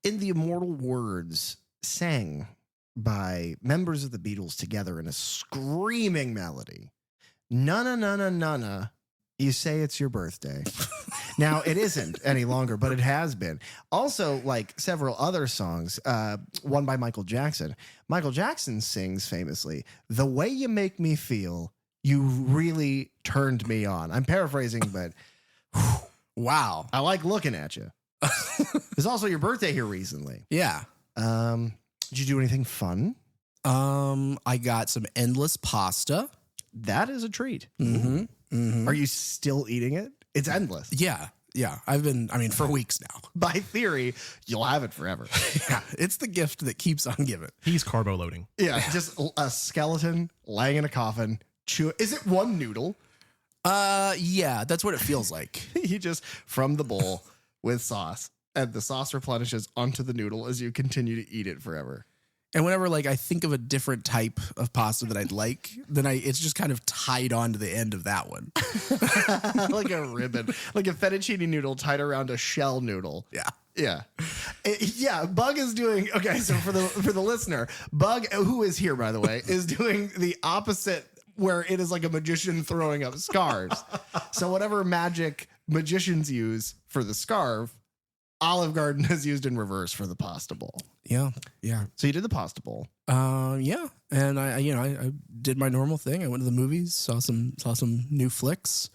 in the immortal words sang by members of the Beatles together in a screaming melody. Nana, nana, nana. You say it's your birthday. Now, it isn't any longer, but it has been. Also, like several other songs, one by Michael Jackson. Michael Jackson sings famously, "The way you make me feel, you really turned me on." I'm paraphrasing, but wow. I like looking at you. It's also your birthday here recently. Yeah. Did you do anything fun? I got some endless pasta. That is a treat. Mm-hmm. Mm-hmm. Are you still eating it? It's endless. Yeah. Yeah. For weeks now. By theory, you'll have it forever. Yeah. It's the gift that keeps on giving. He's carbo loading. Yeah. Just a skeleton laying in a coffin. Is it one noodle? Yeah, that's what it feels like. You just from the bowl with sauce, and the sauce replenishes onto the noodle as you continue to eat it forever. And whenever I think of a different type of pasta that I'd like, then it's just kind of tied on to the end of that one. Like a ribbon, like a fettuccine noodle tied around a shell noodle. Yeah. Yeah. Yeah. Bug is doing, okay. So for the listener, Bug, who is here, by the way, is doing the opposite, where it is like a magician throwing up scarves. So whatever magic magicians use for the scarf, Olive Garden has used in reverse for the pasta bowl. Yeah. Yeah. So you did the pasta bowl. Yeah. And I did my normal thing. I went to the movies, saw some new flicks.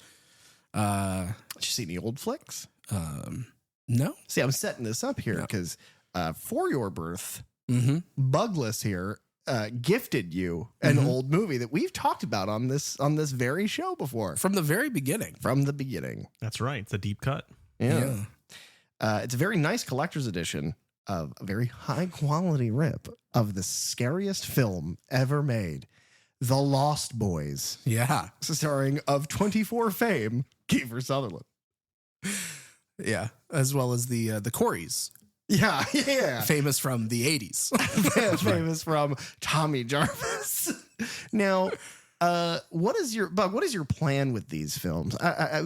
Did you see any old flicks? No. See, I'm setting this up here because for your birth, Mm-hmm. Bugless here gifted you an old movie that we've talked about on this very show before. From the very beginning. From the beginning. That's right. It's a deep cut. Yeah. It's a very nice collector's edition of a very high quality rip of the scariest film ever made, The Lost Boys. Yeah. Starring of 24 fame, Kiefer Sutherland. Yeah. As well as the Coreys. Yeah. Yeah. Famous from the 80s. Famous from Tommy Jarvis. Now, what is your plan with these films?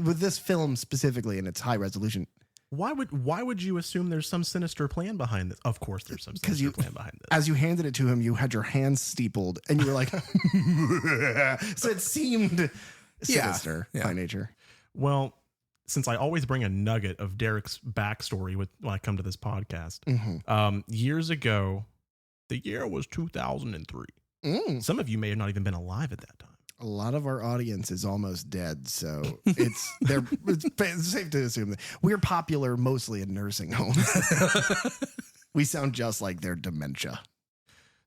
With this film specifically in its high resolution? Why would you assume there's some sinister plan behind this? Of course there's some sinister plan behind this. As you handed it to him, you had your hands steepled and you were like, so it seemed sinister by nature. Well, since I always bring a nugget of Derek's backstory when I come to this podcast, years ago, the year was 2003. Some of you may have not even been alive at that time. A lot of our audience is almost dead, so it's safe to assume that we're popular mostly in nursing homes. We sound just like their dementia.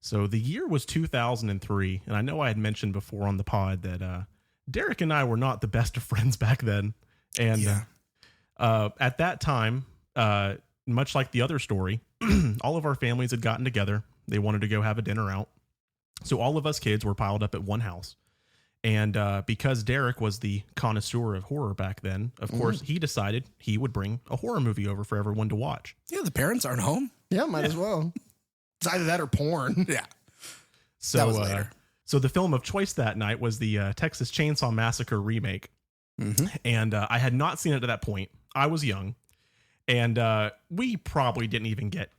So the year was 2003, and I know I had mentioned before on the pod that Derek and I were not the best of friends back then. And at that time, much like the other story, all of our families had gotten together. They wanted to go have a dinner out. So all of us kids were piled up at one house. And because Derek was the connoisseur of horror back then, of course, he decided he would bring a horror movie over for everyone to watch. Yeah, the parents aren't home. Yeah, might as well. It's either that or porn. Yeah. So that was later. So the film of choice that night was the Texas Chainsaw Massacre remake. Mm-hmm. And I had not seen it at that point. I was young. And we probably didn't even get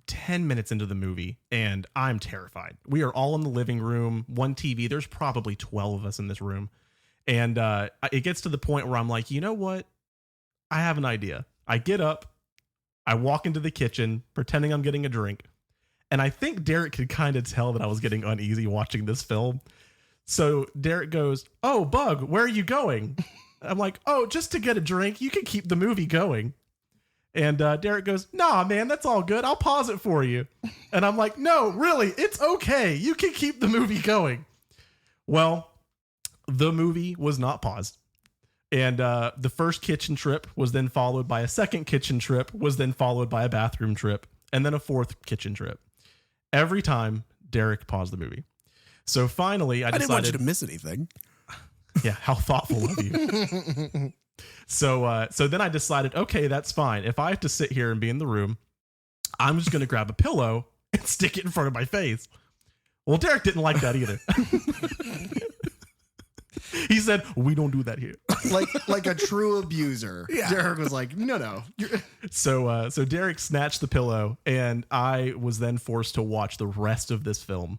10 minutes into the movie, and I'm terrified. We are all in the living room, one TV. There's probably 12 of us in this room. And it gets to the point where I'm like, you know what? I have an idea. I get up, I walk into the kitchen, pretending I'm getting a drink. And I think Derek could kind of tell that I was getting uneasy watching this film. So Derek goes, "Oh, Bug, where are you going?" I'm like, "Oh, just to get a drink. You can keep the movie going." And Derek goes, "Nah, man, that's all good. I'll pause it for you." And I'm like, "No, really, it's okay. You can keep the movie going." Well, the movie was not paused. And the first kitchen trip was then followed by a second kitchen trip, was then followed by a bathroom trip, and then a fourth kitchen trip. Every time, Derek paused the movie. So finally, I decided... didn't want you to miss anything. Yeah, how thoughtful of you. So then I decided, okay, that's fine. If I have to sit here and be in the room, I'm just going to grab a pillow and stick it in front of my face. Well, Derek didn't like that either. He said, "We don't do that here." like a true abuser. Yeah. Derek was like, no. So Derek snatched the pillow, and I was then forced to watch the rest of this film.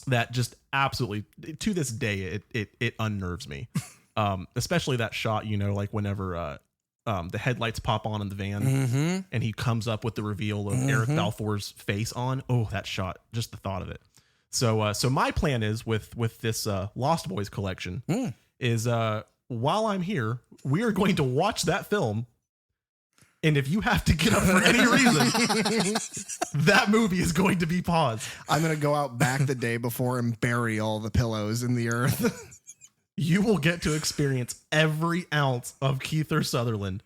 That just absolutely, to this day, it unnerves me. Especially that shot, like whenever the headlights pop on in the van, and he comes up with the reveal of Eric Balfour's face on. Oh, that shot! Just the thought of it. So my plan is with this Lost Boys collection is while I'm here, we are going to watch that film. And if you have to get up for any reason, that movie is going to be paused. I'm going to go out back the day before and bury all the pillows in the earth. You will get to experience every ounce of Kiefer Sutherland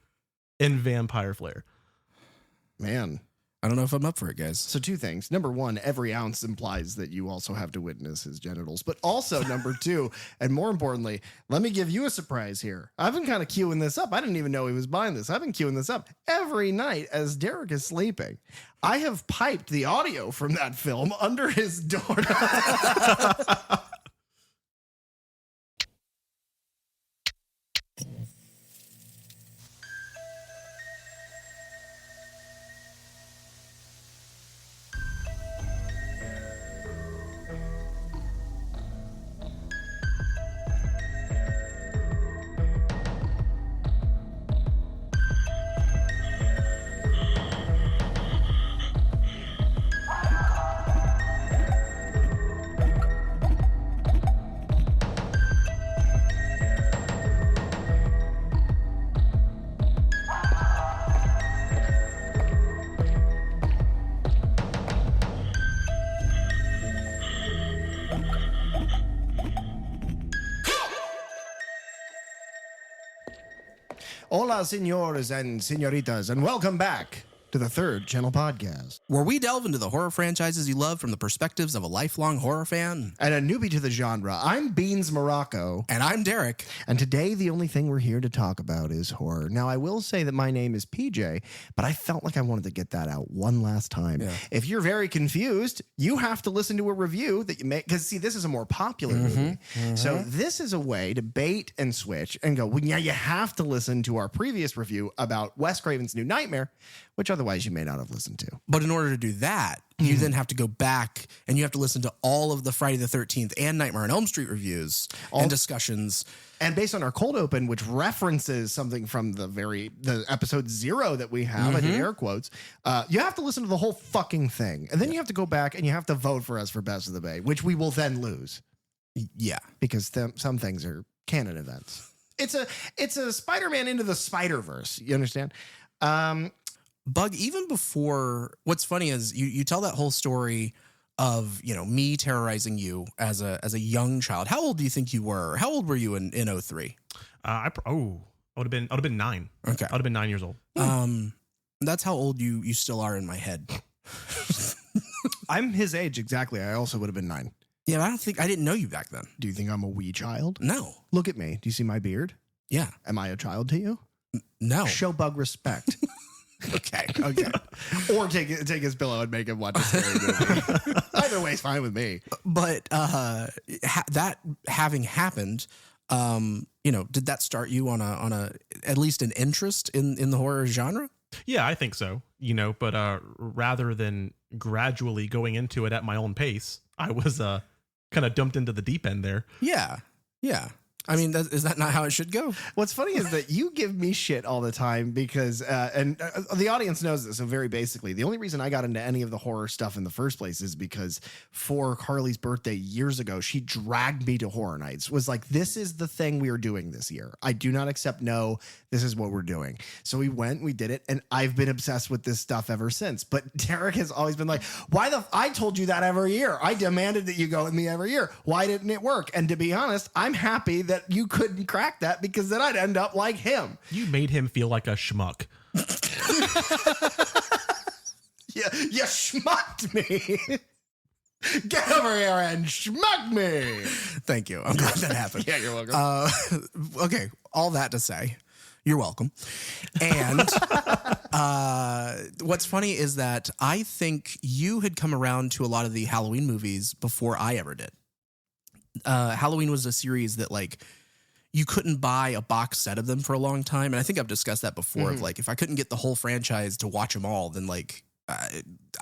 in Vampire Flair. Man. I don't know if I'm up for it, guys. So 2 things. Number 1, every ounce implies that you also have to witness his genitals. But also, number 2, and more importantly, let me give you a surprise here. I've been kind of queuing this up. I didn't even know he was buying this. I've been queuing this up every night as Derek is sleeping. I have piped the audio from that film under his door. Hola, senores and senoritas, and welcome back to the Third Channel Podcast. Where we delve into the horror franchises you love from the perspectives of a lifelong horror fan. And a newbie to the genre. I'm Beans Morocco. And I'm Derek. And today, the only thing we're here to talk about is horror. Now, I will say that my name is PJ, but I felt like I wanted to get that out one last time. Yeah. If you're very confused, you have to listen to a review that you make. Because, see, this is a more popular movie. So this is a way to bait and switch and go, well, yeah, you have to listen to our previous review about Wes Craven's New Nightmare, which otherwise you may not have listened to. But in order to do that, you then have to go back and you have to listen to all of the Friday the 13th and Nightmare on Elm Street reviews and discussions. And based on our cold open, which references something from the episode 0 that we have, I did air quotes, you have to listen to the whole fucking thing. And then you have to go back and you have to vote for us for Best of the Bay, which we will then lose. Yeah. Because some things are canon events. It's a Spider-Man into the Spider-Verse. You understand? Bug, even before, what's funny is you tell that whole story of, me terrorizing you as a young child. How old do you think you were? How old were you in 03? I would have been 9. Okay. I would have been 9 years old. That's how old you still are in my head. I'm his age exactly. I also would have been 9. Yeah, I didn't know you back then. Do you think I'm a wee child? No. Look at me. Do you see my beard? Yeah. Am I a child to you? No. Show Bug respect. Okay. Or take his pillow and make him watch a scary movie. Either way is fine with me. But that having happened, did that start you on a at least an interest in the horror genre? Yeah, I think so. But rather than gradually going into it at my own pace, I was kind of dumped into the deep end there. Yeah. I mean, is that not how it should go? What's funny is that you give me shit all the time because, and the audience knows this. So very basically, the only reason I got into any of the horror stuff in the first place is because for Carly's birthday years ago, she dragged me to Horror Nights. Was like, this is the thing we are doing this year. I do not accept no. This is what we're doing. So we went, we did it, and I've been obsessed with this stuff ever since. But Derek has always been like, I told you that every year. I demanded that you go with me every year. Why didn't it work? And to be honest, I'm happy that you couldn't crack that because then I'd end up like him. You made him feel like a schmuck. Yeah, you schmucked me. Get over here and schmuck me. Thank you. I'm glad that happened. Yeah, you're welcome. Okay, all that to say, you're welcome. And what's funny is that I think you had come around to a lot of the Halloween movies before I ever did. Halloween was a series that you couldn't buy a box set of them for a long time. And I think I've discussed that before of like, if I couldn't get the whole franchise to watch them all, then like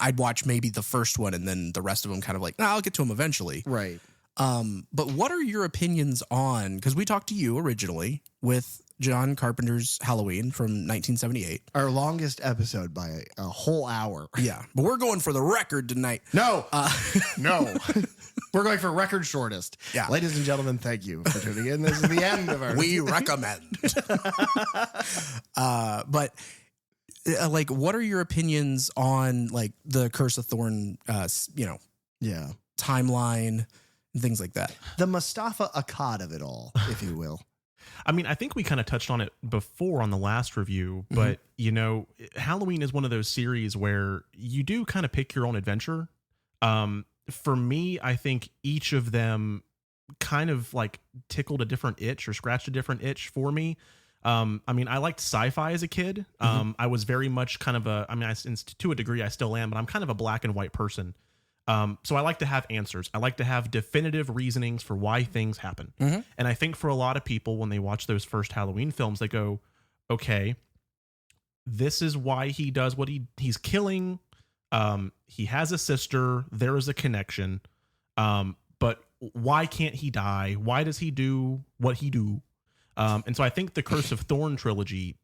I'd watch maybe the first one and then the rest of them kind of like, I'll get to them eventually. Right. But what are your opinions on, because we talked to you originally with John Carpenter's Halloween from 1978. Our longest episode by a whole hour. Yeah. But we're going for the record tonight. No. No. We're going for record shortest. Yeah. Ladies and gentlemen, thank you for tuning in. This is the end of our... We recommend. But like, what are your opinions on like the Curse of Thorn, Yeah. timeline and things like that? The Mustafa Akkad of it all, if you will. I mean, I think we kind of touched on it before on the last review, but Halloween is one of those series where you do kind of pick your own adventure. For me, I think each of them kind of like tickled a different itch or scratched a different itch for me. I mean, I liked sci-fi as a kid. I was very much kind of to a degree I still am, but I'm kind of a black and white person. So I like to have answers. I like to have definitive reasonings for why things happen. And I think for a lot of people, when they watch those first Halloween films, they go, okay, this is why he does what he's killing. He has a sister. There is a connection. But why can't he die? Why does he do what he do? And so I think the Curse of Thorn trilogy,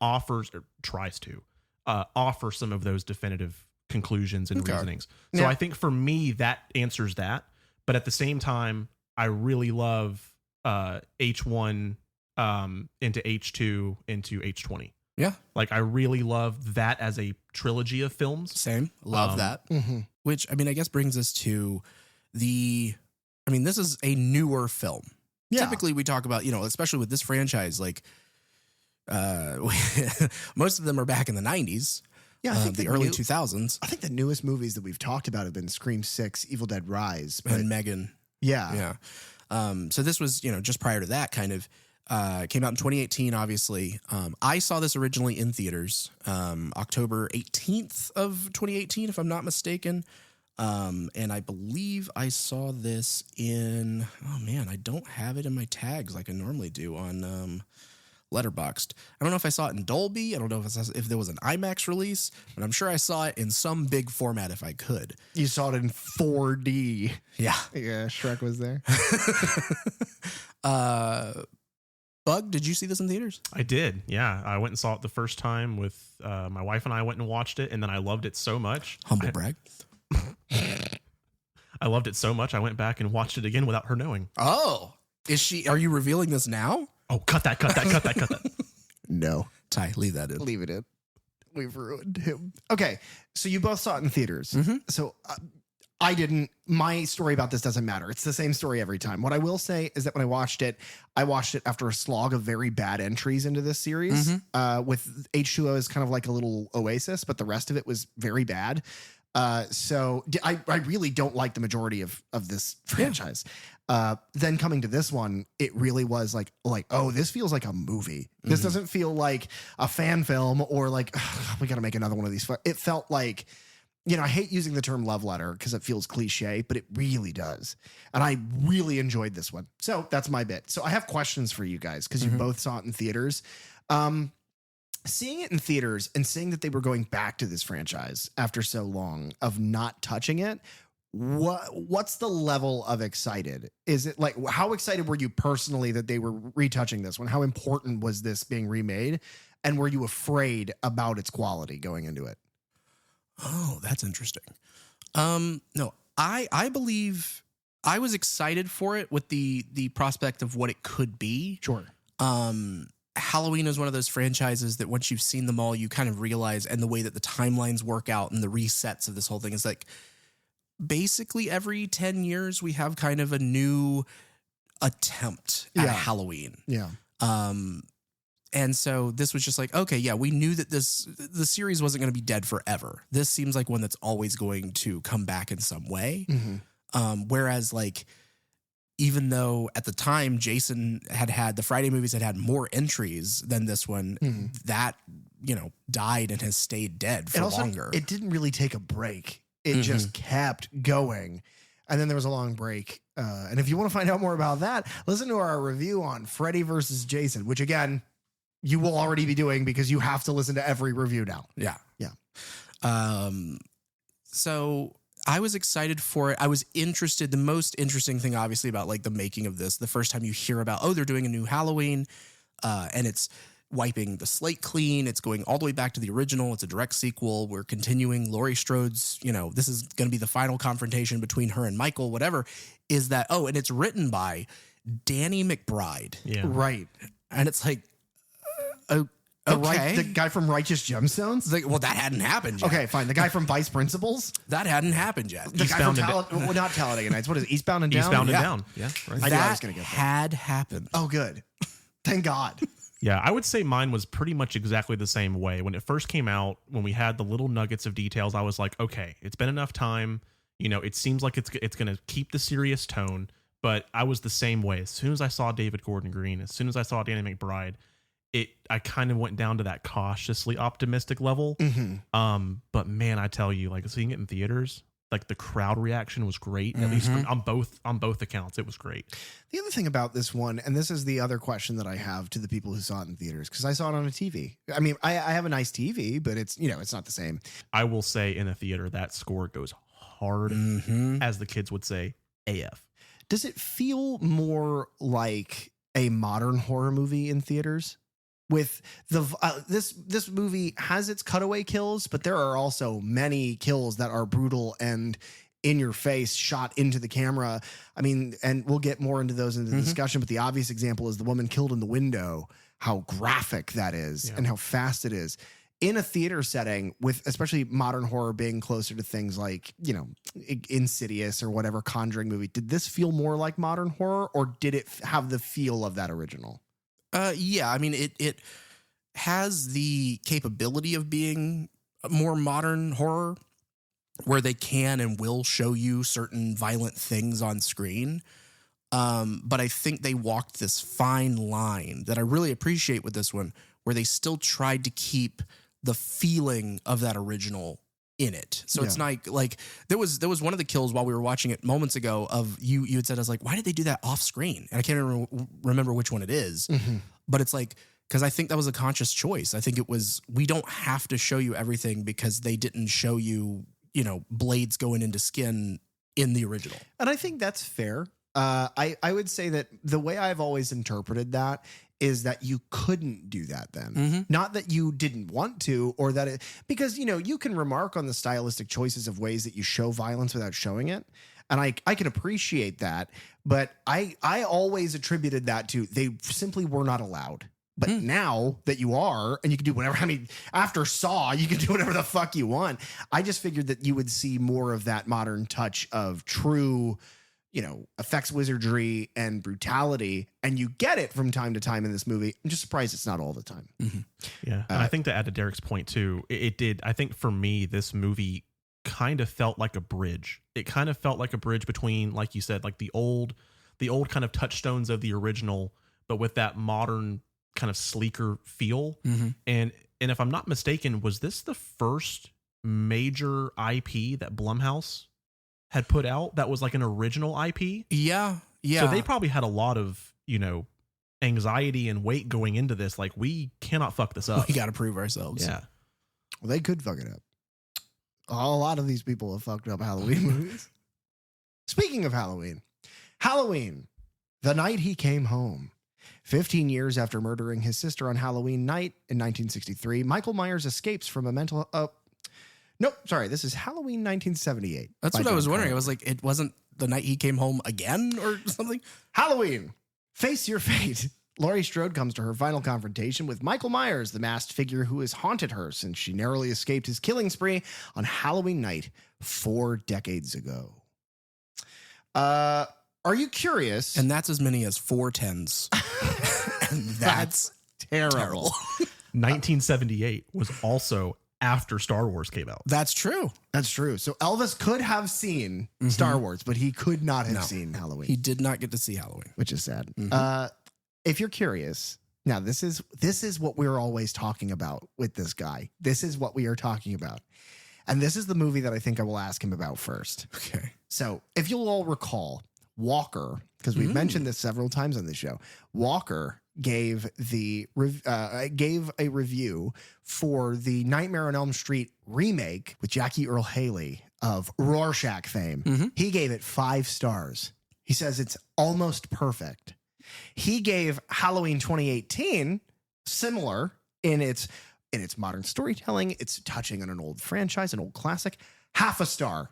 offers or tries to offer some of those definitive conclusions and reasonings. So I think for me, that answers that. But at the same time, I really love H1 into H2 into H20. Yeah. Like I really love that as a trilogy of films. Same. Love that. Which, I mean, I guess brings us to this is a newer film. Yeah. Typically we talk about, especially with this franchise, like most of them are back in the 90s. Yeah, I think the early 2000s. I think the newest movies that we've talked about have been Scream 6, Evil Dead Rise. And Megan. Yeah. Yeah. So this was, just prior to that kind of, came out in 2018, obviously. I saw this originally in theaters, October 18th of 2018, if I'm not mistaken. And I believe I saw this in, I don't have it in my tags like I normally do on, Letterboxd. I don't know if I saw it in Dolby. I don't know if there was an IMAX release, but I'm sure I saw it in some big format if I could. You saw it in 4D. Yeah. Yeah, Shrek was there. Bug, did you see this in theaters? I did. Yeah. I went and saw it the first time with my wife, and I went and watched it, and then I loved it so much. Humble brag. I loved it so much I went back and watched it again without her knowing. Oh. Are you revealing this now? Oh, cut that. No. Ty, leave that in. Leave it in. We've ruined him. Okay, so you both saw it in theaters. So I didn't. My story about this doesn't matter. It's the same story every time. What I will say is that when I watched it after a slog of very bad entries into this series. With H2O as kind of like a little oasis, but the rest of it was very bad. So I really don't like the majority of this franchise. Then coming to this one, it really was like, oh, this feels like a movie. This doesn't feel like a fan film or like, we got to make another one of these. It felt like, I hate using the term love letter because it feels cliche, but it really does. And I really enjoyed this one. So that's my bit. So I have questions for you guys because you both saw it in theaters. Seeing it in theaters and seeing that they were going back to this franchise after so long of not touching it, what's the level of excited? Is it like, how excited were you personally that they were retouching this one? How important was this being remade? And were you afraid about its quality going into it? Oh, that's interesting. No, I believe I was excited for it with the prospect of what it could be. Sure. Halloween is one of those franchises that once you've seen them all, you kind of realize, and the way that the timelines work out and the resets of this whole thing is like, basically every 10 years we have kind of a new attempt at Halloween. Yeah. And so this was just like, okay, yeah, we knew that the series wasn't going to be dead forever. This seems like one that's always going to come back in some way. Whereas like, even though at the time Jason had the Friday movies had more entries than this one, that, died and has stayed dead for longer. It didn't really take a break. It just kept going. And then there was a long break. And if you want to find out more about that, listen to our review on Freddy versus Jason, which again, you will already be doing because you have to listen to every review now. Yeah. Yeah. So I was excited for it. I was interested. The most interesting thing, obviously, about like the making of this, the first time you hear about, oh, they're doing a new Halloween, and it's wiping the slate clean. It's going all the way back to the original. It's a direct sequel. We're continuing Laurie Strode's, this is going to be the final confrontation between her and Michael, whatever, is that, oh, and it's written by Danny McBride. Yeah. Right. And it's like, The okay. guy from Righteous Gemstones? It's like, well, that hadn't happened yet. Okay, fine. The guy from Vice Principals? That hadn't happened yet. The guy from Eastbound and not Talladega Nights. What is it? Eastbound and Down? Eastbound and Yeah. Down. Yeah, right. I knew I was That gonna get that. had happened. Oh, good. Thank God. Yeah, I would say mine was pretty much exactly the same way. When it first came out, when we had the little nuggets of details, I was like, okay, it's been enough time. It seems like it's going to keep the serious tone, but I was the same way. As soon as I saw David Gordon Green, as soon as I saw Danny McBride, I kind of went down to that cautiously optimistic level. Mm-hmm. But man, I tell you, like seeing it in theaters, like the crowd reaction was great. At least on both accounts, it was great. The other thing about this one, and this is the other question that I have to the people who saw it in theaters, because I saw it on a TV. I mean, I have a nice TV, but it's it's not the same. I will say in a theater that score goes hard, as the kids would say, AF. Does it feel more like a modern horror movie in theaters? With the this movie has its cutaway kills, but there are also many kills that are brutal and in your face, shot into the camera. I mean, and we'll get more into those in the discussion, but the obvious example is the woman killed in the window, how graphic that is and how fast it is. In a theater setting, with especially modern horror being closer to things like, Insidious or whatever Conjuring movie, did this feel more like modern horror, or did it have the feel of that original? Yeah, I mean, it has the capability of being a more modern horror where they can and will show you certain violent things on screen. But I think they walked this fine line that I really appreciate with this one, where they still tried to keep the feeling of that original in it. So it's not like there was one of the kills while we were watching it moments ago of you had said, I was like, why did they do that off screen? And I can't remember which one it is, but it's like, because I think that was a conscious choice. I think it was, we don't have to show you everything because they didn't show you, blades going into skin in the original. And I think that's fair. I would say that the way I've always interpreted that is that you couldn't do that then. Not that you didn't want to, or that it, because, you can remark on the stylistic choices of ways that you show violence without showing it. And I can appreciate that. But I always attributed that to they simply were not allowed. But now that you are, and you can do whatever, I mean, after Saw, you can do whatever the fuck you want. I just figured that you would see more of that modern touch of true, effects wizardry and brutality. And you get it from time to time in this movie. I'm just surprised it's not all the time. Yeah. And I think to add to Derek's point too, it did. I think for me, this movie kind of felt like a bridge. It kind of felt like a bridge between, like you said, like the old kind of touchstones of the original, but with that modern kind of sleeker feel. And if I'm not mistaken, was this the first major IP that Blumhouse had put out that was like an original IP? Yeah. So they probably had a lot of, anxiety and weight going into this. Like, we cannot fuck this up. We got to prove ourselves. Yeah. Well, they could fuck it up. A lot of these people have fucked up Halloween movies. Speaking of Halloween, the night he came home. 15 years after murdering his sister on Halloween night in 1963, Michael Myers escapes from a mental... Nope, sorry. This is Halloween 1978. That's what I was wondering. I was like, it wasn't the night he came home again or something? Halloween. Face your fate. Laurie Strode comes to her final confrontation with Michael Myers, the masked figure who has haunted her since she narrowly escaped his killing spree on Halloween night 4 decades ago. Are you curious? And that's as many as 4 10s. And that's terrible. 1978 was also after Star Wars came out. That's true. That's true. So Elvis could have seen Star Wars, but he could not have seen Halloween. He did not get to see Halloween, which is sad. If you're curious, now this is what we're always talking about with this guy. This is what we are talking about. And this is the movie that I think I will ask him about first. Okay. So if you'll all recall, Walker, because we've mentioned this several times on the show, Walker gave a review for the Nightmare on Elm Street remake with Jackie Earle Haley of Rorschach fame. He gave it 5 stars. He says it's almost perfect. He gave Halloween 2018 similar in its modern storytelling. It's touching on an old franchise, an old classic. 0.5 star.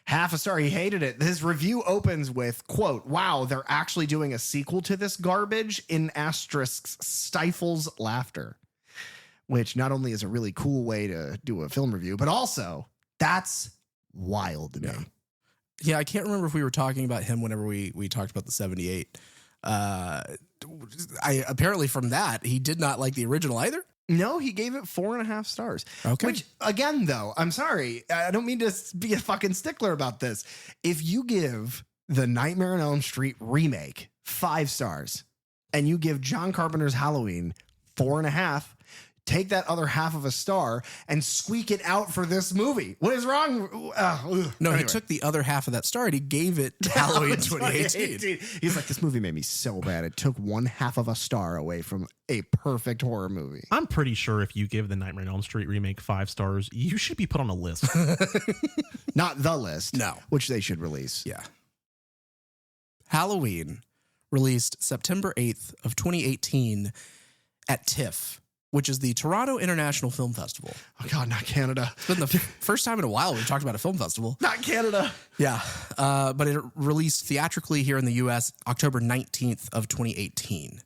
0.5 star. He hated it. His review opens with, quote, "Wow, they're actually doing a sequel to this garbage," in asterisks, stifles laughter. Which not only is a really cool way to do a film review, but also that's wild to me. Yeah, I can't remember if we were talking about him whenever we talked about the 78. Apparently from that, he did not like the original either. No, he gave it 4.5 stars. Okay. Which, again, though, I'm sorry. I don't mean to be a fucking stickler about this. If you give the Nightmare on Elm Street remake 5 stars and you give John Carpenter's Halloween 4.5, take that other 0.5 star and squeak it out for this movie. What is wrong? No, Anyway. he took the other half of that star and he gave it to Halloween 2018. He's like, this movie made me so bad. It took 1/2 star away from a perfect horror movie. I'm pretty sure if you give the Nightmare on Elm Street remake 5 stars, you should be put on a list. Not the list. No. Which they should release. Yeah. Halloween released September 8th of 2018 at TIFF, which is the Toronto International Film Festival. Oh, God, not Canada. It's been the first time in a while we've talked about a film festival. Not Canada. Yeah. But it released theatrically here in the U.S. October 19th of 2018,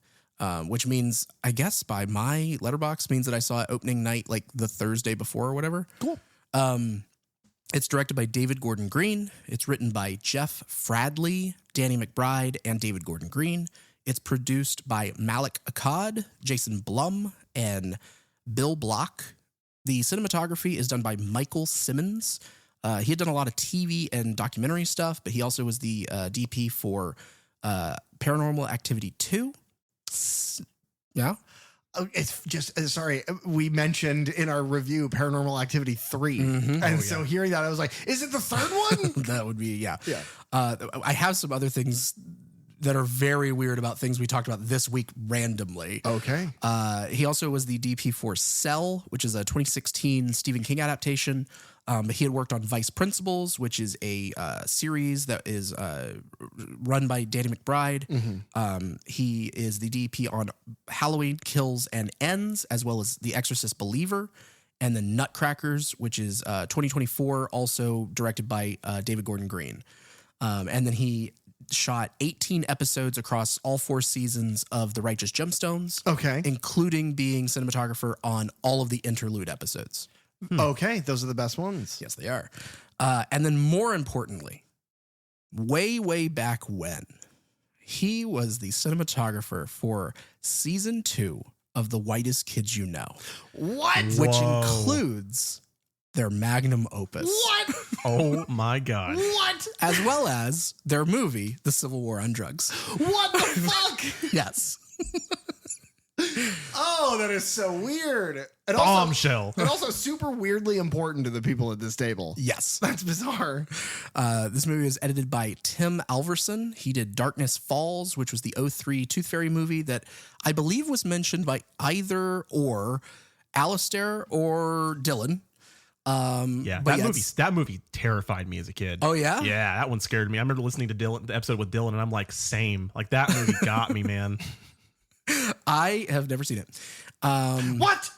which means, I guess by my letterbox, means that I saw it opening night like the Thursday before or whatever. Cool. It's directed by David Gordon Green. It's written by Jeff Fradley, Danny McBride, and David Gordon Green. It's produced by Malik Akkad, Jason Blum, and Bill Block. The cinematography is done by Michael Simmons. He had done a lot of TV and documentary stuff, but he also was the DP for Paranormal Activity 2. Yeah. It's just, sorry, we mentioned in our review Paranormal Activity 3. And so hearing that, I was like, is it the third one? That would be, yeah. Yeah. I have some other things that are very weird about things we talked about this week randomly. Okay. He also was the DP for Cell, which is a 2016 Stephen King adaptation. He had worked on Vice Principals, which is a series that is run by Danny McBride. He is the DP on Halloween Kills and Ends, as well as The Exorcist Believer, and the Nutcrackers, which is 2024, also directed by David Gordon Green. And then he shot 18 episodes across all 4 seasons of The Righteous Gemstones. Okay. Including being cinematographer on all of the interlude episodes. Okay. Those are the best ones. Yes, they are. And then more importantly, way back when, he was the cinematographer for season 2 of The Whitest Kids You Know. What? Which Whoa. includes their magnum opus. What? Oh my God. What? As well as their movie, The Civil War on Drugs. What the fuck? Yes. Oh, that is so weird. And Bombshell. and also super weirdly important to the people at this table. Yes. That's bizarre. This movie was edited by Tim Alverson. He did Darkness Falls, which was the 2003 Tooth Fairy movie that I believe was mentioned by either or Alistair or Dylan. Yeah, but that movie terrified me as a kid. Oh, yeah? Yeah, that one scared me. I remember listening to the episode with Dylan, and I'm like, same. Like, that movie got me, man. I have never seen it. What?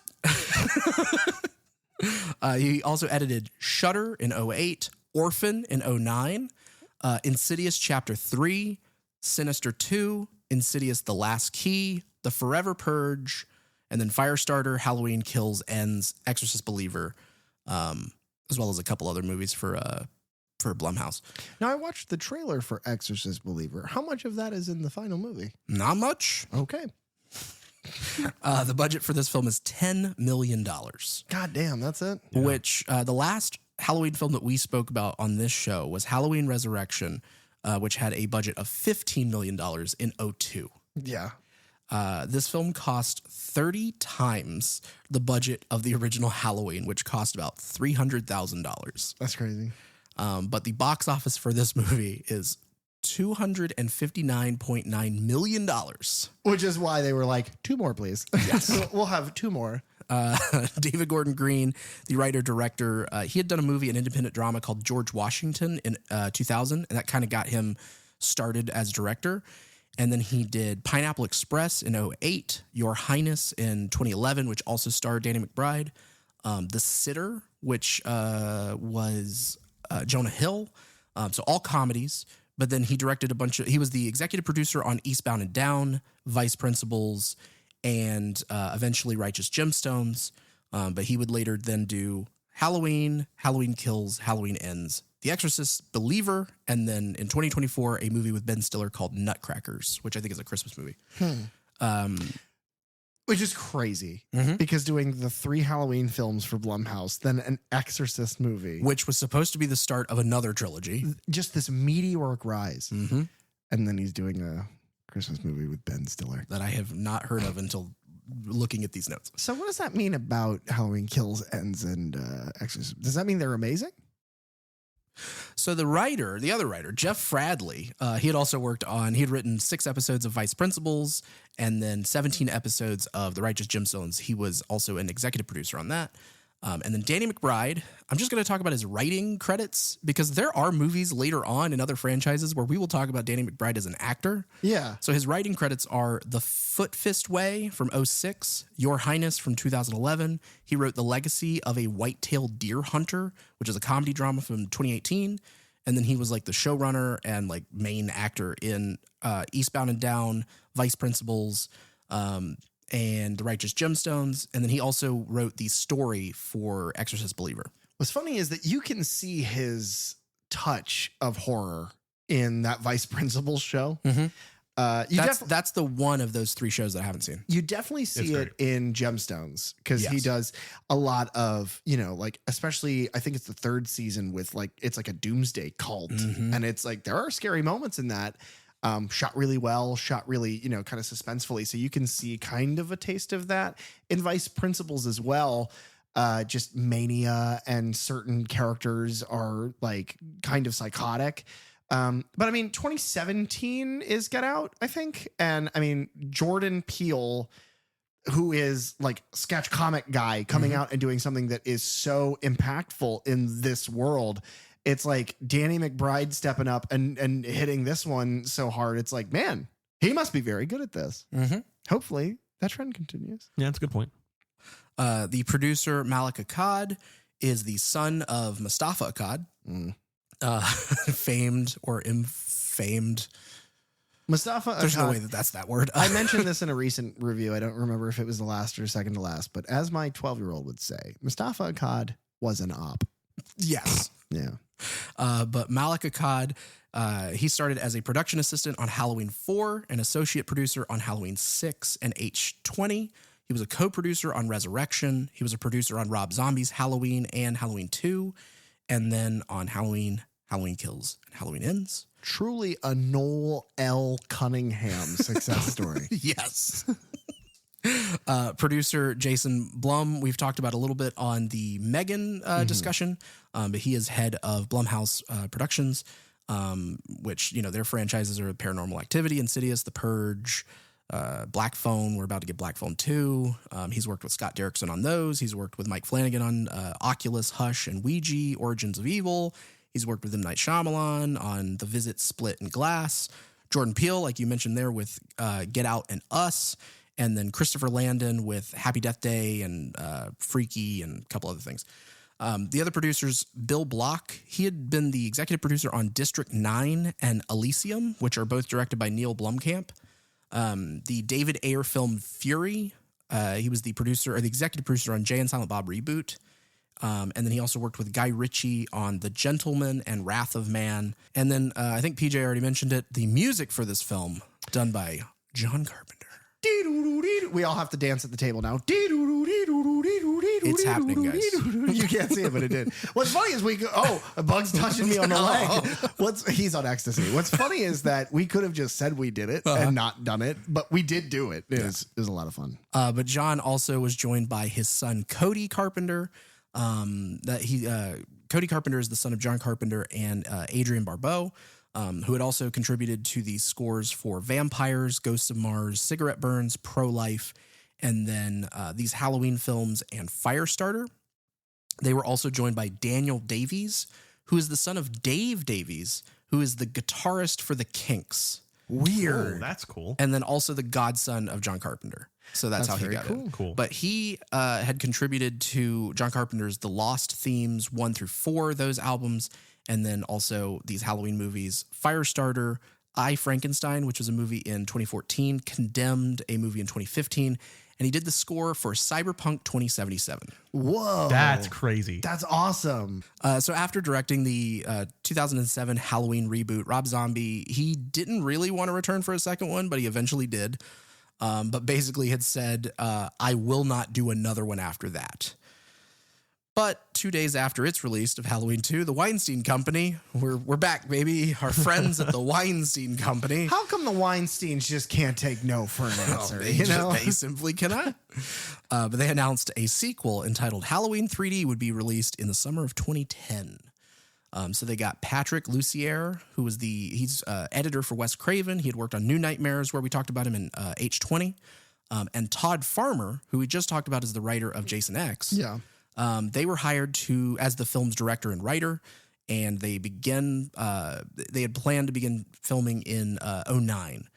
He also edited Shudder in 2008, Orphan in 2009, Insidious Chapter 3, Sinister 2, Insidious The Last Key, The Forever Purge, and then Firestarter, Halloween Kills Ends, Exorcist Believer, as well as a couple other movies for Blumhouse. Now, I watched the trailer for Exorcist Believer. How much of that is in the final movie? Not much. Okay. The budget for this film is $10 million. God damn, that's it? Which the last Halloween film that we spoke about on this show was Halloween Resurrection, which had a budget of $15 million in 2002. Yeah. This film cost 30 times the budget of the original Halloween, which cost about $300,000. That's crazy. But the box office for this movie is $259.9 million. Which is why they were like, 2 more, please. Yes. We'll have 2 more. David Gordon Green, the writer-director, he had done a movie, an independent drama called George Washington in 2000, and that kind of got him started as director. And then he did Pineapple Express in 2008, Your Highness in 2011, which also starred Danny McBride, The Sitter, which was Jonah Hill. So all comedies. But then he directed he was the executive producer on Eastbound and Down, Vice Principals, and eventually Righteous Gemstones. But he would later then do Halloween, Halloween Kills, Halloween Ends, The Exorcist, Believer, and then in 2024, a movie with Ben Stiller called Nutcrackers, which I think is a Christmas movie. Which is crazy Mhm. because doing the 3 Halloween films for Blumhouse, then an Exorcist movie, Which was supposed to be the start of another trilogy. just this meteoric rise. Mm-hmm. And then he's doing a Christmas movie with Ben Stiller. That I have not heard of until looking at these notes. So what does that mean about Halloween Kills, Ends, and Exorcist? Does that mean they're amazing? So the other writer, Jeff Fradley, he had also he had written 6 episodes of Vice Principals and then 17 episodes of The Righteous Gemstones. He was also an executive producer on that. And then Danny McBride, I'm just going to talk about his writing credits because there are movies later on in other franchises where we will talk about Danny McBride as an actor. Yeah. So his writing credits are The Foot Fist Way from 2006, Your Highness from 2011. He wrote The Legacy of a White-Tailed Deer Hunter, which is a comedy drama from 2018. And then he was like the showrunner and like main actor in Eastbound and Down, Vice Principals, and The Righteous Gemstones. And then he also wrote the story for Exorcist Believer. What's funny is that you can see his touch of horror in that Vice Principals show. Mm-hmm. You That's the one of those 3 shows that I haven't seen. You definitely see It's it in Gemstones because he Yes. does a lot of, like, especially I think it's the 3rd season with like, it's like a doomsday cult. Mhm. And it's like, there are scary moments in that. Shot really well, shot really, kind of suspensefully. So you can see kind of a taste of that in Vice Principals as well. Just mania and certain characters are like kind of psychotic. But I mean, 2017 is Get Out, I think. And I mean, Jordan Peele, who is like sketch comic guy coming out and doing something that is so impactful in this world. It's like Danny McBride stepping up and hitting this one so hard. It's like, man, he must be very good at this. Mm-hmm. Hopefully that trend continues. Yeah, that's a good point. The producer, Malik Akkad, is the son of Mustafa Akkad, famed or infamed. Mustafa There's no Akkad- way that's that word. I mentioned this in a recent review. I don't remember if it was the last or second to last, but as my 12-year-old would say, Mustafa Akkad was an op. Yes. Yeah. But Malik Akkad, he started as a production assistant on Halloween 4, an associate producer on Halloween 6 and H20. He was a co-producer on Resurrection. He was a producer on Rob Zombie's Halloween and Halloween 2. And then on Halloween, Halloween Kills, and Halloween Ends. Truly a Noel L. Cunningham success story. Yes. Producer Jason Blum, we've talked about a little bit on the Megan discussion, but he is head of Blumhouse Productions, which, their franchises are Paranormal Activity, Insidious, The Purge, Black Phone. We're about to get Black Phone 2. He's worked with Scott Derrickson on those. He's worked with Mike Flanagan on Oculus, Hush, and Ouija, Origins of Evil. He's worked with M. Night Shyamalan on The Visit, Split, and Glass. Jordan Peele, like you mentioned there, with Get Out and Us. And then Christopher Landon with Happy Death Day and Freaky and a couple other things. The other producers, Bill Block, he had been the executive producer on District 9 and Elysium, which are both directed by Neil Blomkamp. The David Ayer film Fury, he was the producer or the executive producer on Jay and Silent Bob Reboot. And then he also worked with Guy Ritchie on The Gentleman and Wrath of Man. And then I think PJ already mentioned it, the music for this film done by John Carpenter. We all have to dance at the table now. It's happening, guys. You can't see it, but it did. What's funny is a bug's touching me on the leg. He's on ecstasy. What's funny is that we could have just said we did it and not done it, but we did do it. It was a lot of fun. But John also was joined by his son, Cody Carpenter. Cody Carpenter is the son of John Carpenter and Adrienne Barbeau, who had also contributed to the scores for Vampires, Ghosts of Mars, Cigarette Burns, Pro-Life, and then these Halloween films and Firestarter. They were also joined by Daniel Davies, who is the son of Dave Davies, who is the guitarist for the Kinks. Weird. Oh, that's cool. And then also the godson of John Carpenter. So that's how he very got cool. it. Cool. But he had contributed to John Carpenter's The Lost themes 1 through 4, those albums, and then also these Halloween movies, Firestarter, I, Frankenstein, which was a movie in 2014, Condemned, a movie in 2015, and he did the score for Cyberpunk 2077. Whoa. That's crazy. That's awesome. So after directing the 2007 Halloween reboot, Rob Zombie, he didn't really want to return for a second one, but he eventually did. But basically had said, I will not do another one after that. But 2 days after its release of Halloween 2, the Weinstein Company, we're back, baby. Our friends at the Weinstein Company. How come the Weinsteins just can't take no for an answer? They simply cannot. But they announced a sequel entitled Halloween 3D would be released in the summer of 2010. So they got Patrick Lussier, who was he's editor for Wes Craven. He had worked on New Nightmares, where we talked about him in H20. And Todd Farmer, who we just talked about as the writer of Jason X. Yeah. They were hired as the film's director and writer, and they had planned to begin filming in 2009.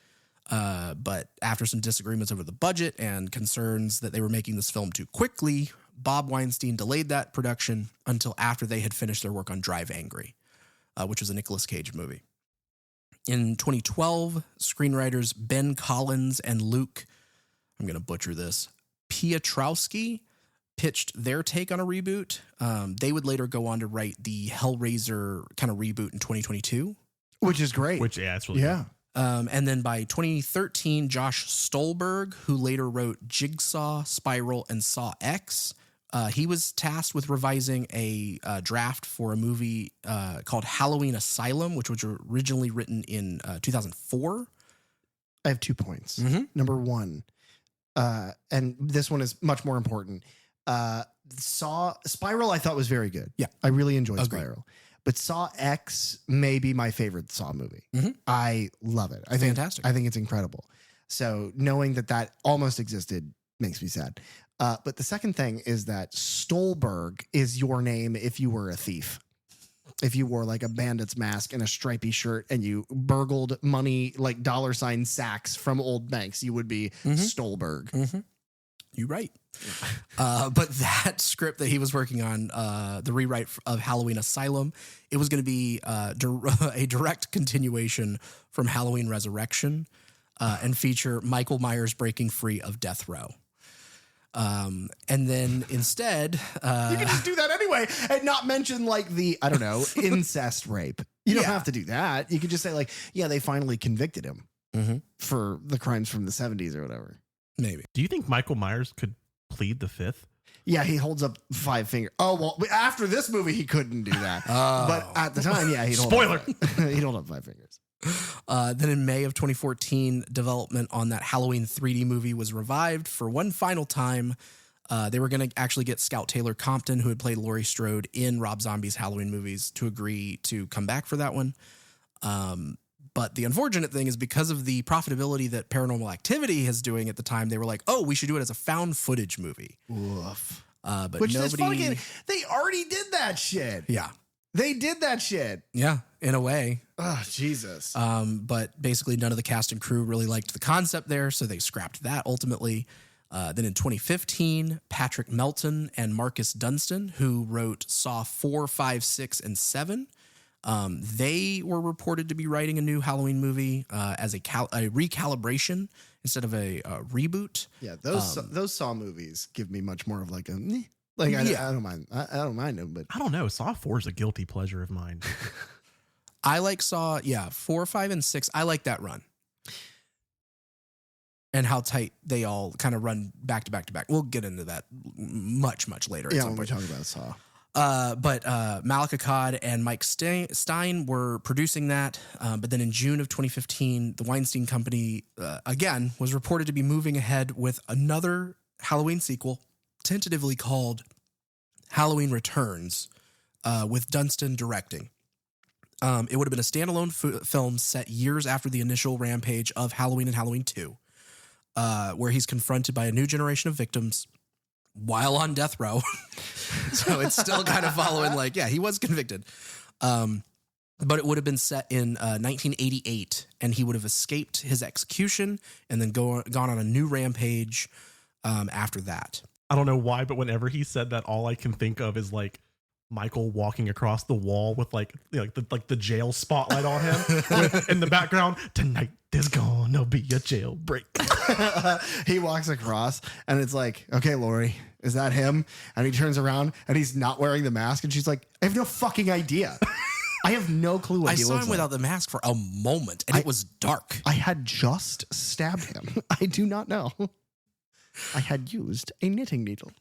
But after some disagreements over the budget and concerns that they were making this film too quickly, Bob Weinstein delayed that production until after they had finished their work on Drive Angry, which was a Nicolas Cage movie. In 2012, screenwriters Ben Collins and Luke, I'm going to butcher this, Piotrowski, pitched their take on a reboot. They would later go on to write the Hellraiser kind of reboot in 2022. Which is great. It's really yeah. And then by 2013, Josh Stolberg, who later wrote Jigsaw, Spiral, and Saw X, he was tasked with revising a draft for a movie called Halloween Asylum, which was originally written in 2004. I have 2 points. Mm-hmm. Number one, and this one is much more important. Spiral I thought was very good. Yeah. I really enjoyed Agreed. Spiral. But Saw X may be my favorite Saw movie. Mm-hmm. I love it. Fantastic. I think it's incredible. So knowing that almost existed makes me sad. But the second thing is that Stolberg is your name if you were a thief. If you wore like a bandit's mask and a stripy shirt and you burgled money like $ sacks from old banks, you would be Stolberg. Mm-hmm. You're right. But that script that he was working on, the rewrite of Halloween Asylum, it was going to be a direct continuation from Halloween Resurrection and feature Michael Myers breaking free of death row. And then instead... you can just do that anyway and not mention like the, I don't know, incest rape. You don't have to do that. You could just say like, yeah, they finally convicted him for the crimes from the 70s or whatever. Maybe. Do you think Michael Myers could plead the fifth? Yeah, he holds up 5 fingers. Oh, well, after this movie, he couldn't do that. But at the time, yeah, he'd hold he'd hold up 5 fingers. Then in May of 2014, development on that Halloween 3D movie was revived for one final time. They were going to actually get Scout Taylor Compton, who had played Laurie Strode in Rob Zombie's Halloween movies, to agree to come back for that one. But the unfortunate thing is because of the profitability that Paranormal Activity is doing at the time, they were like, oh, we should do it as a found footage movie. Woof. But Which is nobody... fucking, they already did that shit. Yeah. They did that shit. Yeah, in a way. Oh, Jesus. But basically none of the cast and crew really liked the concept there, so they scrapped that ultimately. Then in 2015, Patrick Melton and Marcus Dunstan, who wrote Saw 4, 5, 6, and 7, they were reported to be writing a new Halloween movie as a recalibration instead of a reboot. Yeah, those Saw movies give me much more of like a... Like, I don't mind. I don't mind them, but... I don't know. Saw 4 is a guilty pleasure of mine. I like Saw, 4, 5, and 6. I like that run. And how tight they all kind of run back to back to back. We'll get into that much, much later. Yeah, when we talk about Saw. But Malek Akkad and Mike Stein were producing that. But then in June of 2015, the Weinstein Company, again, was reported to be moving ahead with another Halloween sequel, tentatively called Halloween Returns, with Dunstan directing. It would have been a standalone film set years after the initial rampage of Halloween and Halloween 2, where he's confronted by a new generation of victims while on death row. So it's still kind of following like, yeah, he was convicted. But it would have been set in 1988, and he would have escaped his execution and then gone on a new rampage after that. I don't know why, but whenever he said that, all I can think of is like Michael walking across the wall with like the jail spotlight on him with, in the background. Tonight there's gonna be a jailbreak. He walks across and it's like, okay, Laurie, is that him? And he turns around and he's not wearing the mask. And she's like, I have no fucking idea. I have no clue what I he saw looks him like. without the mask for a moment, and it was dark. I had just stabbed him. I do not know. I had used a knitting needle.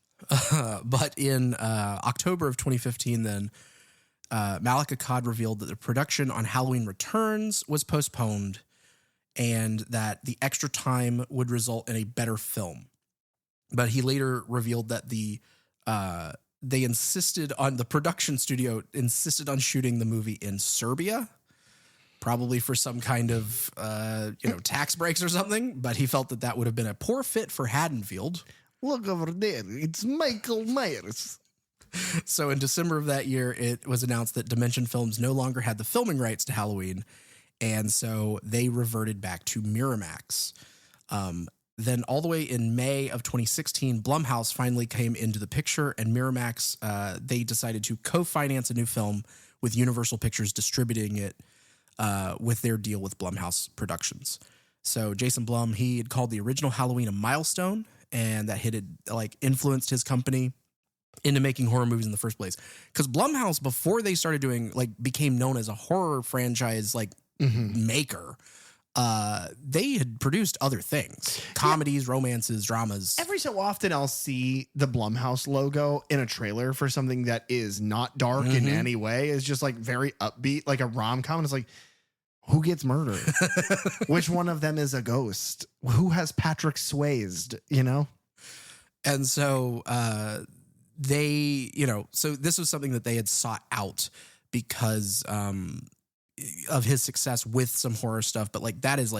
But in October of 2015, then, Malika Akkad revealed that the production on Halloween Returns was postponed and that the extra time would result in a better film. But he later revealed that the production studio insisted on shooting the movie in Serbia, probably for some kind of, tax breaks or something. But he felt that would have been a poor fit for Haddonfield. Look over there. It's Michael Myers. So in December of that year, it was announced that Dimension Films no longer had the filming rights to Halloween. And so they reverted back to Miramax. Then all the way in May of 2016, Blumhouse finally came into the picture, and Miramax, they decided to co-finance a new film with Universal Pictures distributing it with their deal with Blumhouse Productions. So Jason Blum, he had called the original Halloween a milestone, and that had influenced his company into making horror movies in the first place. Because Blumhouse, before they started doing, became known as a horror franchise, maker, they had produced other things, comedies, romances, dramas. Every so often I'll see the Blumhouse logo in a trailer for something that is not dark in any way. It's just very upbeat, like a rom-com. And it's like, who gets murdered? Which one of them is a ghost? Who has Patrick Swayzed, And so so this was something that they had sought out because of his success with some horror stuff. But that is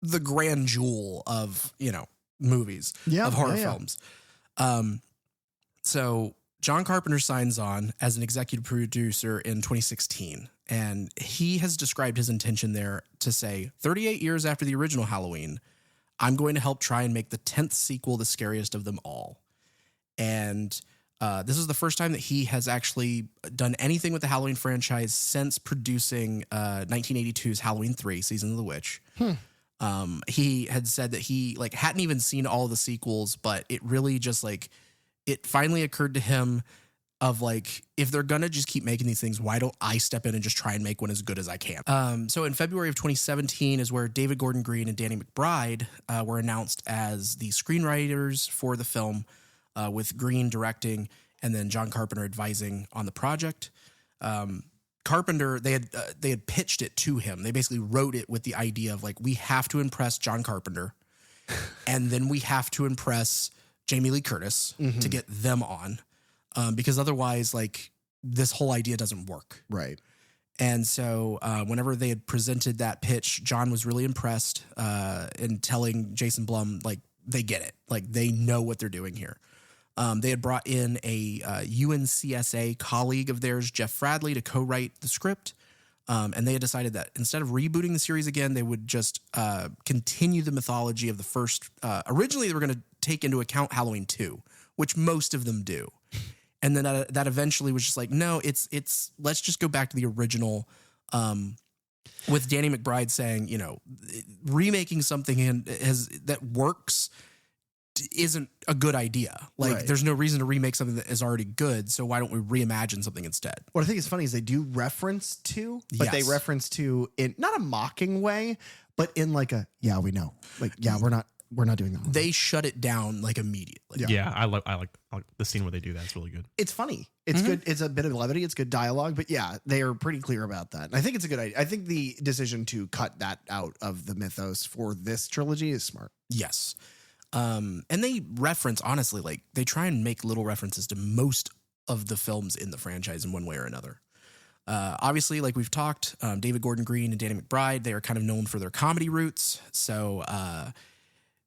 the grand jewel of, movies, of horror films. So John Carpenter signs on as an executive producer in 2016. And he has described his intention there to say, 38 years after the original Halloween, I'm going to help try and make the 10th sequel the scariest of them all. And this is the first time that he has actually done anything with the Halloween franchise since producing 1982's Halloween 3, Season of the Witch. He had said that he hadn't even seen all the sequels, but it really just it finally occurred to him of if they're gonna just keep making these things, why don't I step in and just try and make one as good as I can? So in February of 2017 is where David Gordon Green and Danny McBride were announced as the screenwriters for the film, with Green directing and then John Carpenter advising on the project. Carpenter, they had pitched it to him. They basically wrote it with the idea of we have to impress John Carpenter, and then we have to impress Jamie Lee Curtis to get them on. Because otherwise, this whole idea doesn't work. Right. And so whenever they had presented that pitch, John was really impressed in telling Jason Blum, they get it. They know what they're doing here. They had brought in a UNCSA colleague of theirs, Jeff Fradley, to co-write the script. And they had decided that instead of rebooting the series again, they would just continue the mythology of the first. Originally, they were going to take into account Halloween 2, which most of them do. And then that eventually was just no, it's let's just go back to the original, with Danny McBride saying, remaking something that works isn't a good idea. Right. There's no reason to remake something that is already good. So why don't we reimagine something instead? What I think is funny is they do reference to, but they reference to in not a mocking way, but in yeah, we know. We're not doing that. They shut it down immediately. Yeah, I like the scene where they do that. It's really good. It's funny. It's good. It's a bit of levity. It's good dialogue. But yeah, they are pretty clear about that. And I think it's a good idea. I think the decision to cut that out of the mythos for this trilogy is smart. Yes. And they reference, honestly, they try and make little references to most of the films in the franchise in one way or another. Obviously, like we've talked, David Gordon Green and Danny McBride, they are kind of known for their comedy roots. So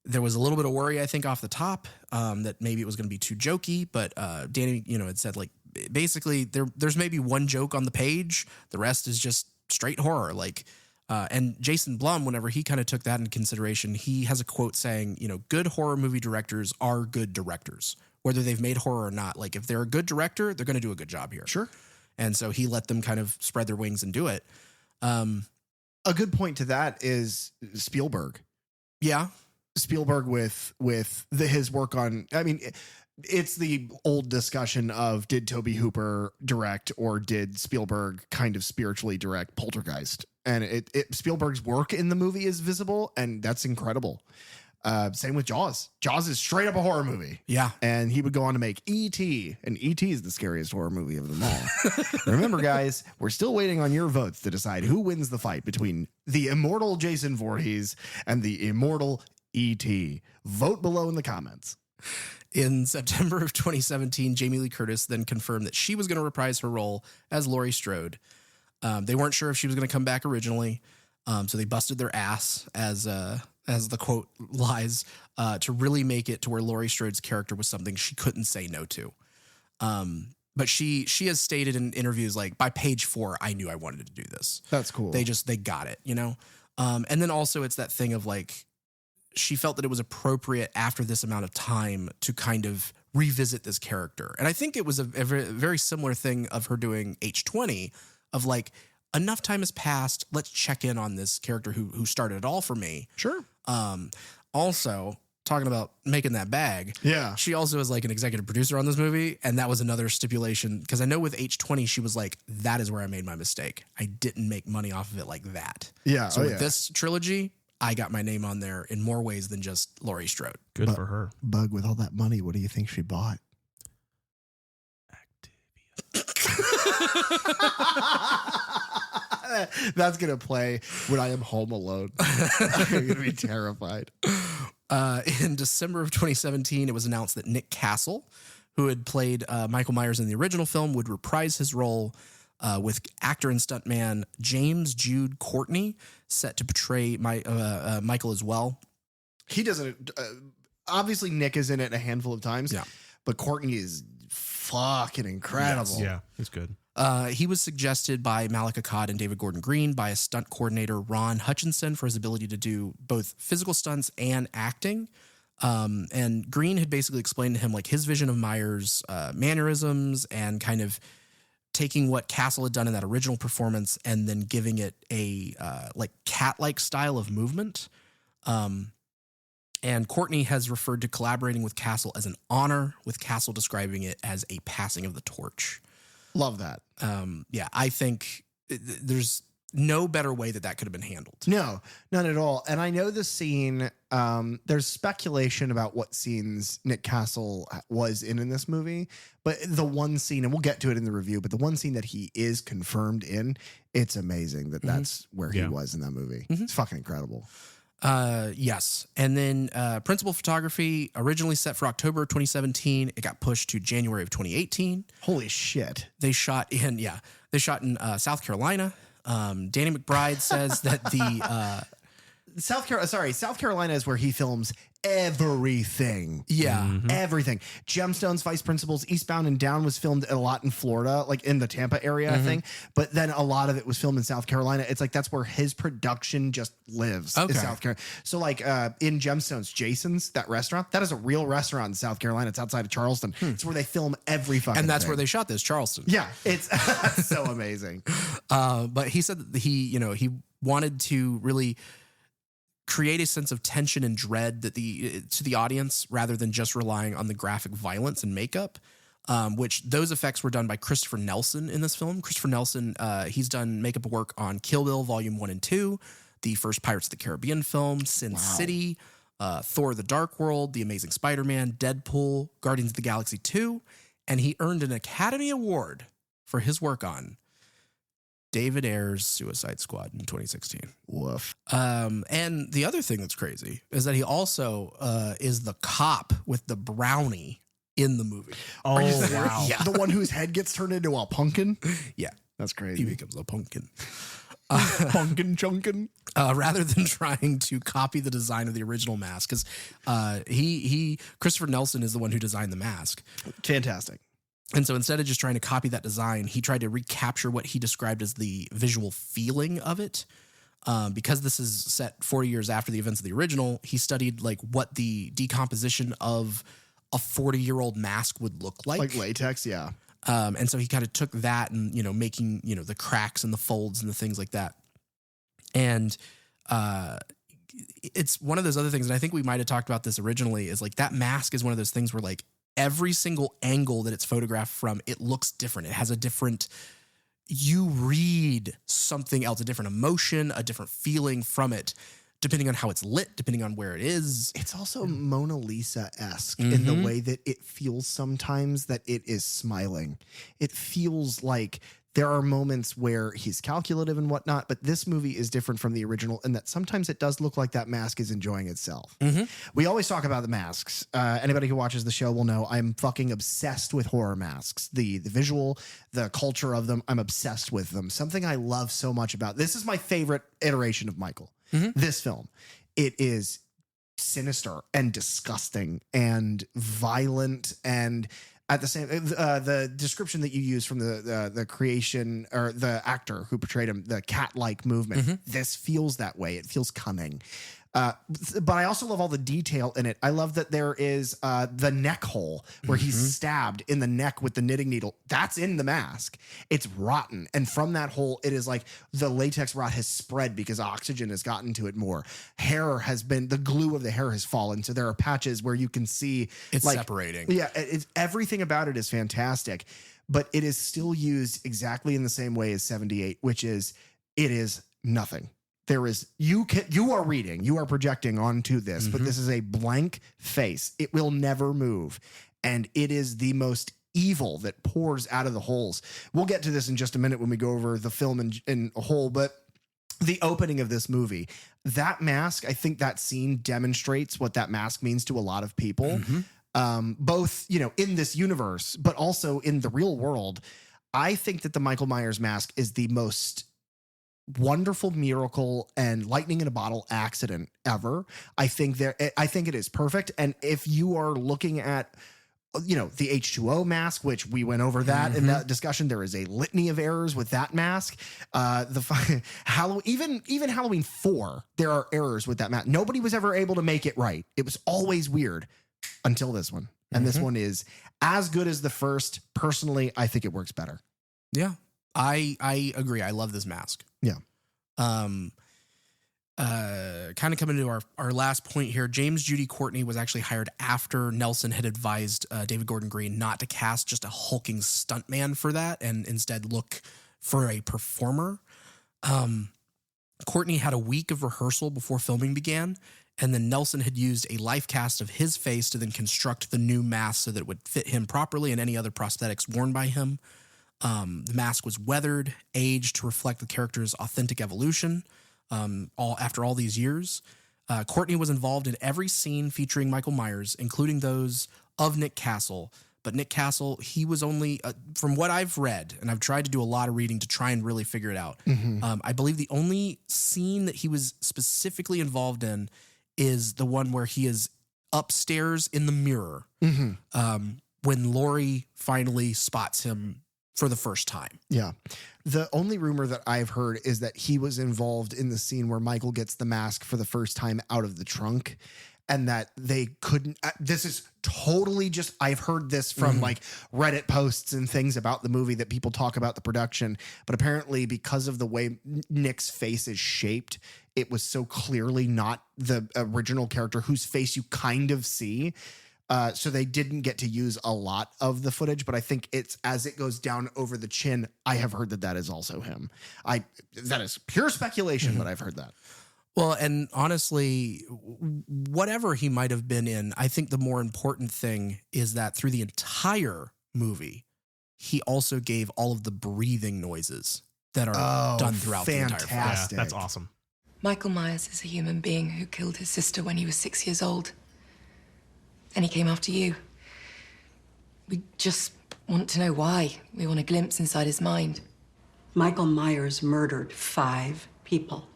there was a little bit of worry, I think, off the top that maybe it was going to be too jokey. But Danny, had said, like, basically there's maybe one joke on the page. The rest is just straight horror. Like, and Jason Blum, whenever he kind of took that into consideration, he has a quote saying, good horror movie directors are good directors, whether they've made horror or not. Like, if they're a good director, they're going to do a good job here. Sure. And so he let them kind of spread their wings and do it. A good point to that is Spielberg. Yeah. Spielberg with his work on, I mean, it's the old discussion of, did Tobe Hooper direct or did Spielberg kind of spiritually direct Poltergeist? And Spielberg's work in the movie is visible, and that's incredible. Same with Jaws. Jaws is straight up a horror movie. Yeah. And he would go on to make E.T., and E.T. is the scariest horror movie of them all. Remember, guys, we're still waiting on your votes to decide who wins the fight between the immortal Jason Voorhees and the immortal E.T. Vote below in the comments. In September of 2017, Jamie Lee Curtis then confirmed that she was going to reprise her role as Laurie Strode. They weren't sure if she was going to come back originally, so they busted their ass, as the quote lies, to really make it to where Laurie Strode's character was something she couldn't say no to. But she has stated in interviews, like, by page 4, I knew I wanted to do this. That's cool. They got it, And then also it's that thing of, like, she felt that it was appropriate after this amount of time to kind of revisit this character. And I think it was a very similar thing of her doing H20, of like, enough time has passed. Let's check in on this character who started it all for me. Sure. Also, talking about making that bag. Yeah. She also is like an executive producer on this movie. And that was another stipulation, because I know with H20, she was like, that is where I made my mistake. I didn't make money off of it like that. Yeah. So with this trilogy, I got my name on there in more ways than just Laurie Strode. Good for her. Bug, with all that money, what do you think she bought? That's going to play when I am home alone. I'm going to be terrified. In December of 2017, it was announced that Nick Castle, who had played Michael Myers in the original film, would reprise his role with actor and stuntman James Jude Courtney, set to portray Michael as well. He doesn't. Obviously, Nick is in it a handful of times. Yeah. But Courtney is fucking incredible. Yes. Yeah, he's good. He was suggested by Malika Cott and David Gordon Green by a stunt coordinator, Ron Hutchinson, for his ability to do both physical stunts and acting. And Green had basically explained to him, like, his vision of Myers' mannerisms and kind of taking what Castle had done in that original performance and then giving it a like cat-like style of movement. And Courtney has referred to collaborating with Castle as an honor, with Castle describing it as a passing of the torch. Love that. Yeah, I think there's no better way that could have been handled. No, none at all. And I know the scene, there's speculation about what scenes Nick Castle was in this movie, but the one scene, and we'll get to it in the review, but the one scene that he is confirmed in, it's amazing that that's where he was in that movie. It's fucking incredible. Yes. And then principal photography, originally set for October of 2017. It got pushed to January of 2018. Holy shit. They shot in South Carolina. Danny McBride says that the South Carolina is where he films everything. Yeah. Everything. Gemstones, Vice Principals, Eastbound and Down was filmed a lot in Florida, like in the Tampa area, I think. But then a lot of it was filmed in South Carolina. It's like that's where his production just lives. Okay. Is South Carolina. So like in Gemstones, Jason's, that restaurant, that is a real restaurant in South Carolina. It's outside of Charleston. It's where they film every fucking and that's thing. where they shot this, Charleston. Yeah, it's so amazing. But he said that he wanted to really create a sense of tension and dread to the audience, rather than just relying on the graphic violence and makeup, which those effects were done by Christopher Nelson in this film. Christopher Nelson, he's done makeup work on Kill Bill Volume 1 and 2, the first Pirates of the Caribbean film, Sin City, Thor: The Dark World, The Amazing Spider-Man, Deadpool, Guardians of the Galaxy 2, and he earned an Academy Award for his work on David Ayer's Suicide Squad in 2016. Woof. And the other thing that's crazy is that he also is the cop with the brownie in the movie. Oh, wow. Yeah. The one whose head gets turned into a pumpkin. Yeah. That's He crazy. becomes a pumpkin. Pumpkin chunkin. Rather than trying to copy the design of the original mask, because Christopher Nelson is the one who designed the mask. Fantastic. And so instead of just trying to copy that design, he tried to recapture what he described as the visual feeling of it. Because this is set 40 years after the events of the original, he studied like what the decomposition of a 40-year-old mask would look like. Like latex, yeah. And so he kind of took that and, making, the cracks and the folds and the things like that. And it's one of those other things, and I think we might have talked about this originally, is like that mask is one of those things where like every single angle that it's photographed from, it looks different. It has a different, you read something else, a different emotion, a different feeling from it, depending on how it's lit, depending on where it is. It's also Mona Lisa-esque in the way that it feels sometimes that it is smiling. It feels like there are moments where he's calculative and whatnot, but this movie is different from the original in that sometimes it does look like that mask is enjoying itself. We always talk about the masks. Anybody who watches the show will know I'm fucking obsessed with horror masks. The visual, the culture of them, I'm obsessed with them. Something I love so much about this is my favorite iteration of Michael. This film. It is sinister and disgusting and violent, and at the same the description that you use from the creation or the actor who portrayed him, the cat-like movement, this feels that way. It feels cunning. But I also love all the detail in it. I love that there is the neck hole where he's stabbed in the neck with the knitting needle. That's in the mask. It's rotten. And from that hole, it is like the latex rot has spread because oxygen has gotten to it more. The glue of the hair has fallen. So there are patches where you can see It's like, separating. Yeah, everything about it is fantastic. But it is still used exactly in the same way as 78, which is it is nothing. There is you are projecting onto this, but this is a blank face. It will never move. And it is the most evil that pours out of the holes. We'll get to this in just a minute when we go over the film in a whole, but the opening of this movie, that mask, I think that scene demonstrates what that mask means to a lot of people. Both, in this universe, but also in the real world. I think that the Michael Myers mask is the most wonderful miracle and lightning in a bottle accident ever. I think it is perfect. And if you are looking at the H2O mask, which we went over that in that discussion, there is a litany of errors with that mask. Even Halloween 4, there are errors with that mask. Nobody was ever able to make it right. It was always weird until this one. And this one is as good as the first. Personally, I think it works better. Yeah, I agree. I love this mask. Yeah. Kind of coming to our last point here. James Judy Courtney was actually hired after Nelson had advised David Gordon Green not to cast just a hulking stuntman for that and instead look for a performer. Courtney had a week of rehearsal before filming began, and then Nelson had used a life cast of his face to then construct the new mask so that it would fit him properly and any other prosthetics worn by him. The mask was weathered, aged to reflect the character's authentic evolution. After all these years, Courtney was involved in every scene featuring Michael Myers, including those of Nick Castle. But Nick Castle, he was only, from what I've read, and I've tried to do a lot of reading to try and really figure it out. I believe the only scene that he was specifically involved in is the one where he is upstairs in the mirror when Laurie finally spots him for the first time. Yeah. The only rumor that I've heard is that he was involved in the scene where Michael gets the mask for the first time out of the trunk, and that they couldn't. This is totally just, I've heard this from like Reddit posts and things about the movie that people talk about the production, but apparently because of the way Nick's face is shaped, it was so clearly not the original character whose face you kind of see. So they didn't get to use a lot of the footage, but I think it's as it goes down over the chin. I have heard that is also him. That is pure speculation, but I've heard that. Well, and honestly, whatever he might have been in, I think the more important thing is that through the entire movie, he also gave all of the breathing noises that are done throughout the entire film. Yeah, that's awesome. Michael Myers is a human being who killed his sister when he was 6 years old. And he came after you. We just want to know why. We want a glimpse inside his mind. Michael Myers murdered 5 people.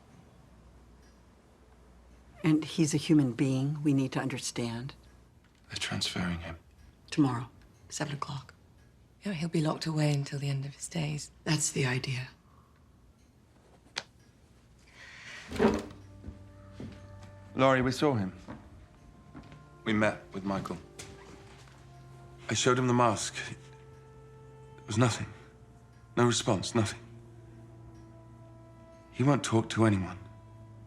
And he's a human being we need to understand. They're transferring him. Tomorrow, 7 o'clock. Yeah, he'll be locked away until the end of his days. That's the idea. Laurie, we saw him. We met with Michael. I showed him the mask. There was nothing. No response, nothing. He won't talk to anyone.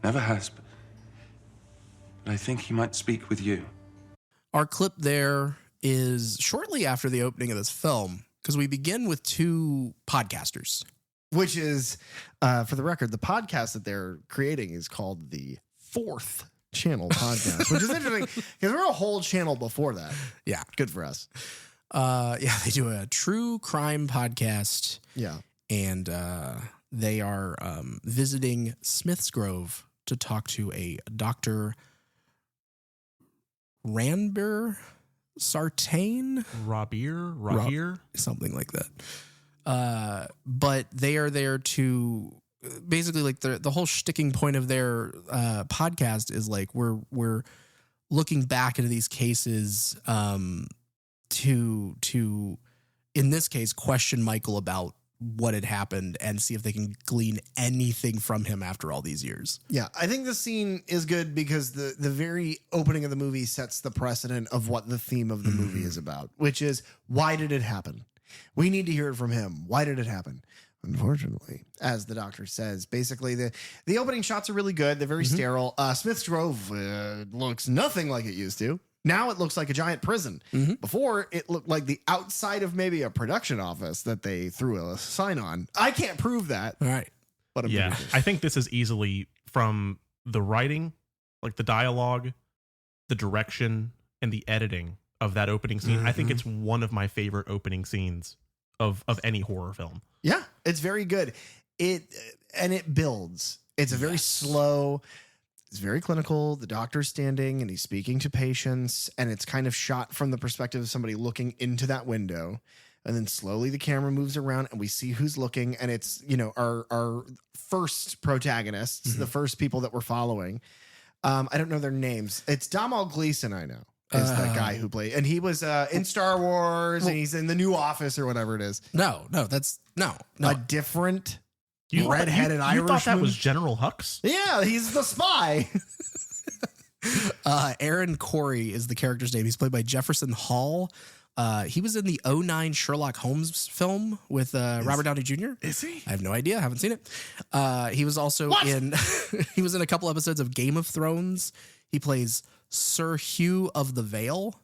Never has, but I think he might speak with you. Our clip there is shortly after the opening of this film, because we begin with 2 podcasters. Which is, for the record, the podcast that they're creating is called the Fourth Channel Podcast, which is interesting because we're a whole channel before that. Yeah. Good for us. Yeah, they do a true crime podcast. Yeah. And they are visiting Smith's Grove to talk to a Dr. Ranbir Sartain, Rahir. something like that. But they are there to basically, like, the whole sticking point of their podcast is like we're looking back into these cases to in this case question Michael about what had happened and see if they can glean anything from him after all these years. Yeah, I think the scene is good because the very opening of the movie sets the precedent of what the theme of the movie is about, which is, why did it happen? We need to hear it from him. Why did it happen? Unfortunately, as the doctor says, basically the opening shots are really good. They're very sterile. Smith's Grove looks nothing like it used to. Now it looks like a giant prison. Before, it looked like the outside of maybe a production office that they threw a sign on. I can't prove that. All right. But I'm Yeah, I think this is easily, from the writing, like the dialogue, the direction, and the editing of that opening scene. I think it's one of my favorite opening scenes of any horror film. Yeah, it's very good. It builds. It's a very slow. It's very clinical. The doctor's standing and he's speaking to patients, and it's kind of shot from the perspective of somebody looking into that window. And then slowly the camera moves around and we see who's looking. And it's, our first protagonists, the first people that we're following. I don't know their names. It's Domhnall Gleeson, I know, is the guy who played. And he was in Star Wars, and he's in the new Office or whatever it is. No. A different redheaded you Irishman. thought that was General Hux? Yeah, he's the spy. Aaron Corey is the character's name. He's played by Jefferson Hall. He was in the 2009 Sherlock Holmes film with Robert Downey Jr. Is he? I have no idea. I haven't seen it. He was also in he was in a couple episodes of Game of Thrones. He plays Sir Hugh of the Vale.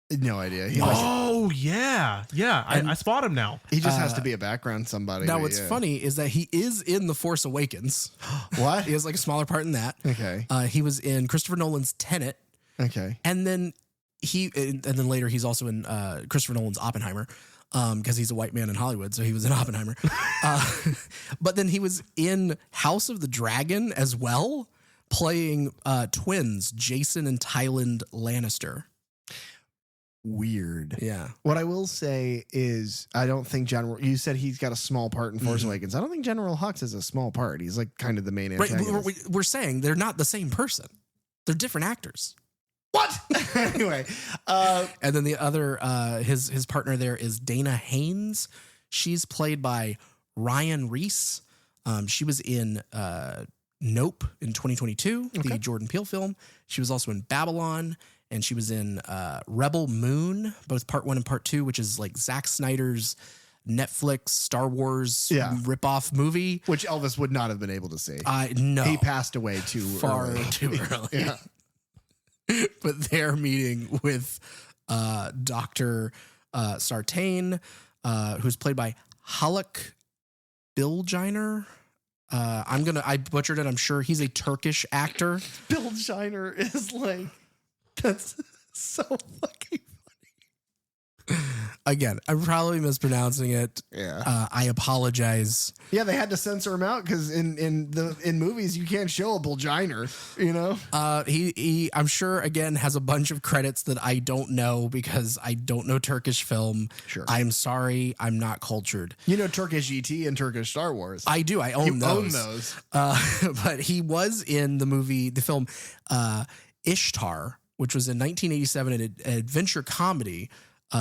No idea. Yeah. I spot him now. He just has to be a background somebody. Now, what's funny is that he is in The Force Awakens. What? He has like a smaller part in that. Okay. He was in Christopher Nolan's Tenet. Okay. And then later he's also in Christopher Nolan's Oppenheimer, because he's a white man in Hollywood, so he was in Oppenheimer. But then he was in House of the Dragon as well, playing twins, Jason and Tyland Lannister. Weird. Yeah. What I will say is, I don't think you said he's got a small part in Force Awakens. I don't think General Hux is a small part. He's like kind of the main antagonist. Right, we're saying they're not the same person. They're different actors. What? Anyway. And then the other, his partner there is Dana Haynes. She's played by Ryan Reese. She was in Nope in 2022, the Jordan Peele film. She was also in Babylon, and she was in Rebel Moon, both part 1 and part 2, which is like Zack Snyder's Netflix Star Wars ripoff movie, which Elvis would not have been able to see. No, he passed away too early. Yeah. But they're meeting with Dr. Sartain, who's played by Haluk Bilginer. I butchered it. I'm sure he's a Turkish actor. Bill Shiner is like, that's so fucking Again, I'm probably mispronouncing it. Yeah. I apologize. Yeah, they had to censor him out because in movies you can't show a bulginer, you know? He I'm sure again has a bunch of credits that I don't know because I don't know Turkish film. Sure. I'm sorry, I'm not cultured. You know Turkish ET and Turkish Star Wars. I do. I own You those. own those. But he was in the film Ishtar, which was in 1987, an adventure comedy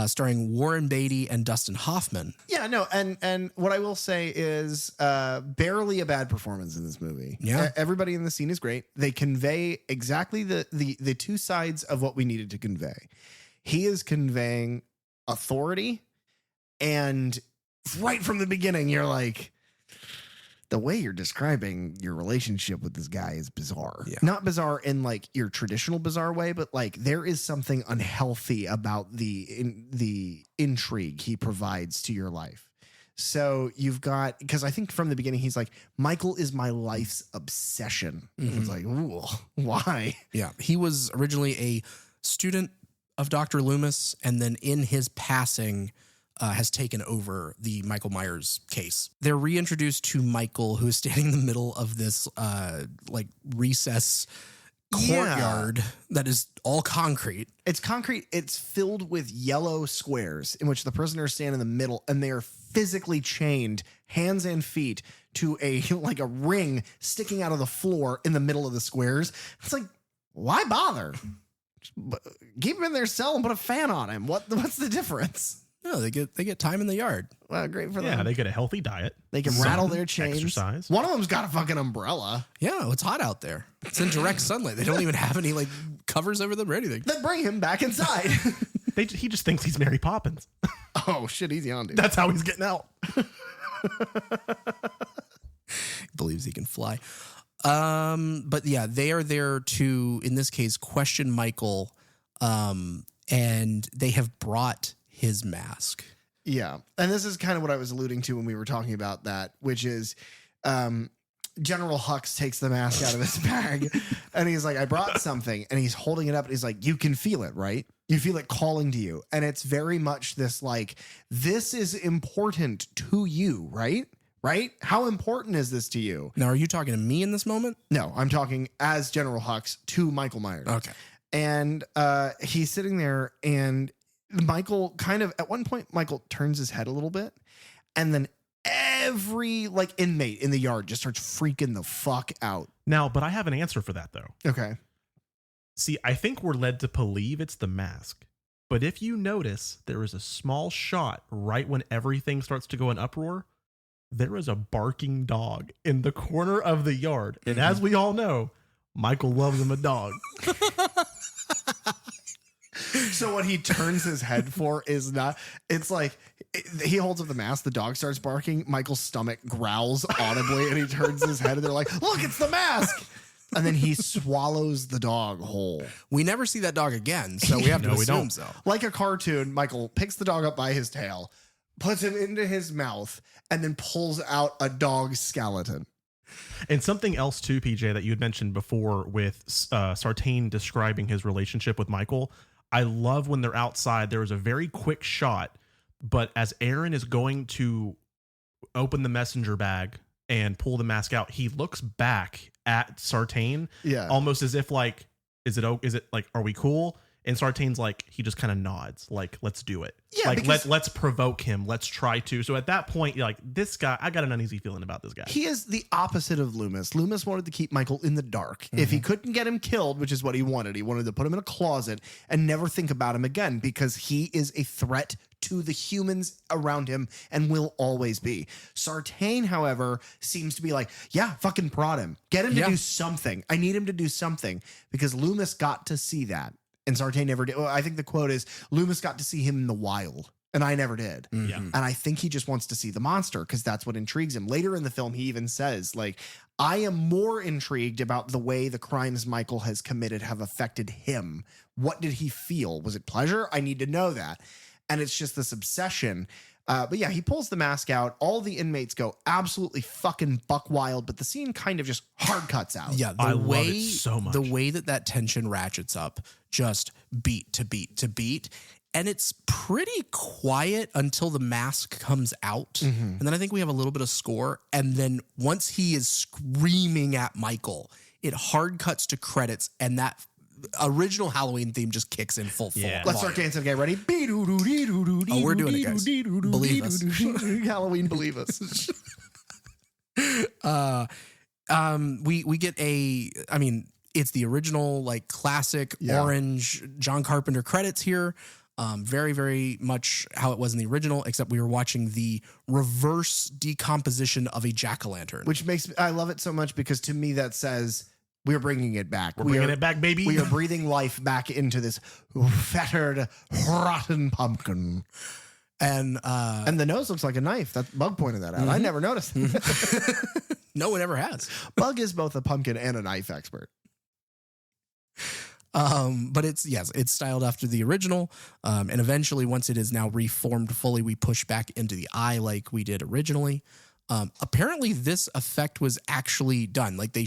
starring Warren Beatty and Dustin Hoffman. Yeah, no, and what I will say is barely a bad performance in this movie. Yeah. Everybody in the scene is great. They convey exactly the two sides of what we needed to convey. He is conveying authority, and right from the beginning, you're like, the way you're describing your relationship with this guy is bizarre. Yeah. Not bizarre in like your traditional bizarre way, but like there is something unhealthy about the intrigue he provides to your life. So you've got, because I think from the beginning he's like, Michael is my life's obsession. Mm-hmm. It's like, ooh, why? Yeah, he was originally a student of Dr. Loomis, and then in his passing has taken over the Michael Myers case. They're reintroduced to Michael, who is standing in the middle of this like recess courtyard that is all concrete. It's concrete. It's filled with yellow squares in which the prisoners stand in the middle, and they are physically chained, hands and feet, to a like a ring sticking out of the floor in the middle of the squares. It's like, why bother? Keep him in their cell and put a fan on him. What's the difference? No, they get time in the yard. Well, great for them. Yeah, they get a healthy diet. They can sun, rattle their chains. exercise. One of them's got a fucking umbrella. Yeah, it's hot out there. It's in direct sunlight. They don't even have any like covers over them or anything. Then bring him back inside. He just thinks he's Mary Poppins. Oh shit, easy on, dude. That's how he's getting out. Believes he can fly. But yeah, they are there to, in this case, question Michael. And they have brought his mask. Yeah. And this is kind of what I was alluding to when we were talking about that, which is General Hux takes the mask out of his bag and he's like, I brought something. And he's holding it up and he's like, you can feel it, right? You feel it calling to you. And it's very much this like, this is important to you, right? Right? How important is this to you? Now, are you talking to me in this moment? No, I'm talking as General Hux to Michael Myers. Okay. And he's sitting there and Michael kind of, at one point, Michael turns his head a little bit and then every like inmate in the yard just starts freaking the fuck out. Now, but I have an answer for that, though. Okay. See, I think we're led to believe it's the mask. But if you notice, there is a small shot right when everything starts to go in uproar. There is a barking dog in the corner of the yard. And as we all know, Michael loves him a dog. So what he turns his head for is not, it's like he holds up the mask, the dog starts barking, Michael's stomach growls audibly and he turns his head and they're like, look, it's the mask. And then he swallows the dog whole. We never see that dog again, so we have to No, we assume don't. so. Like a cartoon, Michael picks the dog up by his tail, puts him into his mouth, and then pulls out a dog's skeleton. And something else too, PJ, that you had mentioned before with Sartain describing his relationship with Michael. I love when they're outside. There is a very quick shot, but as Aaron is going to open the messenger bag and pull the mask out, he looks back at Sartain, almost as if like, is it like, are we cool? And Sartain's like, he just kind of nods, like, let's do it. Yeah, like, let's provoke him. Let's try to. So at that point, you're like, this guy, I got an uneasy feeling about this guy. He is the opposite of Loomis. Loomis wanted to keep Michael in the dark. If he couldn't get him killed, which is what he wanted to put him in a closet and never think about him again because he is a threat to the humans around him and will always be. Sartain, however, seems to be like, yeah, fucking prod him. Get him to do something. I need him to do something because Loomis got to see that. And Sartain never did. Well, I think the quote is, Loomis got to see him in the wild, and I never did. Yeah. And I think he just wants to see the monster because that's what intrigues him. Later in the film, he even says, like, I am more intrigued about the way the crimes Michael has committed have affected him. What did he feel? Was it pleasure? I need to know that. And it's just this obsession. But yeah, he pulls the mask out. All the inmates go absolutely fucking buck wild, but the scene kind of just hard cuts out. Yeah, I love it so much. The way that tension ratchets up, just beat to beat to beat. And it's pretty quiet until the mask comes out. And then I think we have a little bit of score. And then once he is screaming at Michael, it hard cuts to credits, and that original Halloween theme just kicks in full. Yeah. Let's start dancing. Okay, ready? Oh, we're doing it, guys. Believe us. Halloween, believe us. We get it's the original like classic orange John Carpenter credits here. Very, very much how it was in the original, except we were watching the reverse decomposition of a jack-o'-lantern. Which I love it so much because to me that says we're bringing it back. We're bringing it back, baby. We are breathing life back into this fettered, rotten pumpkin. And the nose looks like a knife. That Bug pointed that out. I never noticed. No one ever has. Bug is both a pumpkin and a knife expert. But it's styled after the original. And eventually, once it is now reformed fully, we push back into the eye like we did originally. Apparently this effect was actually done. Like they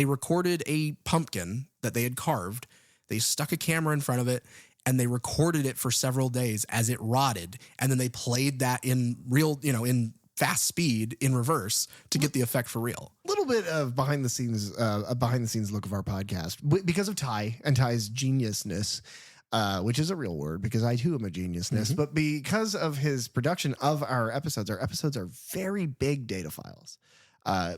recorded a pumpkin that they had carved. They stuck a camera in front of it and they recorded it for several days as it rotted. And then they played that in real, in fast speed in reverse to get the effect for real. A little bit of behind the scenes look of our podcast because of Ty and Ty's geniusness, which is a real word because I too am a geniusness, but because of his production of our episodes are very big data files.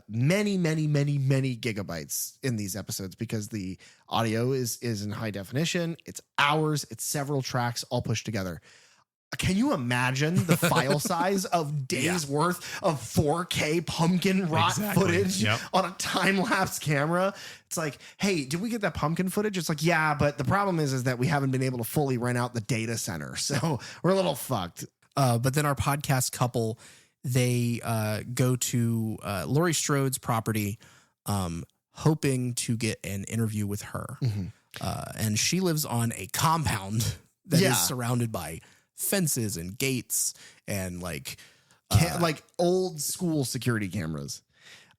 Many gigabytes in these episodes because the audio is in high definition. It's hours, it's several tracks all pushed together. Can you imagine the file size of days worth of 4K pumpkin rot footage on a time-lapse camera? It's like, hey, did we get that pumpkin footage? It's like, yeah, but the problem is that we haven't been able to fully rent out the data center. So we're a little fucked. But then our podcast couple, they go to Laurie Strode's property, hoping to get an interview with her. And she lives on a compound that is surrounded by fences and gates and like old school security cameras.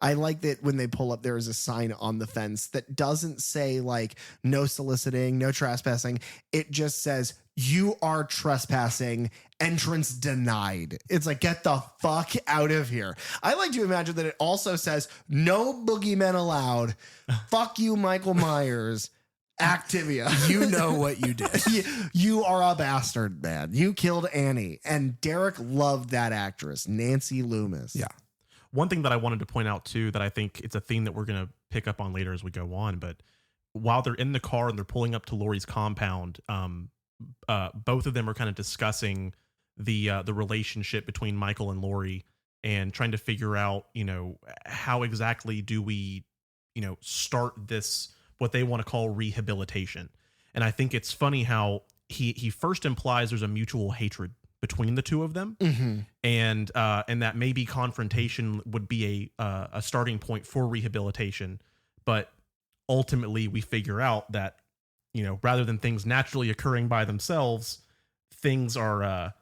I like that when they pull up, there is a sign on the fence that doesn't say like no soliciting, no trespassing. It just says you are trespassing, entrance denied. It's like, get the fuck out of here. I like to imagine that it also says no boogeymen allowed. Fuck you, Michael Myers. Activia. You know what you did. You are a bastard, man. You killed Annie. And Derek loved that actress, Nancy Loomis. Yeah. One thing that I wanted to point out too, that I think it's a theme that we're going to pick up on later as we go on, but while they're in the car and they're pulling up to Laurie's compound, both of them are kind of discussing the relationship between Michael and Laurie and trying to figure out, how exactly do we, start this, what they want to call rehabilitation. And I think it's funny how he first implies there's a mutual hatred between the two of them, and that maybe confrontation would be a starting point for rehabilitation. But ultimately, we figure out that rather than things naturally occurring by themselves, things are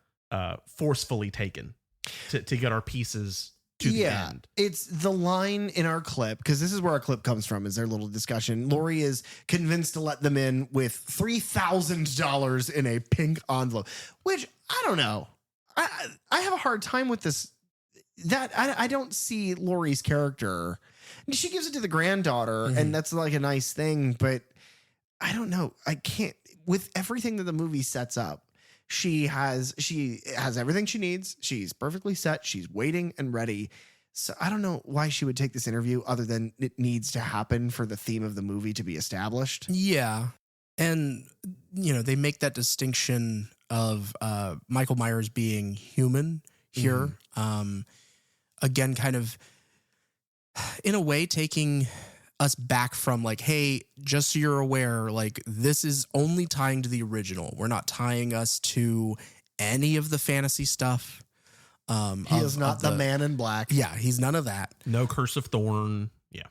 forcefully taken to get our pieces to the end. It's the line in our clip, because this is where our clip comes from, is their little discussion. Laurie is convinced to let them in with $3,000 in a pink envelope, which I don't know. I have a hard time with this. That I don't see Laurie's character. She gives it to the granddaughter, and that's like a nice thing, but I don't know. I can't, with everything that the movie sets up. She has everything she needs. She's perfectly set. She's waiting and ready. So I don't know why she would take this interview other than it needs to happen for the theme of the movie to be established. Yeah. And, they make that distinction of Michael Myers being human here. Again, kind of in a way taking us back from like, hey, just so you're aware, like this is only tying to the original. We're not tying us to any of the fantasy stuff. He is not the man in black. Yeah, he's none of that. No Curse of Thorn. Yeah.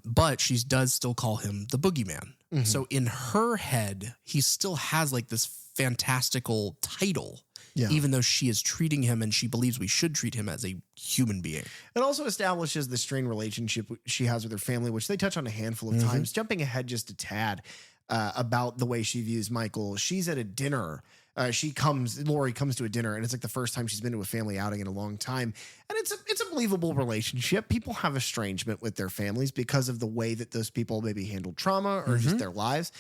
But she does still call him the boogeyman. So in her head, he still has like this fantastical title. Yeah. Even though she is treating him and she believes we should treat him as a human being. It also establishes the strained relationship she has with her family, which they touch on a handful of times. Jumping ahead just a tad about the way she views Michael. She's at a dinner Laurie comes to a dinner, and it's like the first time she's been to a family outing in a long time. And it's a believable relationship. People have estrangement with their families because of the way that those people maybe handled trauma or just their lives.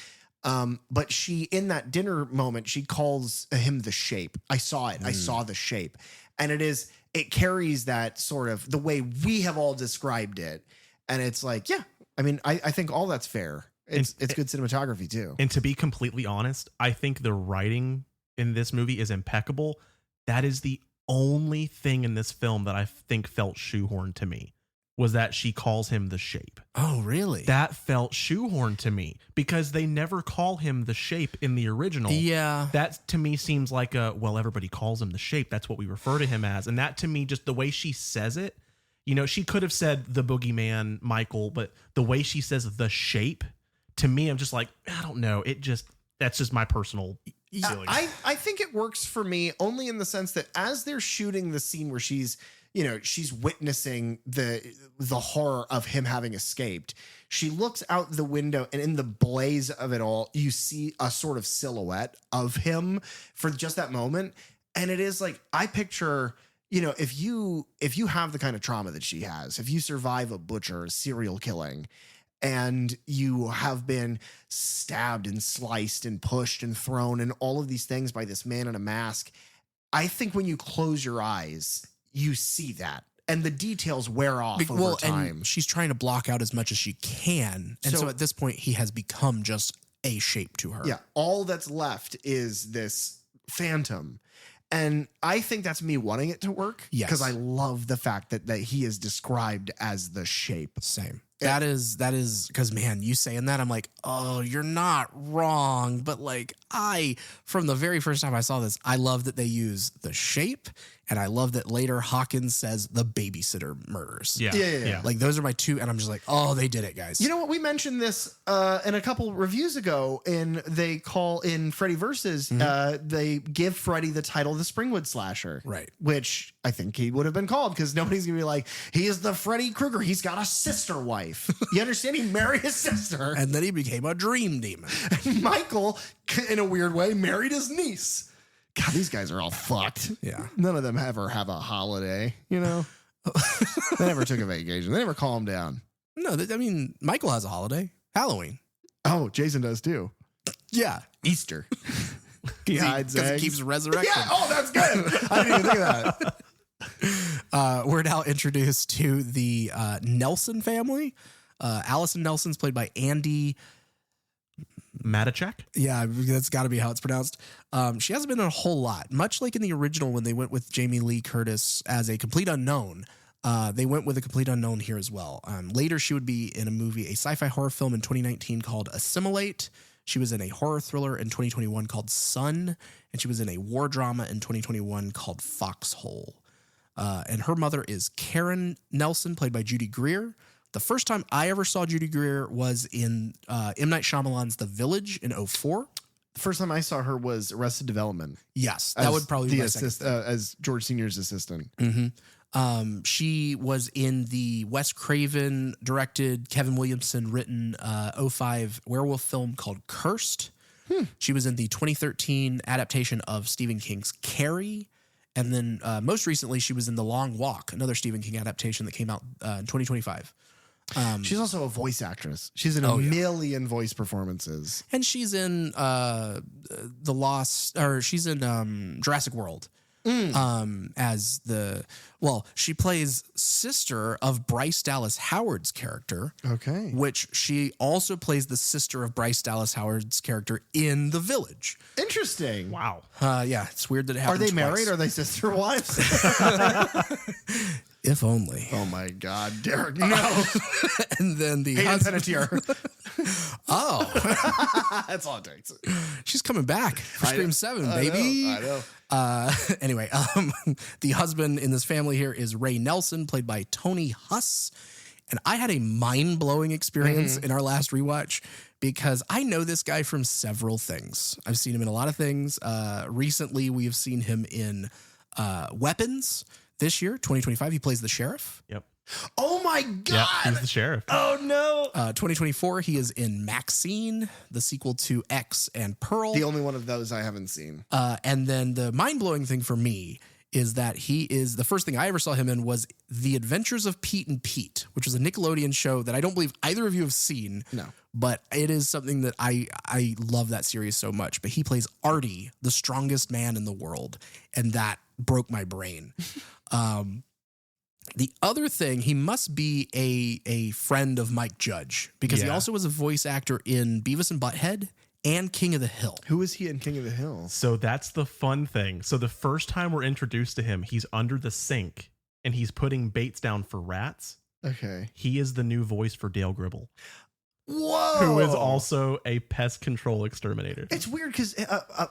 But she, in that dinner moment, she calls him the shape. I saw it. I saw the shape. And it carries that sort of the way we have all described it. And it's like, yeah, I mean, I think all that's fair. It's good cinematography too. And to be completely honest, I think the writing in this movie is impeccable. That is the only thing in this film that I think felt shoehorned to me, was that she calls him the shape. Oh, really? That felt shoehorned to me because they never call him the shape in the original. Yeah. That to me seems like everybody calls him the shape. That's what we refer to him as. And that to me, just the way she says it, she could have said the boogeyman, Michael, but the way she says the shape, to me, I'm just like, I don't know. That's just my personal feeling. I think it works for me only in the sense that as they're shooting the scene where she's witnessing the horror of him having escaped, she looks out the window, and in the blaze of it all, you see a sort of silhouette of him for just that moment. And it is like, I picture, if you have the kind of trauma that she has, if you survive a butcher, a serial killing, and you have been stabbed and sliced and pushed and thrown and all of these things by this man in a mask, I think when you close your eyes, you see that. And the details wear off over time. And she's trying to block out as much as she can. And so at this point, he has become just a shape to her. Yeah. All that's left is this phantom. And I think that's me wanting it to work. Yes. Because I love the fact that he is described as the shape. Same. That is because, man, you saying that, I'm like, oh, you're not wrong. But like, from the very first time I saw this, I love that they use the shape. And I love that later Hawkins says the babysitter murders. Yeah. Like, those are my two. And I'm just like, oh, they did it, guys. You know what? We mentioned this in a couple reviews ago. They call in Freddy Versus, they give Freddy the title the Springwood Slasher. Right. Which I think he would have been called, because nobody's going to be like, he is the Freddy Krueger. He's got a sister wife. You understand? He married his sister. And then he became a dream demon. And Michael, in a weird way, married his niece. God, these guys are all fucked. Yeah. None of them ever have a holiday, They never took a vacation. They never calmed down. No, Michael has a holiday. Halloween. Oh, Jason does too. Yeah. Easter. He hides because eggs. he keeps resurrecting. Yeah. Oh, that's good. I didn't even think of that. We're now introduced to the Nelson family. Allison Nelson's played by Andy Matichak? Yeah, that's got to be how it's pronounced. She hasn't been in a whole lot. Much like in the original when they went with Jamie Lee Curtis as a complete unknown, they went with a complete unknown here as well. Later, she would be in a sci-fi horror film in 2019 called Assimilate. She was in a horror thriller in 2021 called Sun, and she was in a war drama in 2021 called Foxhole. And her mother is Karen Nelson, played by Judy Greer. The first time I ever saw Judy Greer was in M. Night Shyamalan's The Village in 2004. The first time I saw her was Arrested Development. Yes, that would probably be my as George Sr.'s assistant. Mm-hmm. She was in the Wes Craven directed, Kevin Williamson written 2005 werewolf film called Cursed. She was in the 2013 adaptation of Stephen King's Carrie. And then most recently, she was in The Long Walk, another Stephen King adaptation that came out in 2025. She's also a voice actress. She's in a million voice performances. And she's in she's in Jurassic World. She plays sister of Bryce Dallas Howard's character. Okay. Which she also plays the sister of Bryce Dallas Howard's character in The Village. Interesting. Wow. Yeah, it's weird that it happens Are they twice. married? Are they sister wives? If only. Oh my God, Derek, no. And then the Hayden husband. Panettiere. That's all it takes. She's coming back for Scream 7, baby. I know. Anyway, the husband in this family here is Ray Nelson, played by Tony Huss. And I had a mind-blowing experience in our last rewatch because I know this guy from several things. I've seen him in a lot of things. Recently, we have seen him in Weapons. This year, 2025, he plays the sheriff. Yep. Oh my God. Yeah, he's the sheriff. Oh no. 2024, he is in Maxine, the sequel to X and Pearl. The only one of those I haven't seen. And then the mind-blowing thing for me is that he is, the first thing I ever saw him in was The Adventures of Pete and Pete, which was a Nickelodeon show that I don't believe either of you have seen. No. But it is something that I love that series so much. But he plays Artie, the strongest man in the world. And that broke my brain. The other thing, he must be a friend of Mike Judge because he also was a voice actor in Beavis and Butthead and King of the Hill. Who is he in King of the Hill? So that's the fun thing. So the first time we're introduced to him, he's under the sink and he's putting baits down for rats. Okay. He is the new voice for Dale Gribble, Whoa. who is also a pest control exterminator. It's weird because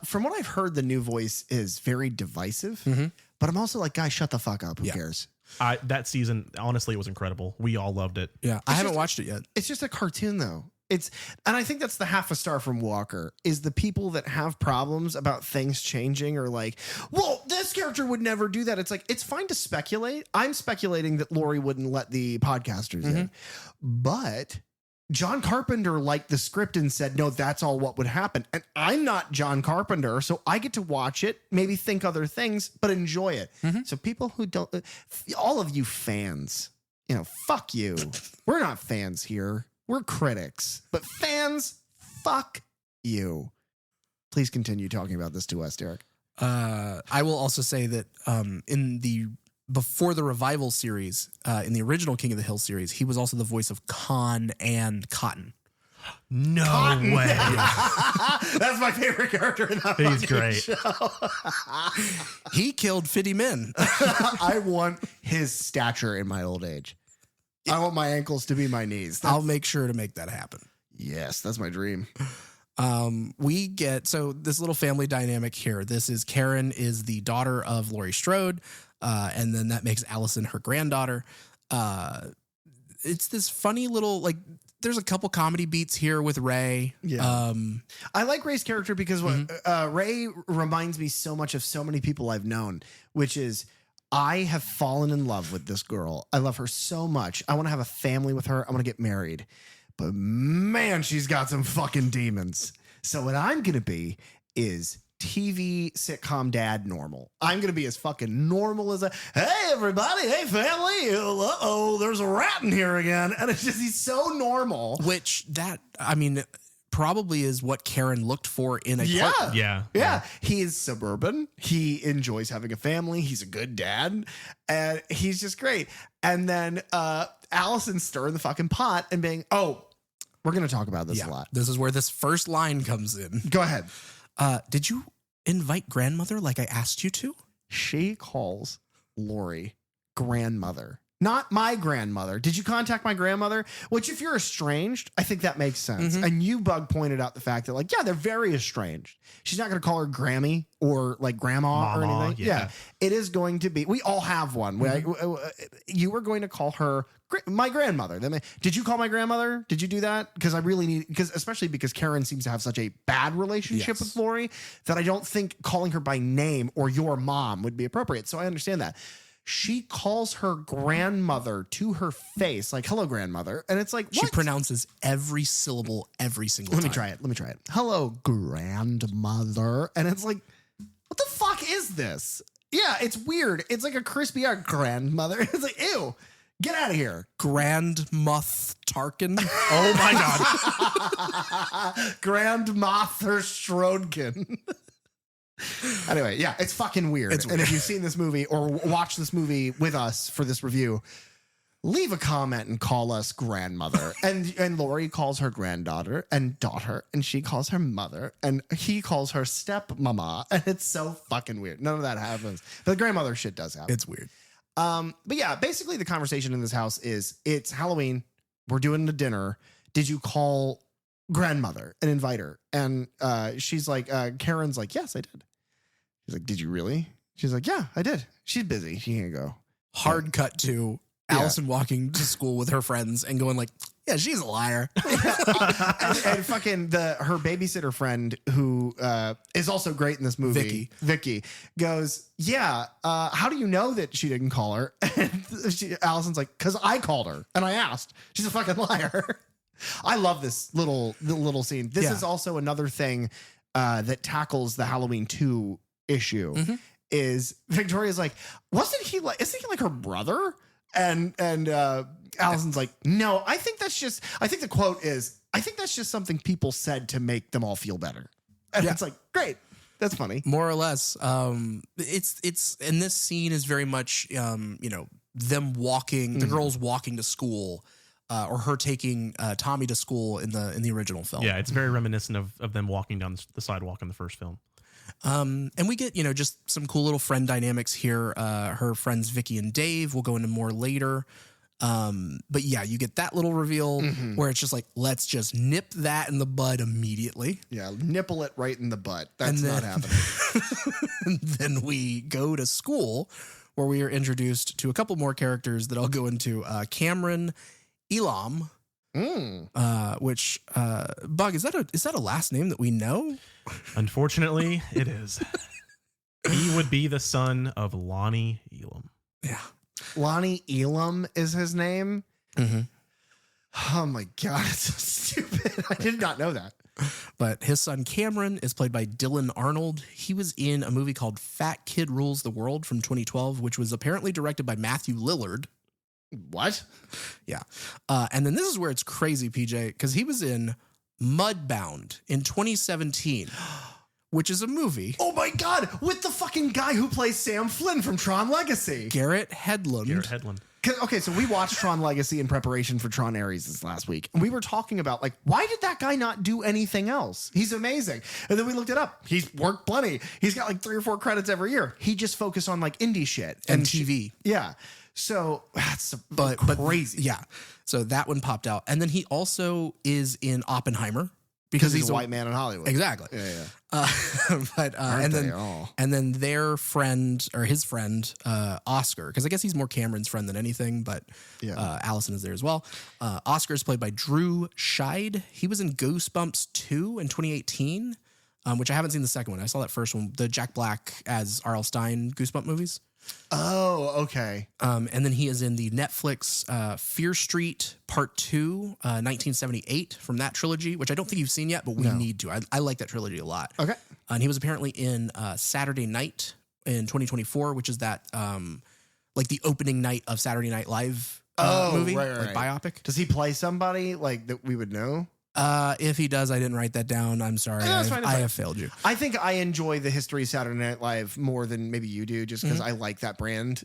from what I've heard, the new voice is very divisive. Mm-hmm. But I'm also like, guys, shut the fuck up. Who cares? That season, honestly, it was incredible. We all loved it. Yeah, I haven't watched it yet. It's just a cartoon, though. And I think that's the half a star from Walker is the people that have problems about things changing or like, well, this character would never do that. It's like, it's fine to speculate. I'm speculating that Laurie wouldn't let the podcasters in, but John Carpenter liked the script and said, no, that's all what would happen. And I'm not John Carpenter, so I get to watch it, maybe think other things, but enjoy it. So people who don't, all of you fans, fuck you. We're not fans here. We're critics, but fans, fuck you. Please continue talking about this to us, Derek. I will also say that before the revival series, in the original King of the Hill series, he was also the voice of Khan and Cotton. No way. That's my favorite character in that He's great. show. He killed 50 men. I want his stature in my old age. I want my ankles to be my knees. I'll make sure to make that happen. Yes, that's my dream. We get, so this little family dynamic here. This is Karen is the daughter of Laurie Strode. And then that makes Allison her granddaughter. It's this funny little, like, there's a couple comedy beats here with Ray. Yeah. I like Ray's character because Ray reminds me so much of so many people I've known, which is I have fallen in love with this girl. I love her so much. I want to have a family with her. I want to get married. But man, she's got some fucking demons. So what I'm going to be is TV sitcom dad normal. I'm going to be as fucking normal as hey, everybody. Hey, family. Uh-oh, there's a rat in here again. And it's just, he's so normal. Which probably is what Karen looked for in a partner. Yeah. He is suburban. He enjoys having a family. He's a good dad. And he's just great. And then Allison stirring the fucking pot and being, we're going to talk about this a lot. This is where this first line comes in. Go ahead. Did you invite grandmother like I asked you to? She calls Laurie grandmother. Not my grandmother. Did you contact my grandmother? Which, if you're estranged, I think that makes sense. And you, Bug, pointed out the fact that, like, they're very estranged. She's not going to call her Grammy or, like, Grandma or anything. Yeah. It is going to be, we all have one. You were going to call her my grandmother. Did you call my grandmother? Did you do that? Because I really need, especially because Karen seems to have such a bad relationship with Laurie that I don't think calling her by name or your mom would be appropriate. So I understand that. She calls her grandmother to her face, like, hello, grandmother. And it's like, what? She pronounces every syllable every single time. Let me try it. Hello, grandmother. And it's like, what the fuck is this? Yeah, it's weird. It's like a crispy grandmother. It's like, ew, get out of here. Grandmoth Tarkin. Oh my God. Grandmother Strodkin. Anyway, yeah, it's fucking weird. And if you've seen this movie or watched this movie with us for this review, leave a comment and call us grandmother. And Laurie calls her granddaughter and daughter, and she calls her mother, and he calls her stepmama. And it's so fucking weird. None of that happens. But the grandmother shit does happen. It's weird. But yeah, basically the conversation in this house is, it's Halloween. We're doing the dinner. Did you call grandmother and invite her? And she's like, Karen's like, yes, I did. She's like, did you really? She's like, yeah, I did. She's busy. She can't go. Hard cut to Allison walking to school with her friends and going like, yeah, she's a liar. and fucking her babysitter friend who is also great in this movie, Vicky goes, yeah, how do you know that she didn't call her? And Allison's like, because I called her and I asked. She's a fucking liar. I love this little scene. This is also another thing that tackles the Halloween 2 issue. Is Victoria's like, isn't he like her brother? And Allison's like, no, I think the quote is, I think that's just something people said to make them all feel better. And it's like, great. That's funny. More or less. It's and this scene is very much, them walking, the girls walking to school, or her taking Tommy to school in the original film. Yeah, it's very reminiscent of them walking down the sidewalk in the first film. And we get, just some cool little friend dynamics here. Her friends Vicky and Dave, we'll go into more later. But yeah, you get that little reveal where it's just like, let's just nip that in the bud immediately. Yeah, nipple it right in the butt. That's not happening. And then we go to school where we are introduced to a couple more characters that I'll go into. Cameron Elam, which Bug, is that a last name that we know? Unfortunately, it is. He would be the son of Lonnie Elam. Yeah. Lonnie Elam is his name. Oh my God, it's so stupid. I did not know that. But his son Cameron is played by Dylan Arnold. He was in a movie called Fat Kid Rules the World from 2012, which was apparently directed by Matthew Lillard. What? Yeah. And then this is where it's crazy, PJ, because he was in Mudbound in 2017, which is a movie. Oh my God, with the fucking guy who plays Sam Flynn from Tron Legacy. Garrett Hedlund. Okay, so we watched Tron Legacy in preparation for Tron Ares this last week. And we were talking about, like, why did that guy not do anything else? He's amazing. And then we looked it up. He's worked plenty. He's got like 3 or 4 credits every year. He just focused on like indie shit. And TV. Yeah. So that's crazy. Yeah. So that one popped out. And then he also is in Oppenheimer. Because he's a white man in Hollywood. Exactly. Yeah. And then their friend or his friend, Oscar, because I guess he's more Cameron's friend than anything, but Allison is there as well. Oscar is played by Drew Scheid. He was in Goosebumps 2 in 2018, which I haven't seen the second one. I saw that first one, the Jack Black as R.L. Stein Goosebump movies. Oh, okay. And then he is in the Netflix Fear Street Part 2, 1978 from that trilogy, which I don't think you've seen yet, but we need to. I like that trilogy a lot. Okay. And he was apparently in Saturday Night in 2024, which is that like the opening night of Saturday Night Live movie, right. biopic. Does he play somebody like that we would know? If he does, I didn't write that down. I'm sorry. I have failed you. I think I enjoy the history of Saturday Night Live more than maybe you do, just because I like that brand.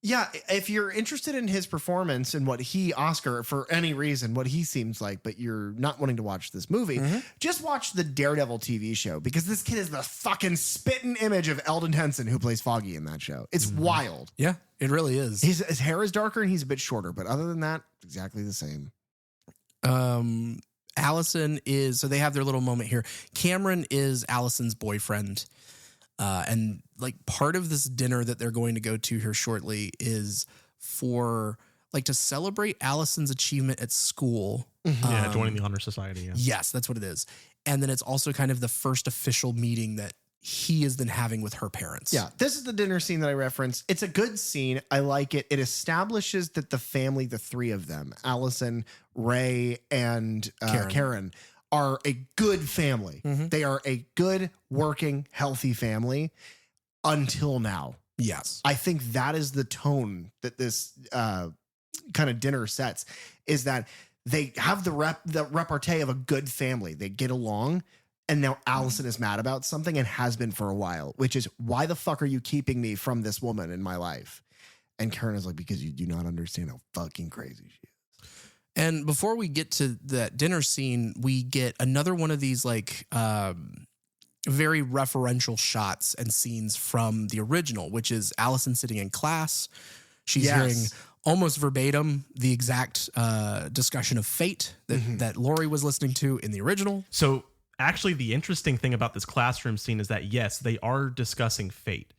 Yeah, if you're interested in his performance and what Oscar, for any reason, what he seems like, but you're not wanting to watch this movie, just watch the Daredevil TV show, because this kid is the fucking spitting image of Eldon Henson, who plays Foggy in that show. It's wild. Yeah, it really is. His hair is darker and he's a bit shorter, but other than that, exactly the same. Allison is, so they have their little moment here. Cameron is Allison's boyfriend. And like part of this dinner that they're going to go to here shortly is for like to celebrate Allison's achievement at school. Yeah, joining the honor society. Yeah. Yes, that's what it is. And then it's also kind of the first official meeting that he is then having with her parents. Yeah, this is the dinner scene that I referenced. It's a good scene. I like it. It establishes that the family, the 3 of them, Allison, Ray, and Karen, are a good family. They are a good, working, healthy family until now. Yes. I think that is the tone that this kind of dinner sets, is that they have the repartee of a good family. They get along. And now Allison is mad about something and has been for a while, which is, why the fuck are you keeping me from this woman in my life? And Karen is like, because you do not understand how fucking crazy she is. And before we get to that dinner scene, we get another one of these like very referential shots and scenes from the original, which is Allison sitting in class. She's hearing almost verbatim the exact discussion of fate that Laurie was listening to in the original. So actually, the interesting thing about this classroom scene is that, yes, they are discussing fate,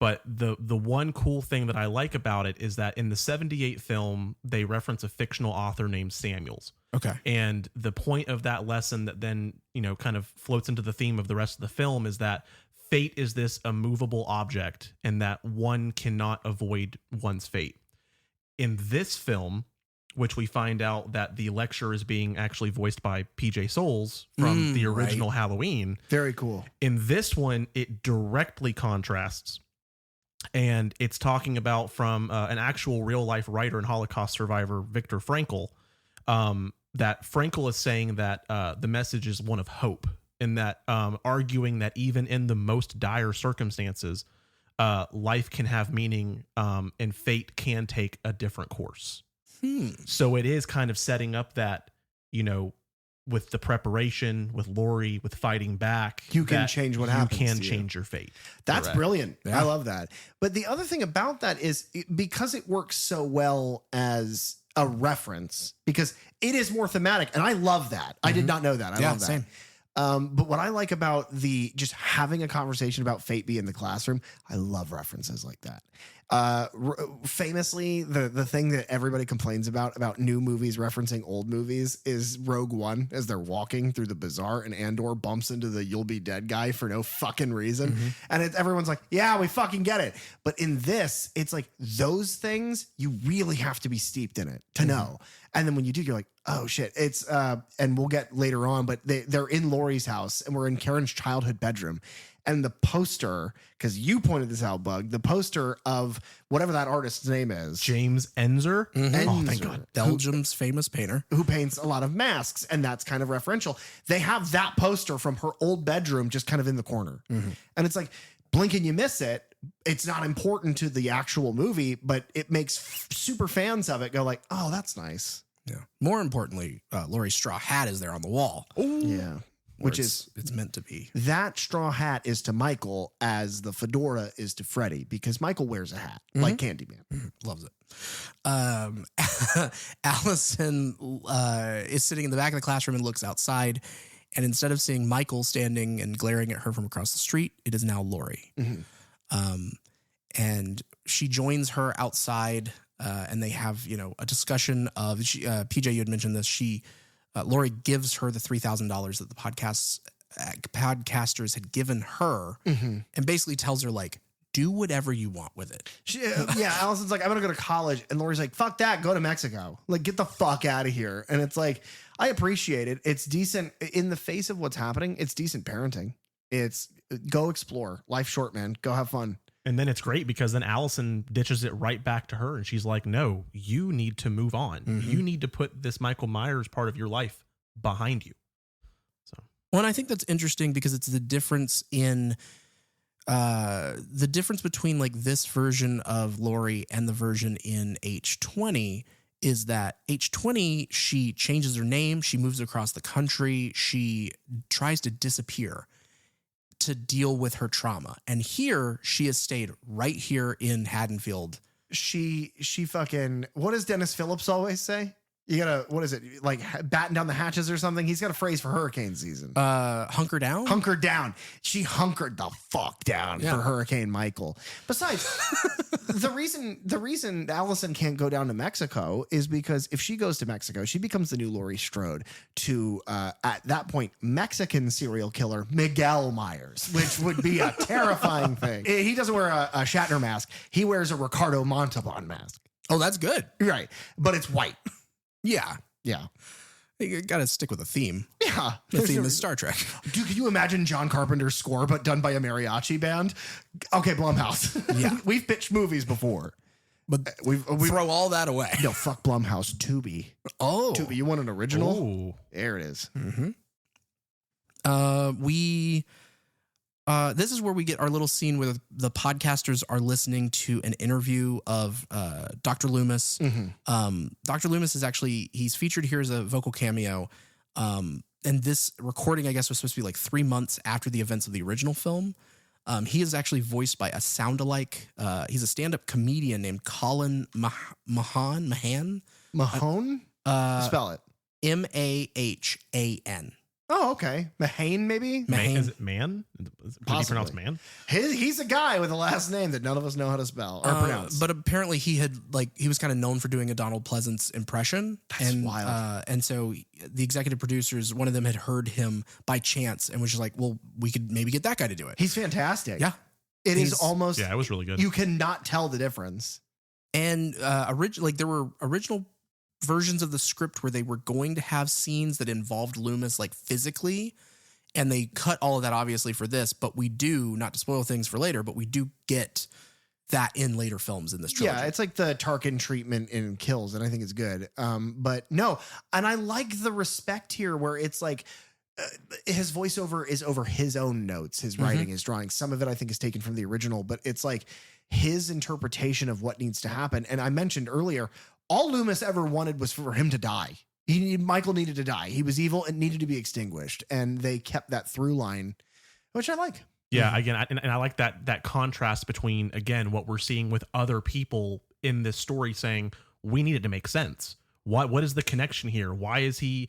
But the one cool thing that I like about it is that in the 78 film, they reference a fictional author named Samuels. Okay. And the point of that lesson that then, kind of floats into the theme of the rest of the film is that fate is this immovable object and that one cannot avoid one's fate. In this film, which we find out that the lecturer is being actually voiced by PJ Souls from the original Halloween. Very cool. In this one, it directly contrasts. And it's talking about from an actual real life writer and Holocaust survivor, Viktor Frankl, that Frankl is saying that the message is one of hope, and that arguing that even in the most dire circumstances, life can have meaning and fate can take a different course. So it is kind of setting up that, with the preparation, with Laurie, with fighting back, you can change what happens. You can change your fate. That's Correct. brilliant. Yeah. I love that. But the other thing about that is because it works so well as a reference, because it is more thematic. And I love that. I did not know that. I love that. Same. But what I like about just having a conversation about fate be in the classroom, I love references like that. Famously, the thing that everybody complains about new movies referencing old movies is Rogue One, as they're walking through the bazaar and Andor bumps into the "You'll Be Dead" guy for no fucking reason. And everyone's like, yeah, we fucking get it. But in this, it's like those things, you really have to be steeped in it to know. And then when you do, you're like, oh shit. It's and we'll get later on, but they're in Laurie's house and we're in Karen's childhood bedroom. And the poster, because you pointed this out, Bug, the poster of whatever that artist's name is. James Ensor. Oh, thank God. Belgium's famous painter. Who paints a lot of masks, and that's kind of referential. They have that poster from her old bedroom just kind of in the corner. And it's like, blink and you miss it. It's not important to the actual movie, but it makes super fans of it go like, oh, that's nice. Yeah. More importantly, Laurie's straw hat is there on the wall. Yeah. Which is it's meant to be. That straw hat is to Michael as the fedora is to Freddy, because Michael wears a hat like Candyman. Loves it. Allison is sitting in the back of the classroom and looks outside. And instead of seeing Michael standing and glaring at her from across the street, it is now Laurie. And she joins her outside and they have, a discussion of, PJ, you had mentioned this. Laurie gives her the $3,000 that the podcasters had given her and basically tells her, like, do whatever you want with it. Allison's like, I'm going to go to college. And Laurie's like, fuck that. Go to Mexico. Like, get the fuck out of here. And it's like, I appreciate it. It's decent in the face of what's happening. It's decent parenting. It's go explore. Life's short, man. Go have fun. And then it's great because then Allison ditches it right back to her. And she's like, no, you need to move on. You need to put this Michael Myers part of your life behind you. So, well, and I think that's interesting because it's the difference in between like this version of Laurie and the version in H20 is that H20, she changes her name. She moves across the country. She tries to disappear to deal with her trauma. And here she has stayed right here in Haddonfield. She fucking, what does Dennis Phillips always say? You gotta, what is it? Like batten down the hatches or something? He's got a phrase for hurricane season. Hunker down? Hunker down. She hunkered the fuck down for Hurricane Michael. Besides, the reason Allison can't go down to Mexico is because if she goes to Mexico, she becomes the new Laurie Strode to, at that point, Mexican serial killer Miguel Myers, which would be a terrifying thing. He doesn't wear a Shatner mask. He wears a Ricardo Montalban mask. Oh, that's good. Right. But it's white. Yeah. Yeah. You got to stick with a theme. Yeah. The theme is Star Trek. Dude, can you imagine John Carpenter's score, but done by a mariachi band? Okay, Blumhouse. Yeah. We've pitched movies before. But we throw all that away. No, fuck Blumhouse. Tubi. Oh. Tubi, you want an original? oh, There it is. This is where we get our little scene where the podcasters are listening to an interview of Dr. Loomis. Dr. Loomis is actually, he's featured here as a vocal cameo. And this recording, I guess, was supposed to be like 3 months after the events of the original film. He is actually voiced by a sound-alike. He's a stand-up comedian named Colin Mahan. Mahone? Spell it. Mahan. Oh, okay. Mahane, maybe? Mahane. Is it man? Would he pronounce man? He's a guy with a last name that none of us know how to spell or pronounce. But apparently he was kind of known for doing a Donald Pleasance impression. That's wild. And so the executive producers, one of them had heard him by chance and was just like, well, we could maybe get that guy to do it. He's fantastic. Yeah. It is almost, Yeah, it was really good. you cannot tell the difference. And there were original versions of the script where they were going to have scenes that involved Loomis like physically, and they cut all of that obviously for this, but we do, not to spoil things for later, but we do get that in later films in this trilogy. Yeah, it's like the Tarkin treatment in Kills, and I think it's good. But no, and I like the respect here where it's like his voiceover is over his own notes, his writing, his drawing. Some of it I think is taken from the original, but it's like his interpretation of what needs to happen. And I mentioned earlier, all Loomis ever wanted was for him to die. Michael needed to die. He was evil and needed to be extinguished. And they kept that through line, which I like. Yeah, again, and I like that contrast between, again, what we're seeing with other people in this story saying, we need it to make sense. What is the connection here? Why is he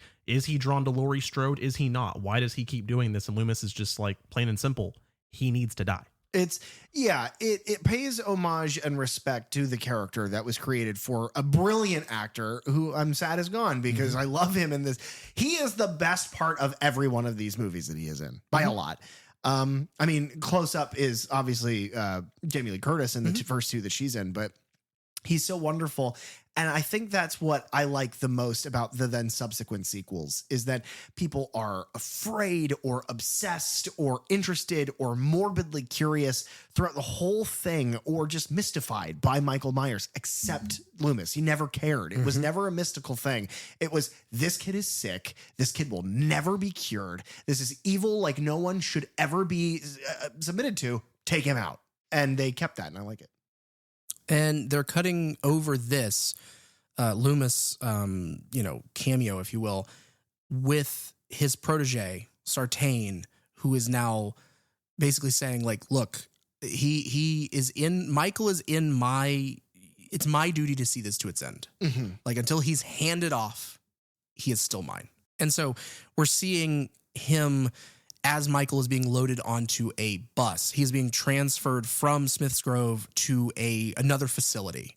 drawn to Laurie Strode? Is he not? Why does he keep doing this? And Loomis is just like, plain and simple, he needs to die. It pays homage and respect to the character that was created for a brilliant actor who I'm sad is gone because I love him in this. He is the best part of every one of these movies that he is in by a lot. I mean, close up is obviously Jamie Lee Curtis in the first two that she's in, but he's so wonderful. And I think that's what I like the most about the then subsequent sequels is that people are afraid or obsessed or interested or morbidly curious throughout the whole thing or just mystified by Michael Myers, except Loomis. He never cared. It was never a mystical thing. It was, this kid is sick. This kid will never be cured. This is evil like no one should ever be submitted to. Take him out. And they kept that, and I like it. And they're cutting over this Loomis, cameo, if you will, with his protege, Sartain, who is now basically saying, like, look, Michael is in it's my duty to see this to its end. Like, until he's handed off, he is still mine. And so we're seeing him as Michael is being loaded onto a bus. He's being transferred from Smith's Grove to another facility.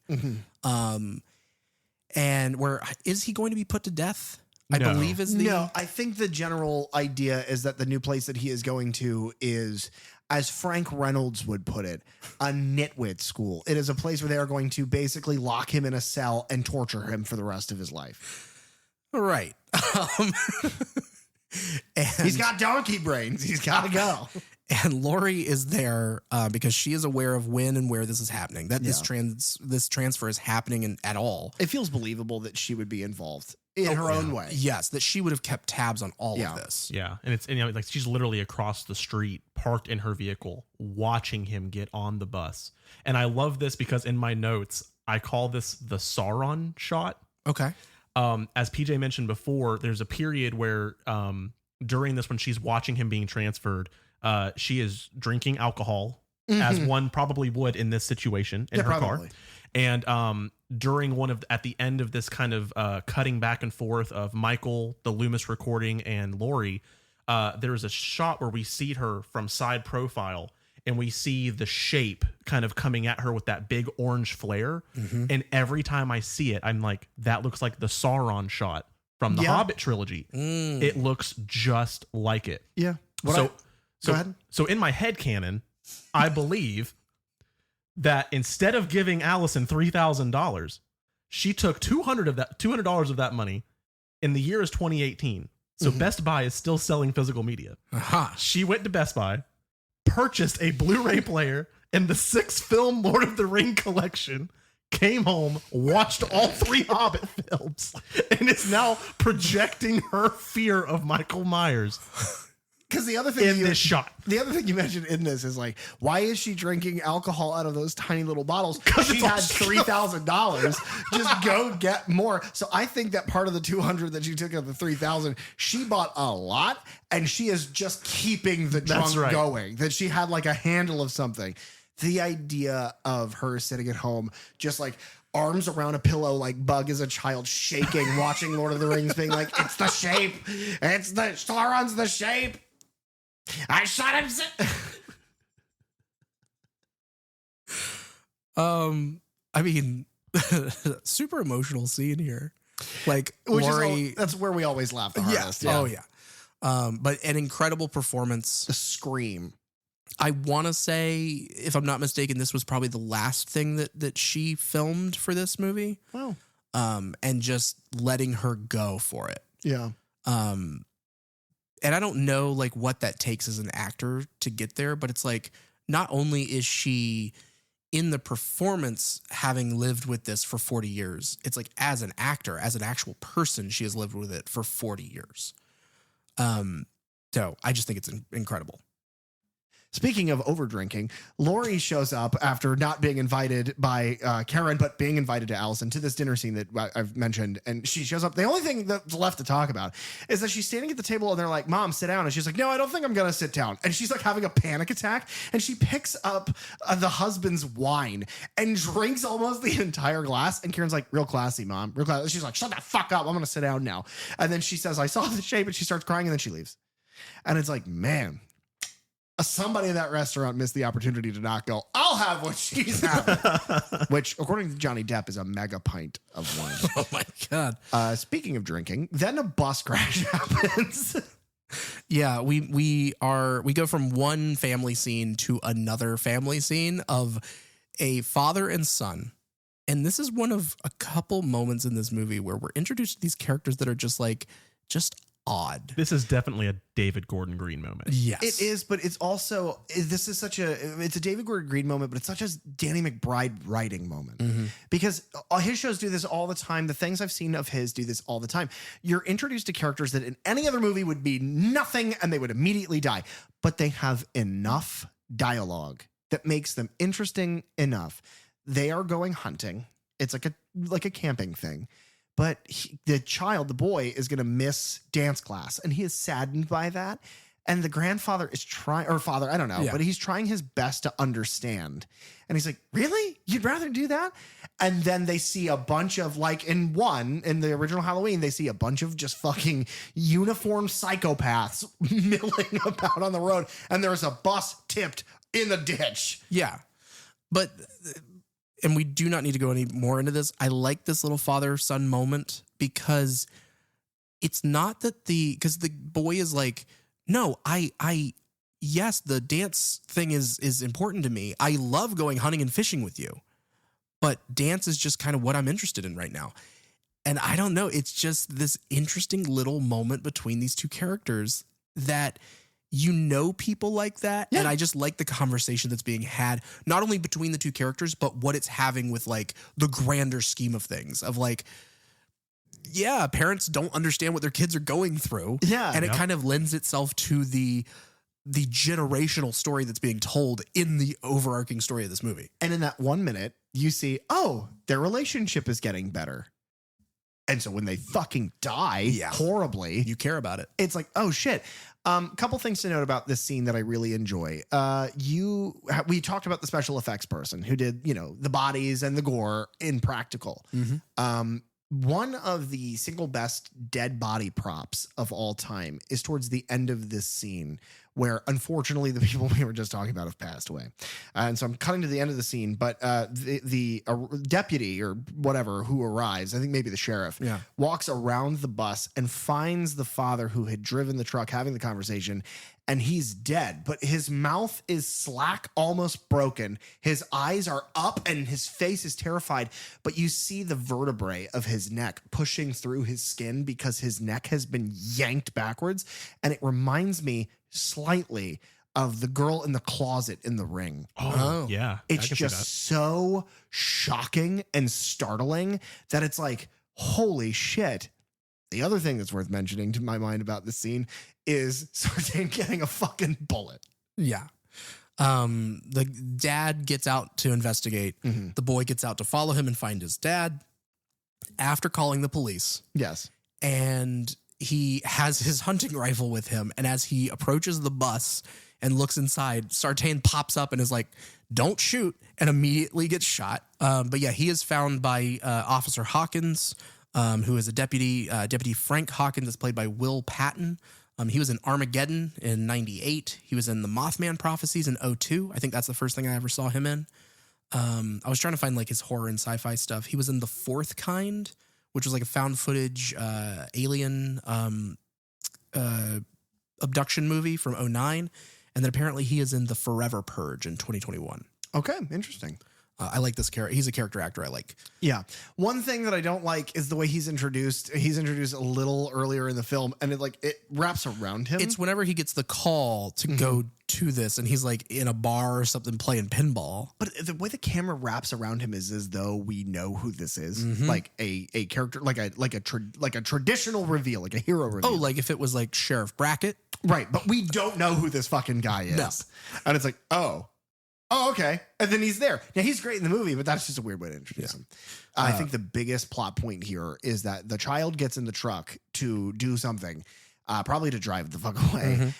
And where is he going to be put to death? I believe is the... No, I think the general idea is that the new place that he is going to is, as Frank Reynolds would put it, a nitwit school. It is a place where they are going to basically lock him in a cell and torture him for the rest of his life. Right. And he's got donkey brains. He's got to go. And Laurie is there because she is aware of when and where this is happening. That this transfer is happening at all. It feels believable that she would be involved in her own way. Yes, that she would have kept tabs on all of this. Yeah, and like she's literally across the street, parked in her vehicle, watching him get on the bus. And I love this because in my notes I call this the Sauron shot. Okay. As PJ mentioned before, there's a period where during this, when she's watching him being transferred, she is drinking alcohol, as one probably would in this situation in her car. And during at the end of this kind of cutting back and forth of Michael, the Loomis recording, and Laurie, there's a shot where we see her from side profile. And we see the shape kind of coming at her with that big orange flare. And every time I see it, I'm like, that looks like the Sauron shot from the Hobbit trilogy. It looks just like it. Yeah. Go ahead. So in my head canon, I believe that instead of giving Allison $3,000, she took $200 of that money. And the year is 2018. So Best Buy is still selling physical media. She went to Best Buy, purchased a Blu-ray player and the 6-film Lord of the Ring collection, came home, watched all 3 Hobbit films, and is now projecting her fear of Michael Myers. Because the other thing this shot, the other thing you mentioned in this is like, why is she drinking alcohol out of those tiny little bottles? She had $3,000. Just go get more. So I think that part of the $200 that she took of the $3,000, she bought a lot, and she is just keeping the trunk going. That she had like a handle of something. The idea of her sitting at home, just like, arms around a pillow like Bug is a child shaking, watching Lord of the Rings, being like, it's the shape. It's the Sauron's the shape. I shot him. I mean, super emotional scene here. Like Which Laurie, that's where we always laugh the hardest. Oh yeah. But an incredible performance. The scream. I want to say, if I'm not mistaken, this was probably the last thing that she filmed for this movie. Wow. And just letting her go for it. Yeah. And I don't know like what that takes as an actor to get there, but it's like, not only is she in the performance having lived with this for 40 years, it's like as an actor, as an actual person, she has lived with it for 40 years. So I just think it's incredible. Speaking of over drinking, Laurie shows up after not being invited by Karen, but being invited to Allison to this dinner scene that I've mentioned. And she shows up. The only thing that's left to talk about is that she's standing at the table and they're like, Mom, sit down. And she's like, no, I don't think I'm going to sit down. And she's like having a panic attack. And she picks up the husband's wine and drinks almost the entire glass. And Karen's like, real classy, Mom. Real classy. She's like, shut the fuck up. I'm going to sit down now. And then she says, I saw the shape. And she starts crying and then she leaves. And it's like, man. Somebody in that restaurant missed the opportunity to not go, I'll have what she's having. Which, according to Johnny Depp, is a mega pint of wine. Oh, my God. Speaking of drinking, then a bus crash happens. Yeah, we go from one family scene to another family scene of a father and son. And this is one of a couple moments in this movie where we're introduced to these characters that are just odd. This is definitely a David Gordon Green moment. Yes. It is, but it's also, it's a David Gordon Green moment, but it's such a Danny McBride writing moment. Because his shows do this all the time. The things I've seen of his do this all the time. You're introduced to characters that in any other movie would be nothing and they would immediately die. But they have enough dialogue that makes them interesting enough. They are going hunting. It's like a camping thing. But the boy is going to miss dance class and he is saddened by that. And the grandfather is father, I don't know, but he's trying his best to understand. And he's like, really? You'd rather do that? And then they see a bunch of in the original Halloween, they see a bunch of just fucking uniformed psychopaths milling about on the road. And there's a bus tipped in the ditch. Yeah. But... and we do not need to go any more into this. I like this little father-son moment because it's not that because the boy is like, no, yes, the dance thing is important to me. I love going hunting and fishing with you, but dance is just kind of what I'm interested in right now. And I don't know. It's just this interesting little moment between these two characters that people like that. Yeah. And I just like the conversation that's being had, not only between the two characters, but what it's having with the grander scheme of things of parents don't understand what their kids are going through. Yeah. And it kind of lends itself to the generational story that's being told in the overarching story of this movie. And in that 1 minute, you see, their relationship is getting better. And so when they fucking die horribly, you care about it. It's like, oh shit. Couple things to note about this scene that I really enjoy. We talked about the special effects person who did, the bodies and the gore in practical. One of the single best dead body props of all time is towards the end of this scene where unfortunately the people we were just talking about have passed away. And so I'm cutting to the end of the scene, but the deputy or whatever who arrives, I think maybe the sheriff, walks around the bus and finds the father who had driven the truck having the conversation, and he's dead, but his mouth is slack, almost broken. His eyes are up and his face is terrified, but you see the vertebrae of his neck pushing through his skin because his neck has been yanked backwards. And it reminds me slightly of the girl in the closet in The Ring. Oh, yeah. It's just so shocking and startling that it's like, holy shit. The other thing that's worth mentioning to my mind about this scene is Sartain getting a fucking bullet. Yeah. The dad gets out to investigate. Mm-hmm. The boy gets out to follow him and find his dad after calling the police. Yes. And he has his hunting rifle with him. And as he approaches the bus and looks inside. Sartain pops up and is like, don't shoot, and immediately gets shot. But yeah, he is found by Officer Hawkins, who is a deputy. Deputy Frank Hawkins is played by Will Patton. He was in Armageddon in 98. He was in the Mothman Prophecies in 02. I think that's the first thing I ever saw him in. I was trying to find like his horror and sci-fi stuff. He was in The Fourth Kind, which was like a found footage alien abduction movie from 09. And then apparently he is in The Forever Purge in 2021. Okay, interesting. I like this character. He's a character actor I like. Yeah. One thing that I don't like is the way he's introduced. He's introduced a little earlier in the film, and it wraps around him. It's whenever he gets the call to go to this, and he's like in a bar or something playing pinball. But the way the camera wraps around him is as though we know who this is, like a character, like a traditional reveal, like a hero reveal. Oh, like if it was like Sheriff Brackett, right? But we don't know who this fucking guy is, No. And it's like, oh, okay, and then he's there. Now he's great in the movie, but that's just a weird way to introduce him. I think the biggest plot point here is that the child gets in the truck to do something, probably to drive the fuck away.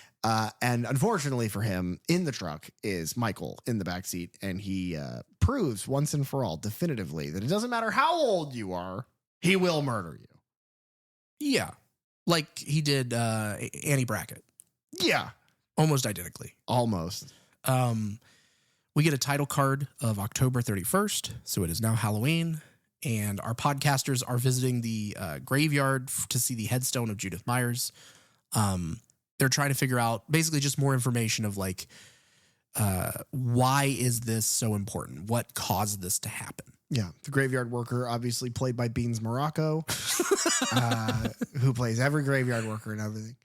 And unfortunately for him, in the truck is Michael in the backseat, and he proves once and for all definitively that it doesn't matter how old you are, he will murder you. yeah, like he did Annie Brackett, Yeah, almost identically. almost. We get a title card of October 31st, so it is now Halloween, and our podcasters are visiting the graveyard to see the headstone of Judith Myers. They're trying to figure out basically just more information of like, why is this so important? What caused this to happen? Yeah, the graveyard worker, obviously played by Beans Morocco, who plays every graveyard worker and everything.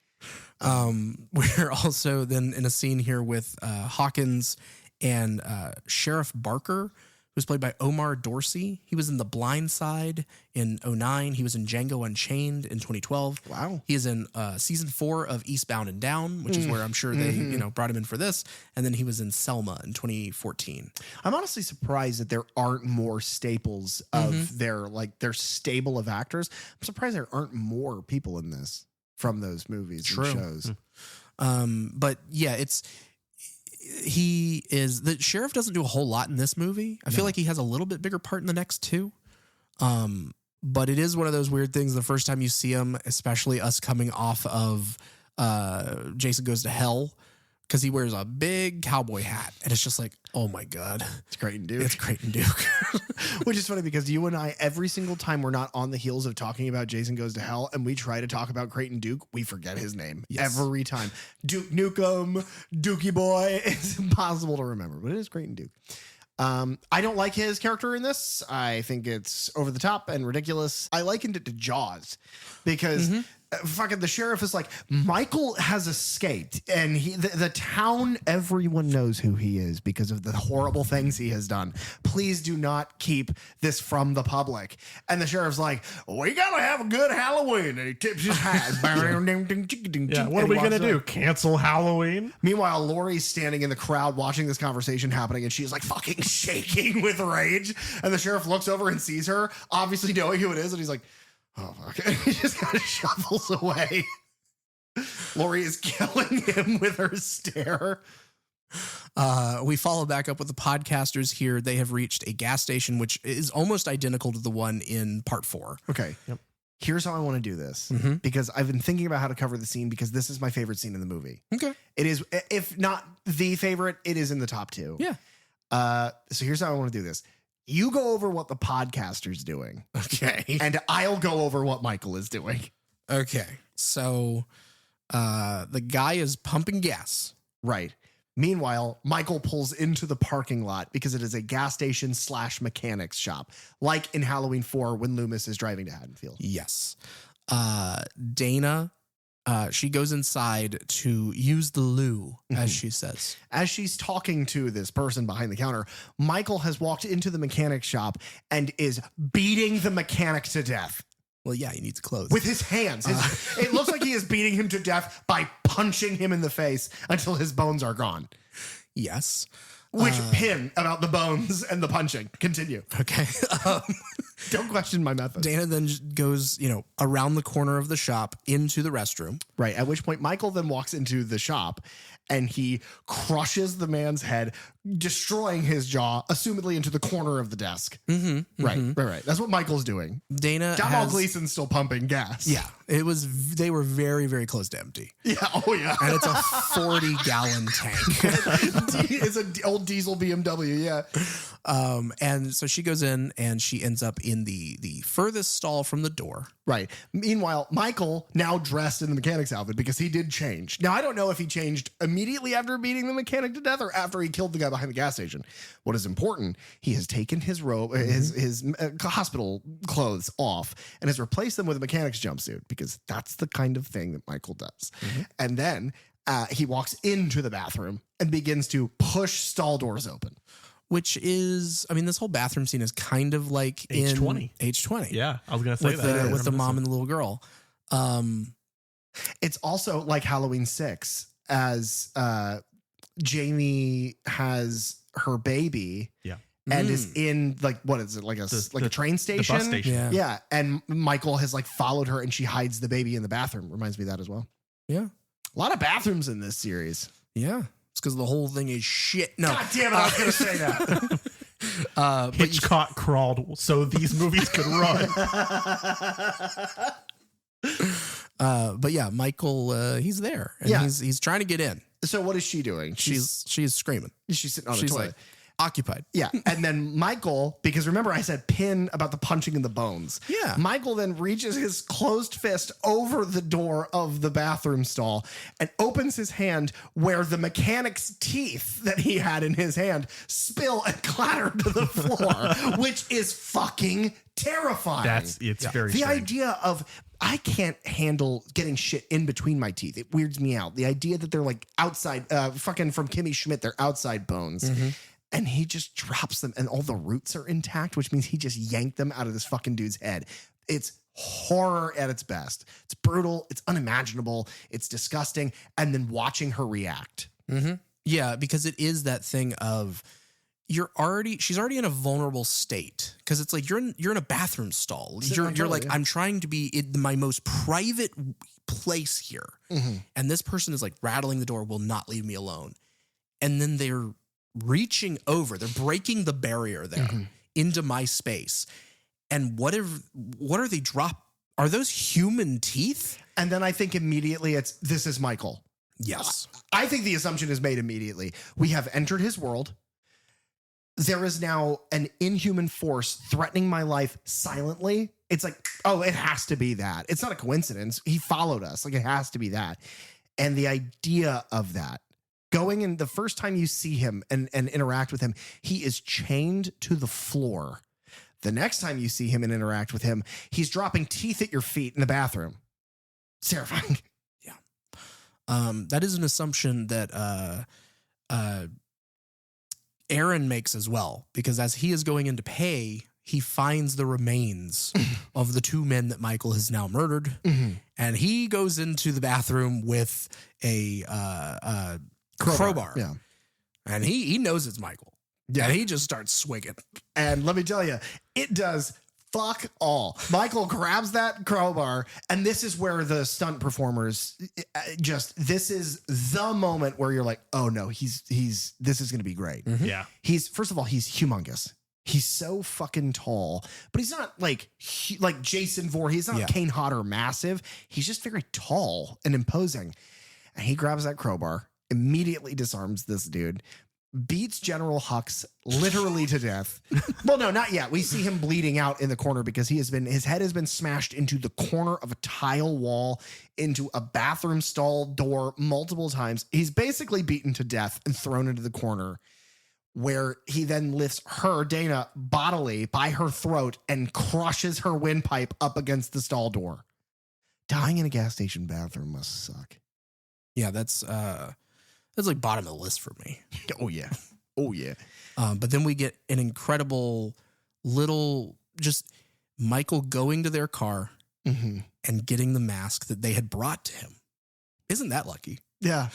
We're also then in a scene here with Hawkins and Sheriff Barker, who's played by Omar Dorsey. He was in The Blind Side in 09. He was in Django Unchained in 2012. Wow. He is in season 4 of Eastbound and Down, which is where I'm sure they brought him in for this. And then he was in Selma in 2014. I'm honestly surprised that there aren't more staples of their stable of actors. I'm surprised there aren't more people in this from those movies and shows. But yeah, the sheriff doesn't do a whole lot in this movie. I feel like he has a little bit bigger part in the next two. But it is one of those weird things. The first time you see him, especially us coming off of Jason Goes to Hell, because he wears a big cowboy hat, and it's just like, oh my God, It's Creighton Duke. it's Creighton Duke. Which is funny because you and I, every single time we're not on the heels of talking about Jason Goes to Hell and we try to talk about Creighton Duke, we forget his name every time. Duke Nukem, Dookie Boy. It's impossible to remember, but it is Creighton Duke. I don't like his character in this. I think it's over the top and ridiculous. I likened it to Jaws because fucking the sheriff is like, Michael has escaped, and the town, everyone knows who he is because of the horrible things he has done. Please do not keep this from the public. And the sheriff's like, we gotta have a good Halloween, and he tips his hat. Yeah, what are we gonna do? Cancel Halloween? Meanwhile, Laurie's standing in the crowd watching this conversation happening, and she's like fucking shaking with rage. And the sheriff looks over and sees her, obviously knowing who it is, and he's like, oh, fuck. And he just kind of shuffles away. Laurie is killing him with her stare. We follow back up with the podcasters here. They have reached a gas station, which is almost identical to the one in part 4. Okay. Yep. Here's how I want to do this, because I've been thinking about how to cover the scene, because this is my favorite scene in the movie. Okay. It is, if not the favorite, it is in the top 2. Yeah. So here's how I want to do this. You go over what the podcaster's doing. Okay. And I'll go over what Michael is doing. Okay. So the guy is pumping gas. Right. Meanwhile, Michael pulls into the parking lot because it is a gas station / mechanics shop, like in Halloween 4 when Loomis is driving to Haddonfield. Yes. Dana, she goes inside to use the loo, as she says. As she's talking to this person behind the counter, Michael has walked into the mechanic shop and is beating the mechanic to death. Well, yeah, he needs clothes. With his hands. It looks like he is beating him to death by punching him in the face until his bones are gone. Yes. Which pin about the bones and the punching? Continue. Okay. Don't question my method. Dana then goes, around the corner of the shop into the restroom. Right. At which point Michael then walks into the shop and he crushes the man's head, destroying his jaw, assumedly into the corner of the desk. Mm-hmm, Right. That's what Michael's doing. Dana Jamal Gleason's still pumping gas. Yeah. They were very, very close to empty. Yeah. Oh, yeah. And it's a 40-gallon tank. It's an old diesel BMW. Yeah. And so she goes in and she ends up in the furthest stall from the door. Right. Meanwhile, Michael, now dressed in the mechanic's outfit because he did change. Now, I don't know if he changed immediately after beating the mechanic to death or after he killed the guy behind the gas station. What is important, he has taken his robe, his hospital clothes off and has replaced them with a mechanic's jumpsuit because that's the kind of thing that Michael does. And then he walks into the bathroom and begins to push stall doors open. Which is, this whole bathroom scene is kind of like H20. H20. Yeah, I was going to say that. With the mom and the little girl. It's also like Halloween 6 as Jamie has her baby. Yeah. And is in what is it? Like a train station? The bus station. Yeah. And Michael has followed her and she hides the baby in the bathroom. Reminds me of that as well. Yeah. A lot of bathrooms in this series. Yeah. It's because the whole thing is shit. No. God damn it, I was going to say that. Hitchcock crawled so these movies could run. But yeah, Michael, he's there. And he's trying to get in. So what is she doing? She's screaming. She's sitting on the She's toilet. like, occupied. Yeah. And then Michael, because remember I said pin about the punching in the bones. Yeah. Michael then reaches his closed fist over the door of the bathroom stall and opens his hand where the mechanic's teeth that he had in his hand spill and clatter to the floor, which is fucking terrifying. It's very the strange. idea of I can't handle getting shit in between my teeth. It weirds me out. The idea that they're outside, fucking from Kimmy Schmidt, they're outside bones. And he just drops them and all the roots are intact, which means he just yanked them out of this fucking dude's head. It's horror at its best. It's brutal. It's unimaginable. It's disgusting. And then watching her react. Yeah, because it is that thing of she's already in a vulnerable state because it's like you're in a bathroom stall. You're like, I'm trying to be in my most private place here. And this person is rattling the door, will not leave me alone. And then they're reaching over, they're breaking the barrier there into my space. And what are they are those human teeth? And then I think immediately this is Michael. Yes. I think the assumption is made immediately. We have entered his world. There is now an inhuman force threatening my life silently. It's it has to be that. It's not a coincidence. He followed us. It has to be that. And the idea of that, going in the first time you see him and interact with him, he is chained to the floor. The next time you see him and interact with him, he's dropping teeth at your feet in the bathroom. It's terrifying. Yeah. That is an assumption that Aaron makes as well, because as he is going in to pay, he finds the remains of the two men that Michael has now murdered. And he goes into the bathroom with a crowbar. Yeah. And he knows it's Michael. Yeah. And he just starts swinging. And let me tell you, it does fuck all. Michael grabs that crowbar, and this is where the stunt performers this is the moment where you're like, oh no, this is going to be great. Yeah. First of all, he's humongous. He's so fucking tall, but he's not like Jason Voorhees. He's not Kane Hodder massive. He's just very tall and imposing. And he grabs that crowbar, immediately disarms this dude, beats General Hux literally to death. Well, no, not yet. We see him bleeding out in the corner because his head has been smashed into the corner of a tile wall, into a bathroom stall door multiple times. He's basically beaten to death and thrown into the corner, where he then lifts her, Dana, bodily by her throat and crushes her windpipe up against the stall door. Dying in a gas station bathroom must suck. Yeah, that's bottom of the list for me. Oh, yeah. Oh, yeah. But then we get an incredible little, just Michael going to their car and getting the mask that they had brought to him. Isn't that lucky? Yeah.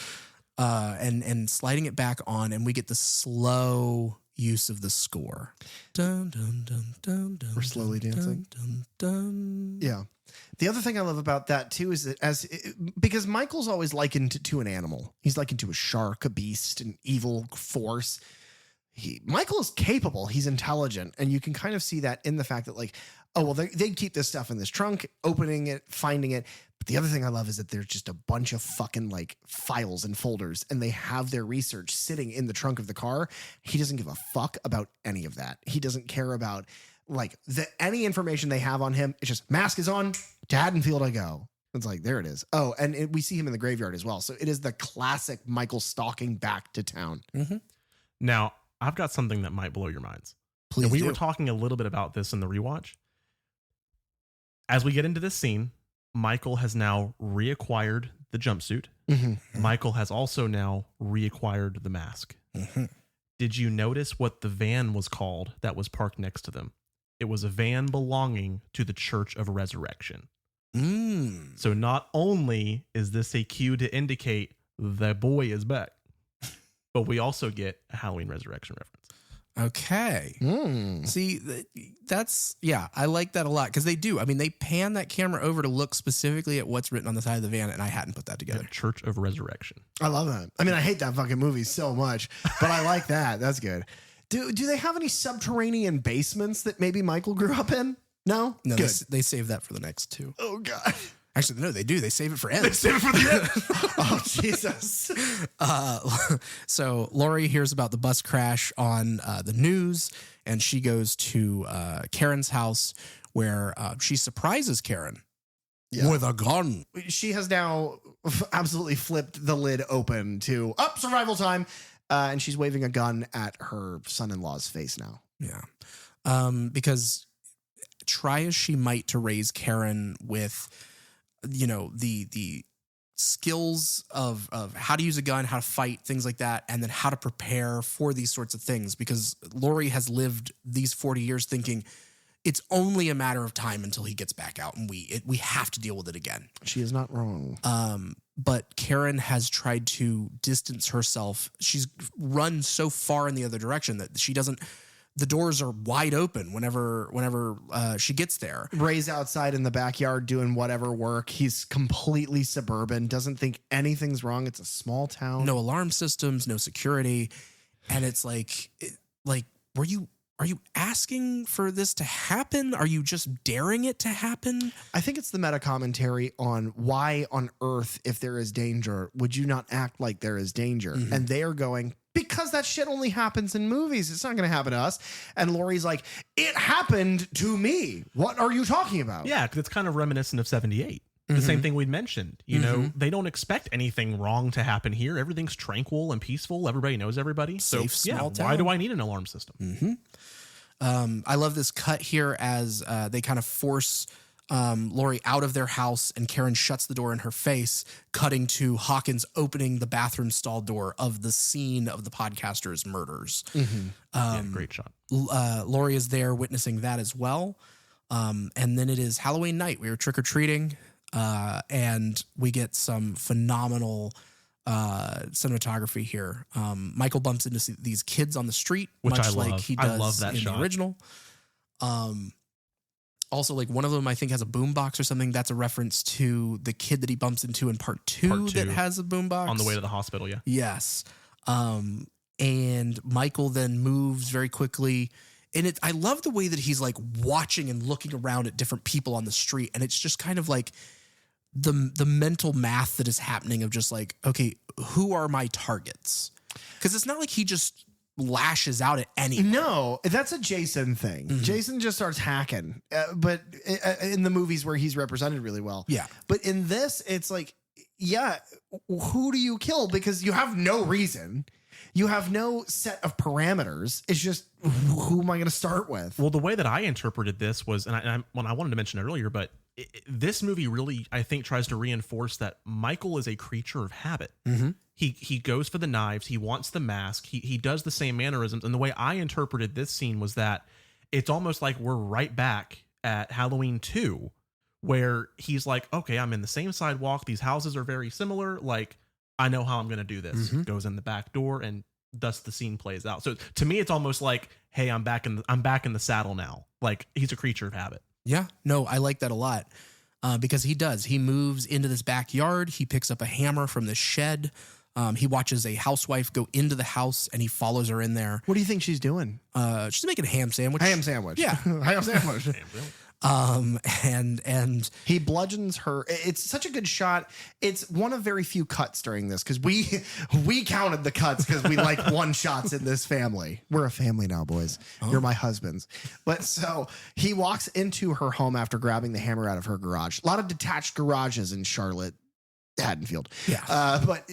and sliding it back on, and we get the slow use of the score. Dun, dun, dun, dun, dun, We're slowly dun, dancing. Dun, dun. Yeah. The other thing I love about that too is that because Michael's always likened to an animal. He's likened to a shark, a beast, an evil force. Michael is capable. He's intelligent. And you can kind of see that in the fact that like, oh, well, they keep this stuff in this trunk, opening it, finding it. But the other thing I love is that there's just a bunch of fucking like files and folders, and they have their research sitting in the trunk of the car. He doesn't give a fuck about any of that. He doesn't care about like any information they have on him. It's just mask is on, to Haddonfield I go. It's like, there it is. Oh, and we see him in the graveyard as well. So it is the classic Michael stalking back to town. Mm-hmm. Now, I've got something that might blow your minds. Please And we do. were talking a little bit about this in the rewatch. As we get into this scene, Michael has now reacquired the jumpsuit. Mm-hmm. Michael has also now reacquired the mask. Mm-hmm. Did you notice what the van was called that was parked next to them? It was a van belonging to the Church of Resurrection. Mm. So not only is this a cue to indicate the boy is back, but we also get a Halloween Resurrection reference. Okay. Mm. See, that's, yeah, I like that a lot because they do. I mean, they pan that camera over to look specifically at what's written on the side of the van, and I hadn't put that The together. Church of Resurrection. I love that. I mean, I hate that fucking movie so much, but I like that. That's good. Do they have any subterranean basements that maybe Michael grew up in? No? No, Good. they save that for the next two. Oh, God. Actually, no, they do. They save it for ends. Save it for the end. Oh, Jesus. So Laurie hears about the bus crash on the news, and she goes to Karen's house where she surprises Karen with a gun. She has now absolutely flipped the lid open to survival time. And she's waving a gun at her son-in-law's face now. Yeah. Because try as she might to raise Karen with, you know, the skills of how to use a gun, how to fight, things like that, and then how to prepare for these sorts of things. Because Laurie has lived these 40 years thinking it's only a matter of time until he gets back out, and we have to deal with it again. She is not wrong. But Karen has tried to distance herself. She's run so far in the other direction that she doesn't. The doors are wide open whenever she gets there. Ray's outside in the backyard doing whatever work. He's completely suburban, doesn't think anything's wrong. It's a small town. No alarm systems, no security, and it's like are you asking for this to happen? Are you just daring it to happen? I think it's the meta commentary on why on earth, if there is danger, would you not act like there is danger? Mm-hmm. And they are going, because that shit only happens in movies. It's not going to happen to us. And Laurie's like, it happened to me. What are you talking about? Yeah, because it's kind of reminiscent of 78. The same thing we mentioned. You know, they don't expect anything wrong to happen here. Everything's tranquil and peaceful. Everybody knows everybody. So, Safe, yeah, small why town. do I need an alarm system? I love this cut here as they kind of force Laurie out of their house, and Karen shuts the door in her face, cutting to Hawkins opening the bathroom stall door of the scene of the podcaster's murders. Yeah, great shot. Laurie is there witnessing that as well. And then it is Halloween night. We were trick-or-treating, and we get some phenomenal cinematography here. Michael bumps into these kids on the street, Which much I like love. he I does love that in shot. the original. Also, like one of them, I think, has a boombox or something. That's a reference to the kid that he bumps into in part two that has a boombox On the way to the hospital, yeah. Yes. And Michael then moves very quickly. And I love the way that he's like watching and looking around at different people on the street. And it's just kind of like the mental math that is happening of just like, okay, who are my targets? Because it's not like he just lashes out at anyone. No, that's a Jason thing. Jason just starts hacking, but in the movies where he's represented really well. Yeah. But in this, it's like, yeah, who do you kill? Because you have no reason. You have no set of parameters. It's just, who am I going to start with? Well, the way that I interpreted this was, and I wanted to mention it earlier, but this movie really, I think, tries to reinforce that Michael is a creature of habit. He goes for the knives. He wants the mask. He does the same mannerisms. And the way I interpreted this scene was that it's almost like we're right back at Halloween 2, where he's like, okay, I'm in the same sidewalk. These houses are very similar. Like, I know how I'm going to do this. Goes in the back door, and thus the scene plays out. So to me, it's almost like, hey, I'm back in the saddle now. Like, he's a creature of habit. Yeah, no, I like that a lot because he does. He moves into this backyard. He picks up a hammer from the shed. He watches a housewife go into the house, and he follows her in there. What do you think she's doing? She's making a ham sandwich. Ham sandwich. Yeah. Ham sandwich. And he bludgeons her. It's such a good shot. It's one of very few cuts during this because we counted the cuts because we like one shots in this family. We're a family now, boys. You're my husbands. But so he walks into her home after grabbing the hammer out of her garage. A lot of detached garages in Charlotte. Haddonfield. Yeah. But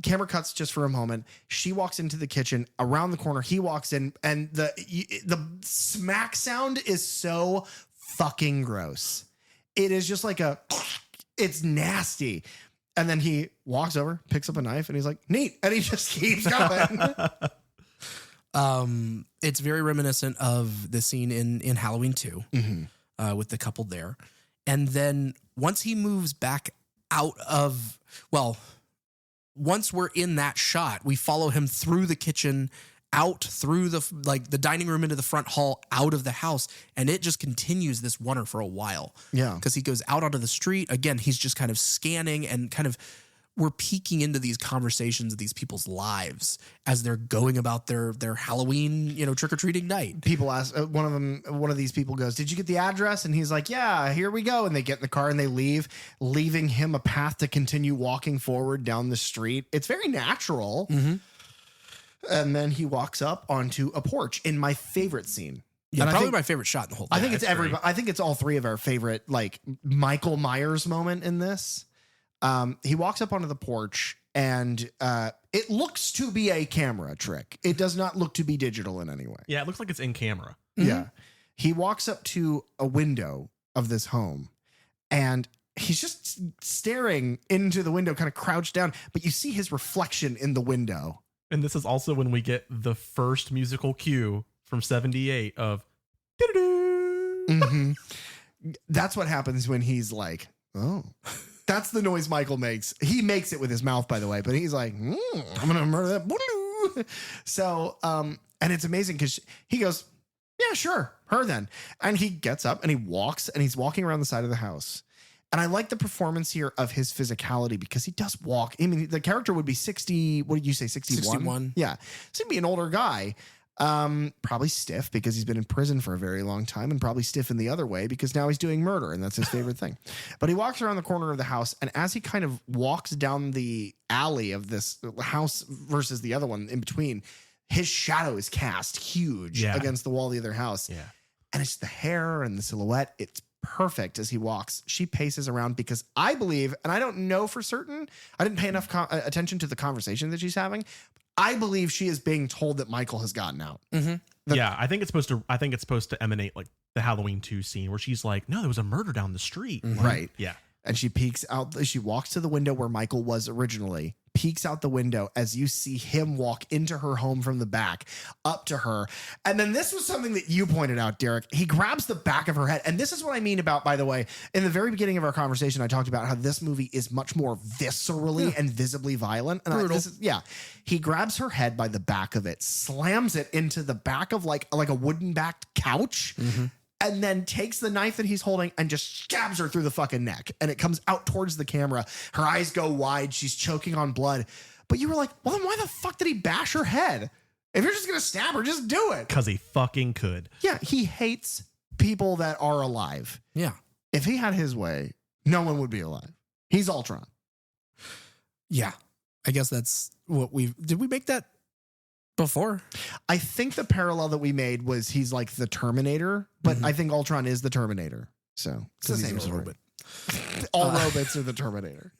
camera cuts just for a moment. She walks into the kitchen. Around the corner, he walks in, and the smack sound is so fucking gross. It is just like it's nasty. And then he walks over, picks up a knife, and he's like, neat. And he just keeps going. It's very reminiscent of the scene in Halloween 2 with the couple there. And then once he moves back out of, once we're in that shot, we follow him through the kitchen, out through the dining room into the front hall, out of the house. And it just continues this wonder for a while. Yeah. Because he goes out onto the street. Again, he's just kind of scanning and kind of, we're peeking into these conversations of these people's lives as they're going about their Halloween, trick-or-treating night. People ask, one of these people goes, did you get the address? And he's like, yeah, here we go. And they get in the car and they leave, leaving him a path to continue walking forward down the street. It's very natural. And then he walks up onto a porch in my favorite scene. Yeah, and probably my favorite shot in the whole thing. I think it's everybody. I think it's all three of our favorite, like Michael Myers moment in this. He walks up onto the porch, and it looks to be a camera trick. It does not look to be digital in any way. Yeah, it looks like it's in camera. Yeah. He walks up to a window of this home, and he's just staring into the window, kind of crouched down, but you see his reflection in the window. And this is also when we get the first musical cue from 78 of doo-doo-doo. That's what happens when he's like, oh. That's the noise Michael makes. He makes it with his mouth, by the way, but he's like, I'm going to murder that. So, and it's amazing because he goes, yeah, sure, her then. And he gets up and he walks, and he's walking around the side of the house. And I like the performance here of his physicality because he does walk. I mean, the character would be 60. What did you say? 61? 61. Yeah. So he'd be an older guy. Probably stiff because he's been in prison for a very long time, and probably stiff in the other way because now he's doing murder and that's his favorite thing. But he walks around the corner of the house, and as he kind of walks down the alley of this house versus the other one in between, his shadow is cast huge against the wall of the other house. Yeah. And it's the hair and the silhouette. It's perfect as he walks. She paces around because I believe, and I don't know for certain, I didn't pay enough attention to the conversation that she's having. I believe she is being told that Michael has gotten out. Yeah, I think it's supposed to emanate like the Halloween 2 scene where she's like, no, there was a murder down the street. Right. Yeah. And she peeks out. She walks to the window where Michael was originally, peeks out the window as you see him walk into her home from the back up to her. And then this was something that you pointed out, Derek. He grabs the back of her head. And this is what I mean about, by the way, in the very beginning of our conversation, I talked about how this movie is much more viscerally and visibly violent. And he grabs her head by the back of it, slams it into the back of like a wooden backed couch. And then takes the knife that he's holding and just stabs her through the fucking neck. And it comes out towards the camera. Her eyes go wide. She's choking on blood. But you were like, well, then why the fuck did he bash her head? If you're just going to stab her, just do it. Because he fucking could. Yeah, he hates people that are alive. Yeah. If he had his way, no one would be alive. He's Ultron. Yeah. I guess that's what did we make that before? I think the parallel that we made was he's like the Terminator, but I think Ultron is the Terminator. So it's the same story. All robots are the Terminator.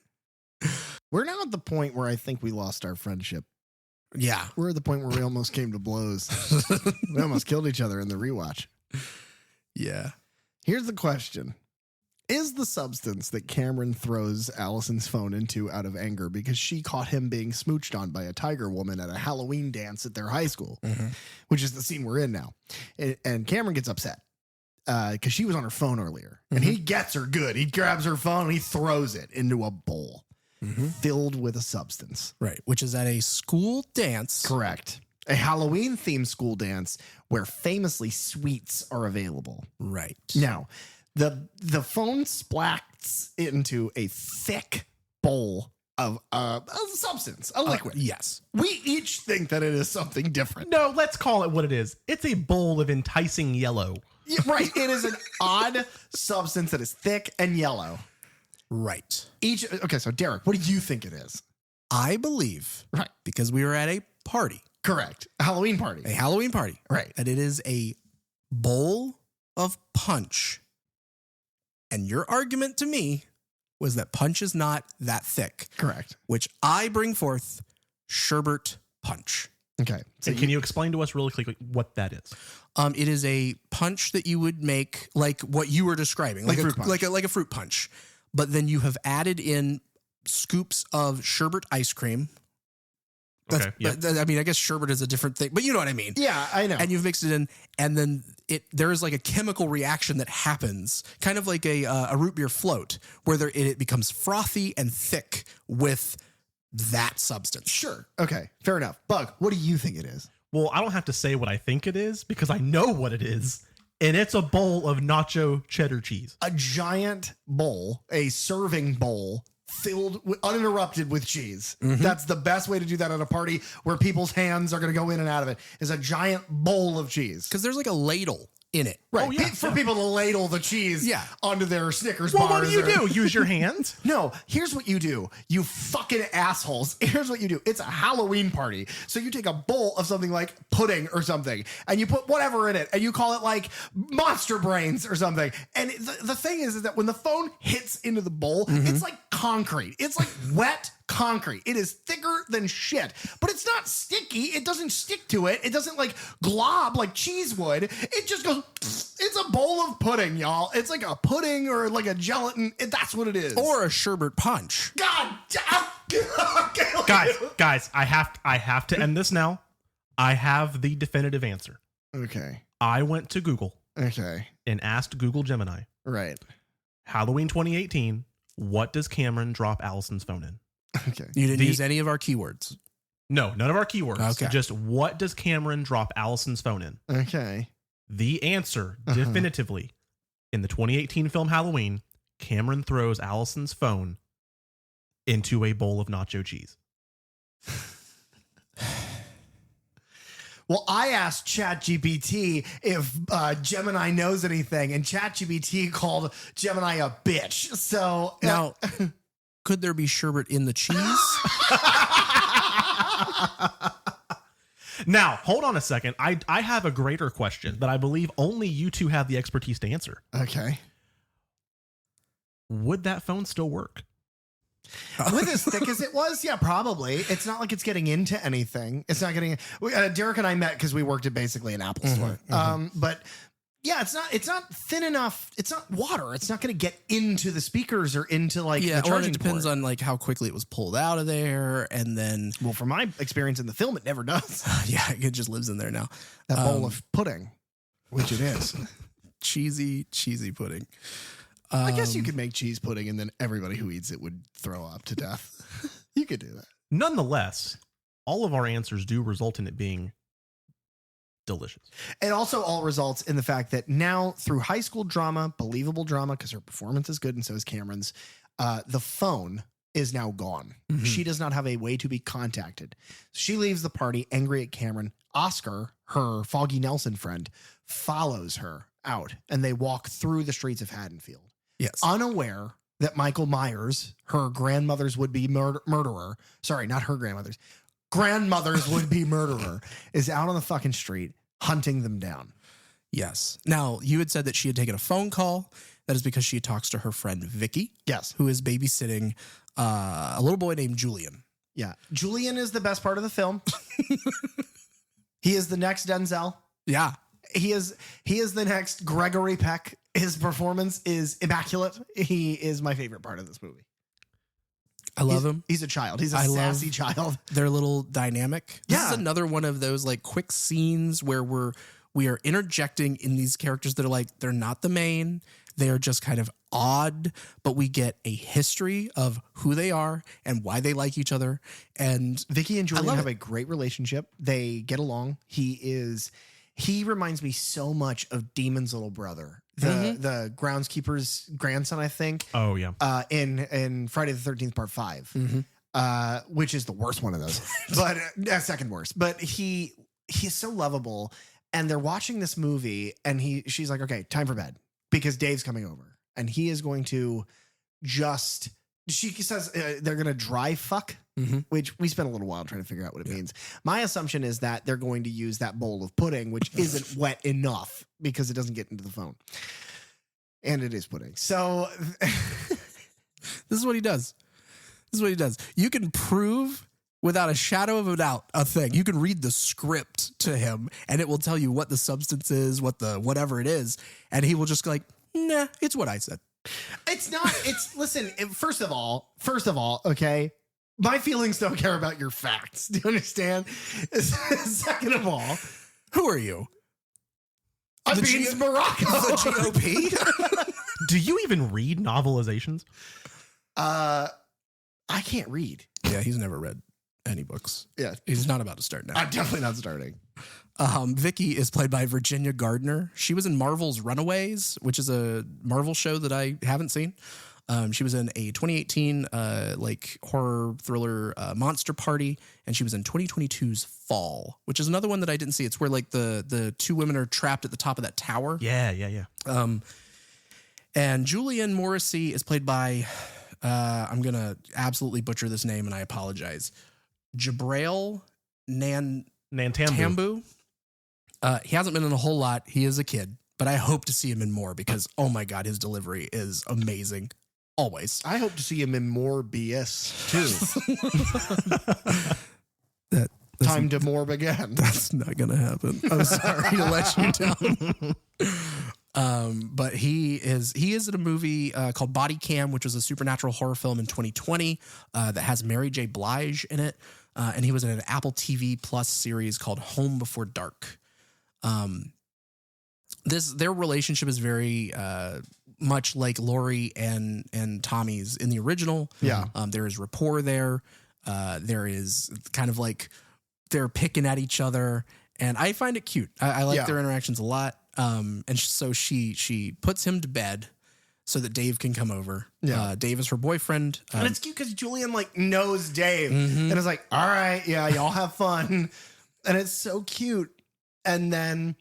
We're now at the point where I think we lost our friendship. Yeah. We're at the point where we almost came to blows. We almost killed each other in the rewatch. Yeah. Here's the question. Is the substance that Cameron throws Allison's phone into out of anger because she caught him being smooched on by a tiger woman at a Halloween dance at their high school, which is the scene we're in now. And Cameron gets upset because she was on her phone earlier, and he gets her good. He grabs her phone and he throws it into a bowl. filled with a substance. Right. Which is at a school dance. Correct. A Halloween themed school dance where famously sweets are available. Right. Now, the phone splats into a thick bowl of substance, a liquid. Yes. We each think that it is something different. No, let's call it what it is. It's a bowl of enticing yellow. Yeah, right. It is an odd substance that is thick and yellow. Right. Okay, so Derek, what do you think it is? I believe, Right. because we were at a party, Correct. A Halloween party. a Halloween party, Right. that it is a bowl of punch. And your argument to me was that punch is not that thick, Correct. which I bring forth sherbet punch. Okay. So And can you explain to us really quickly what that is? It is a punch that you would make like what you were describing, Like like fruit punch. like a fruit punch, but then you have added in scoops of sherbet ice cream. Okay, yep. I mean, I guess sherbet is a different thing, but you know what I mean. Yeah, I know. And you've mixed it in, and then there is like a chemical reaction that happens, kind of like a root beer float, where it becomes frothy and thick with that substance. Sure. Okay. Fair enough. Bug, what do you think it is? Well, I don't have to say what I think it is because I know what it is. And it's a bowl of nacho cheddar cheese. A giant bowl, a serving bowl filled with, uninterrupted with cheese. That's the best way to do that at a party where people's hands are going to go in and out of it, is a giant bowl of cheese. Because there's like a ladle in it. Right. Oh, yeah. For people to ladle the cheese Yeah. onto their Snickers Well, bars. what do? Use your hands? No, here's what you do. You fucking assholes. Here's what you do. It's a Halloween party. So you take a bowl of something like pudding or something, and you put whatever in it, and you call it like monster brains or something. And the thing is that when the phone hits into the bowl, it's like concrete. It's like wet concrete. It is thicker than shit, but it's not sticky. It doesn't stick to it. It doesn't like glob like cheese would. It just goes, it's a bowl of pudding, y'all. It's like a pudding or like a gelatin. That's what it is. Or a sherbet punch. God guys, I have to end this now. I have the definitive answer. Okay. I went to Google Okay. and asked Google Gemini, Right. Halloween 2018, what does Cameron drop Allison's phone in? Okay. You didn't The- use any of our keywords. No, none of our keywords. Okay. Just what does Cameron drop Allison's phone in? Okay. The answer, definitively, in the 2018 film Halloween, Cameron throws Allison's phone into a bowl of nacho cheese. Well, I asked ChatGPT if Gemini knows anything, and ChatGPT called Gemini a bitch. So Now, could there be sherbet in the cheese? Now, hold on a second. I have a greater question that I believe only you two have the expertise to answer. okay. Would that phone still work? With as thick as it was, yeah, probably. It's not like it's getting into anything. It's not getting. Derek and I met because we worked at basically an Apple store. But yeah, it's not thin enough. It's not water. It's not going to get into the speakers or into like Yeah, the or charging it depends port. on like how quickly it was pulled out of there, and then Well, from my experience in the film, it never does. yeah, it just lives in there now. That bowl of pudding, which it is. Cheesy pudding. I guess you could make cheese pudding and then everybody who eats it would throw up to death. You could do that. Nonetheless, all of our answers do result in it being delicious. It also all results in the fact that now through high school drama, believable drama, because her performance is good and so is Cameron's, the phone is now gone. She does not have a way to be contacted. She leaves the party angry at Cameron. Oscar, her Foggy Nelson friend, follows her out and they walk through the streets of Haddonfield. Yes. Unaware that Michael Myers, her grandmother's would-be murderer, sorry, not her grandmother's would-be murderer, is out on the fucking street hunting them down. Yes. Now, you had said that she had taken a phone call. That is because she talks to her friend Vicky, Yes. who is babysitting a little boy named Julian. Yeah. Julian is the best part of the film. He is the next Denzel. Yeah. He is the next Gregory Peck. His performance is immaculate. He is my favorite part of this movie. I love him. He's a child. He's a I sassy love- child. Their little dynamic. This is Yeah. another one of those like quick scenes where we are interjecting in these characters that are like, they're not the main. They are just kind of odd, but we get a history of who they are and why they like each other. And Vicky and Julian love have it. a great relationship. They get along. He reminds me so much of Demon's little brother, the groundskeeper's grandson, I think. Oh yeah. In Friday the 13th Part 5, which is the worst one of those, but second worst. But he's so lovable, and they're watching this movie, and she's like, okay, time for bed because Dave's coming over, and he is going to just. She says they're going to dry fuck, which we spent a little while trying to figure out what it means. My assumption is that they're going to use that bowl of pudding, which isn't wet enough because it doesn't get into the phone. And it is pudding. So this is what he does. You can prove without a shadow of a doubt a thing. You can read the script to him and it will tell you what the substance is, whatever it is. And he will just go like, nah, it's what I said. it's not, listen, first of all, okay. My feelings don't care about your facts. Do you understand? Second of all, Who are you? I'm The being G- Morocco. The GOP? Do you even read novelizations? I can't read. Yeah, he's never read any books. Yeah. He's not about to start now. I'm definitely not starting. Vicky is played by Virginia Gardner. She was in Marvel's Runaways, which is a Marvel show that I haven't seen. She was in a 2018 horror thriller Monster Party, and she was in 2022's Fall, which is another one that I didn't see. It's where like the two women are trapped at the top of that tower. Yeah. And Julian Morrissey is played by I'm gonna absolutely butcher this name, and I apologize. Jabrail Nantambu. Tambu. He hasn't been in a whole lot. He is a kid, but I hope to see him in more because, oh my God, his delivery is amazing. Always. I hope to see him in more BS too. Time to morb again. That's not going to happen. I'm sorry to let you down. But he is in a movie called Body Cam, which was a supernatural horror film in 2020 that has Mary J. Blige in it. And he was in an Apple TV Plus series called Home Before Dark. Their relationship is very much like Laurie and Tommy's in the original. Yeah. There is rapport there. There is kind of like they're picking at each other, and I find it cute. I like their interactions a lot. And so she puts him to bed so that Dave can come over. Yeah. Dave is her boyfriend. And it's cute because Julian knows Dave and is like, all right, yeah, y'all have fun. And it's so cute. And then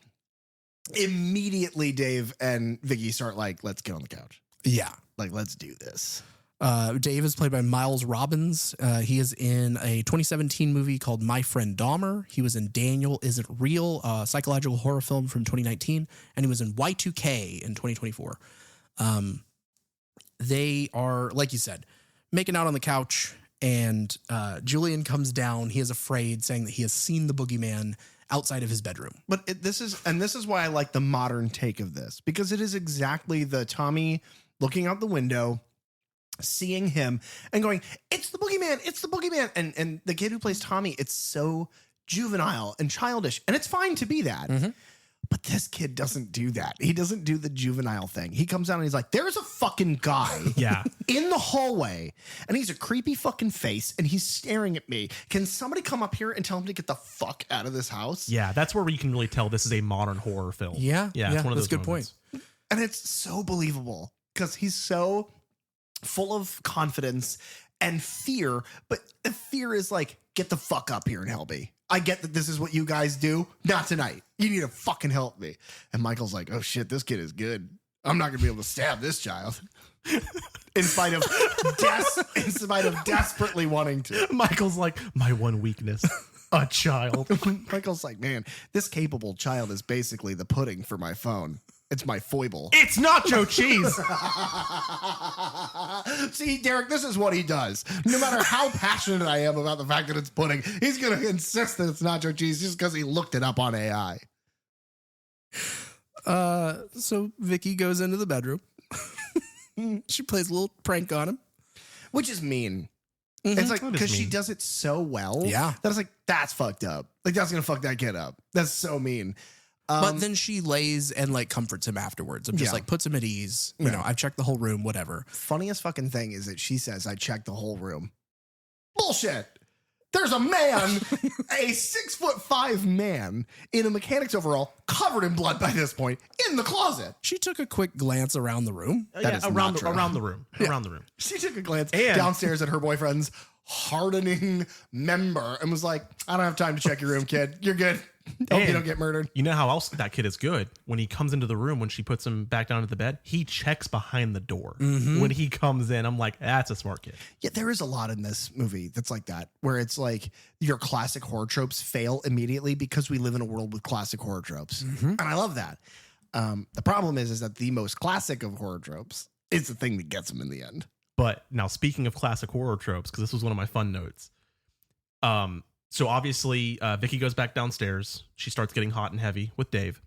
immediately Dave and Vicky start let's get on the couch. Yeah. Let's do this. Dave is played by Miles Robbins. He is in a 2017 movie called My Friend Dahmer. He was in Daniel Isn't Real, a psychological horror film from 2019. And he was in Y2K in 2024. They are, like you said, making out on the couch, and Julian comes down. He is afraid, saying that he has seen the boogeyman outside of his bedroom. But this is why I like the modern take of this, because it is exactly the Tommy looking out the window, seeing him and going, it's the boogeyman, it's the boogeyman. And the kid who plays Tommy, it's so juvenile and childish, and it's fine to be that. Mm-hmm. But this kid doesn't do that. He doesn't do the juvenile thing. He comes out and he's like, there's a fucking guy Yeah. in the hallway, and he's a creepy fucking face, and he's staring at me. Can somebody come up here and tell him to get the fuck out of this house? Yeah, that's where you can really tell this is a modern horror film. Yeah, it's one of that's those a good moments. point. And it's so believable because he's so full of confidence and fear, but the fear is like, get the fuck up here and help me. I get that this is what you guys do. Not tonight. You need to fucking help me. And Michael's like, oh shit, this kid is good. I'm not gonna be able to stab this child. in spite of desperately wanting to. Michael's like, my one weakness, a child. Michael's like, man, this capable child is basically the pudding for my phone. It's my foible. It's nacho cheese. See, Derek, this is what he does. No matter how passionate I am about the fact that it's pudding, he's going to insist that it's nacho cheese just because he looked it up on AI. So Vicky goes into the bedroom. She plays a little prank on him. Which is mean. It's like, That is because she mean. does it so well. Yeah. That it's like, that's fucked up. Like, that's going to fuck that kid up. That's so mean. But then she lays and like comforts him afterwards. I'm just Yeah. like puts him at ease. You know, I've checked the whole room, whatever. Funniest fucking thing is that she says, I checked the whole room. Bullshit. There's a man, a 6'5" man in a mechanic's overall, covered in blood by this point, in the closet. She took a quick glance around the room. That is around not true. around the room. Around the room. She took a glance And- downstairs at her boyfriend's hardening member and was like, I don't have time to check your room, kid. You're good. Hope you And- don't get murdered. You know how else that kid is good? When he comes into the room, when she puts him back down to the bed, he checks behind the door. When he comes in, I'm like, that's a smart kid. Yeah, there is a lot in this movie that's like that, where it's like your classic horror tropes fail immediately because we live in a world with classic horror tropes. And I love that. The problem is that the most classic of horror tropes is the thing that gets them in the end. But now, speaking of classic horror tropes, because this was one of my fun notes. So obviously, Vicky goes back downstairs. She starts getting hot and heavy with Dave.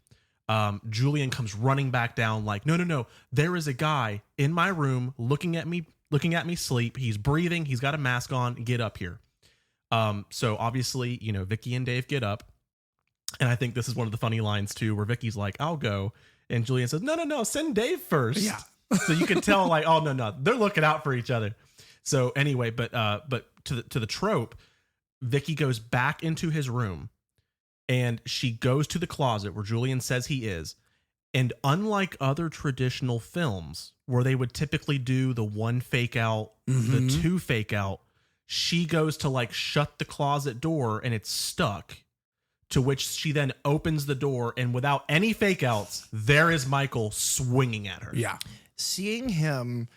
Julian comes running back down like, no. There is a guy in my room looking at me sleep. He's breathing. He's got a mask on. Get up here. So obviously, Vicky and Dave get up. And I think this is one of the funny lines too, where Vicky's like, I'll go. And Julian says, no, send Dave first. Yeah. So you can tell like, oh, no, they're looking out for each other. So anyway, but to the trope, Vicky goes back into his room and she goes to the closet where Julian says he is. And unlike other traditional films where they would typically do the one fake out, the two fake out, she goes to like shut the closet door and it's stuck, to which she then opens the door and without any fake outs, there is Michael swinging at her. Yeah. Seeing him,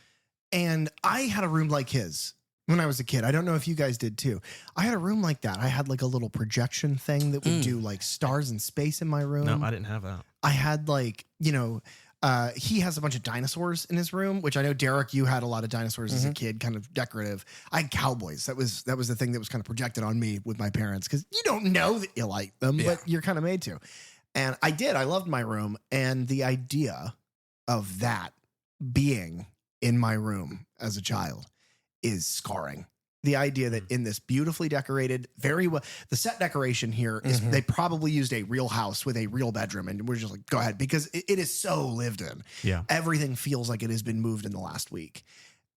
and I had a room like his when I was a kid. I don't know if you guys did too. I had a room like that. I had like a little projection thing that would do like stars and space in my room. No, I didn't have that. I had like, he has a bunch of dinosaurs in his room, which I know, Derek, you had a lot of dinosaurs as a kid, kind of decorative. I had cowboys. That was the thing that was kind of projected on me with my parents, because you don't know that you like them, but you're kind of made to. And I did. I loved my room. And the idea of that being in my room as a child is scarring. The idea that in this beautifully decorated, very well, the set decoration here is they probably used a real house with a real bedroom, and we're just like, go ahead, because it is so lived in. Yeah. Everything feels like it has been moved in the last week.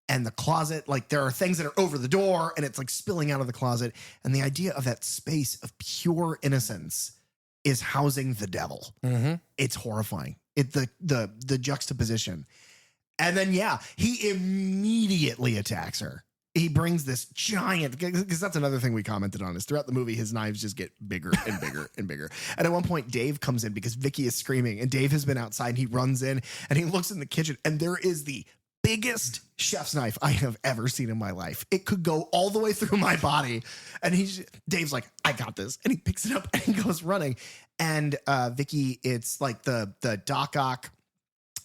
And the closet, like there are things that are over the door and it's like spilling out of the closet. And the idea of that space of pure innocence is housing the devil. It's horrifying. The juxtaposition. And then, he immediately attacks her. He brings this giant, because that's another thing we commented on, is throughout the movie, his knives just get bigger and bigger and bigger. And at one point, Dave comes in because Vicky is screaming, and Dave has been outside, and he runs in and he looks in the kitchen, and there is the biggest chef's knife I have ever seen in my life. It could go all the way through my body. And Dave's like, I got this. And he picks it up and he goes running. And Vicky, it's like the Doc Ock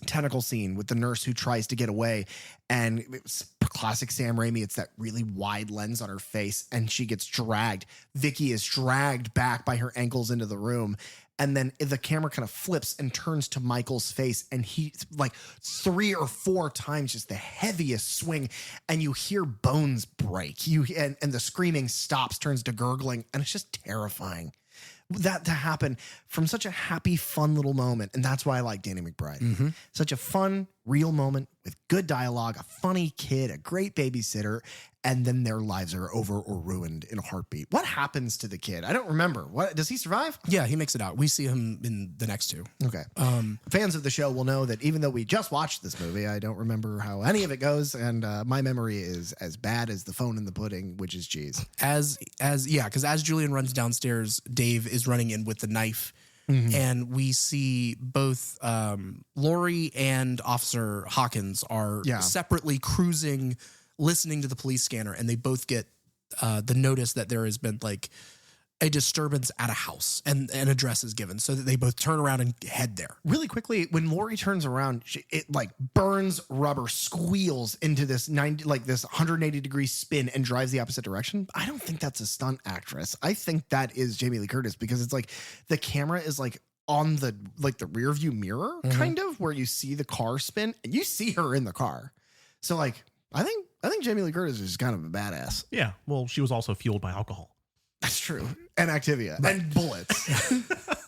tentacle scene with the nurse who tries to get away, and it's classic Sam Raimi. It's that really wide lens on her face, and she gets dragged. Vicky is dragged back by her ankles into the room, and then the camera kind of flips and turns to Michael's face, and he's like 3 or 4 times just the heaviest swing, and you hear bones break. And the screaming stops, turns to gurgling, and it's just terrifying. That to happen from such a happy, fun little moment. And that's why I like Danny McBride. Such a fun, real moment with good dialogue, a funny kid, a great babysitter, and then their lives are over or ruined in a heartbeat. What happens to the kid? I don't remember. What does he survive? Yeah, he makes it out. We see him in the next 2. Okay. Fans of the show will know that even though we just watched this movie, I don't remember how any of it goes, and my memory is as bad as the phone in the pudding, which is cheese. Because as Julian runs downstairs, Dave is running in with the knife, and we see both Laurie and Officer Hawkins are separately cruising, listening to the police scanner, and they both get the notice that there has been like a disturbance at a house, and an address is given, so that they both turn around and head there. Really quickly, when Laurie turns around, it like burns rubber, squeals into this 180 degree spin and drives the opposite direction. I don't think that's a stunt actress. I think that is Jamie Lee Curtis, because it's like the camera is like on the rear view mirror, kind of, where you see the car spin and you see her in the car. So like, I think Jamie Lee Curtis is kind of a badass. Yeah. Well, she was also fueled by alcohol. That's true. And Activia. And bullets.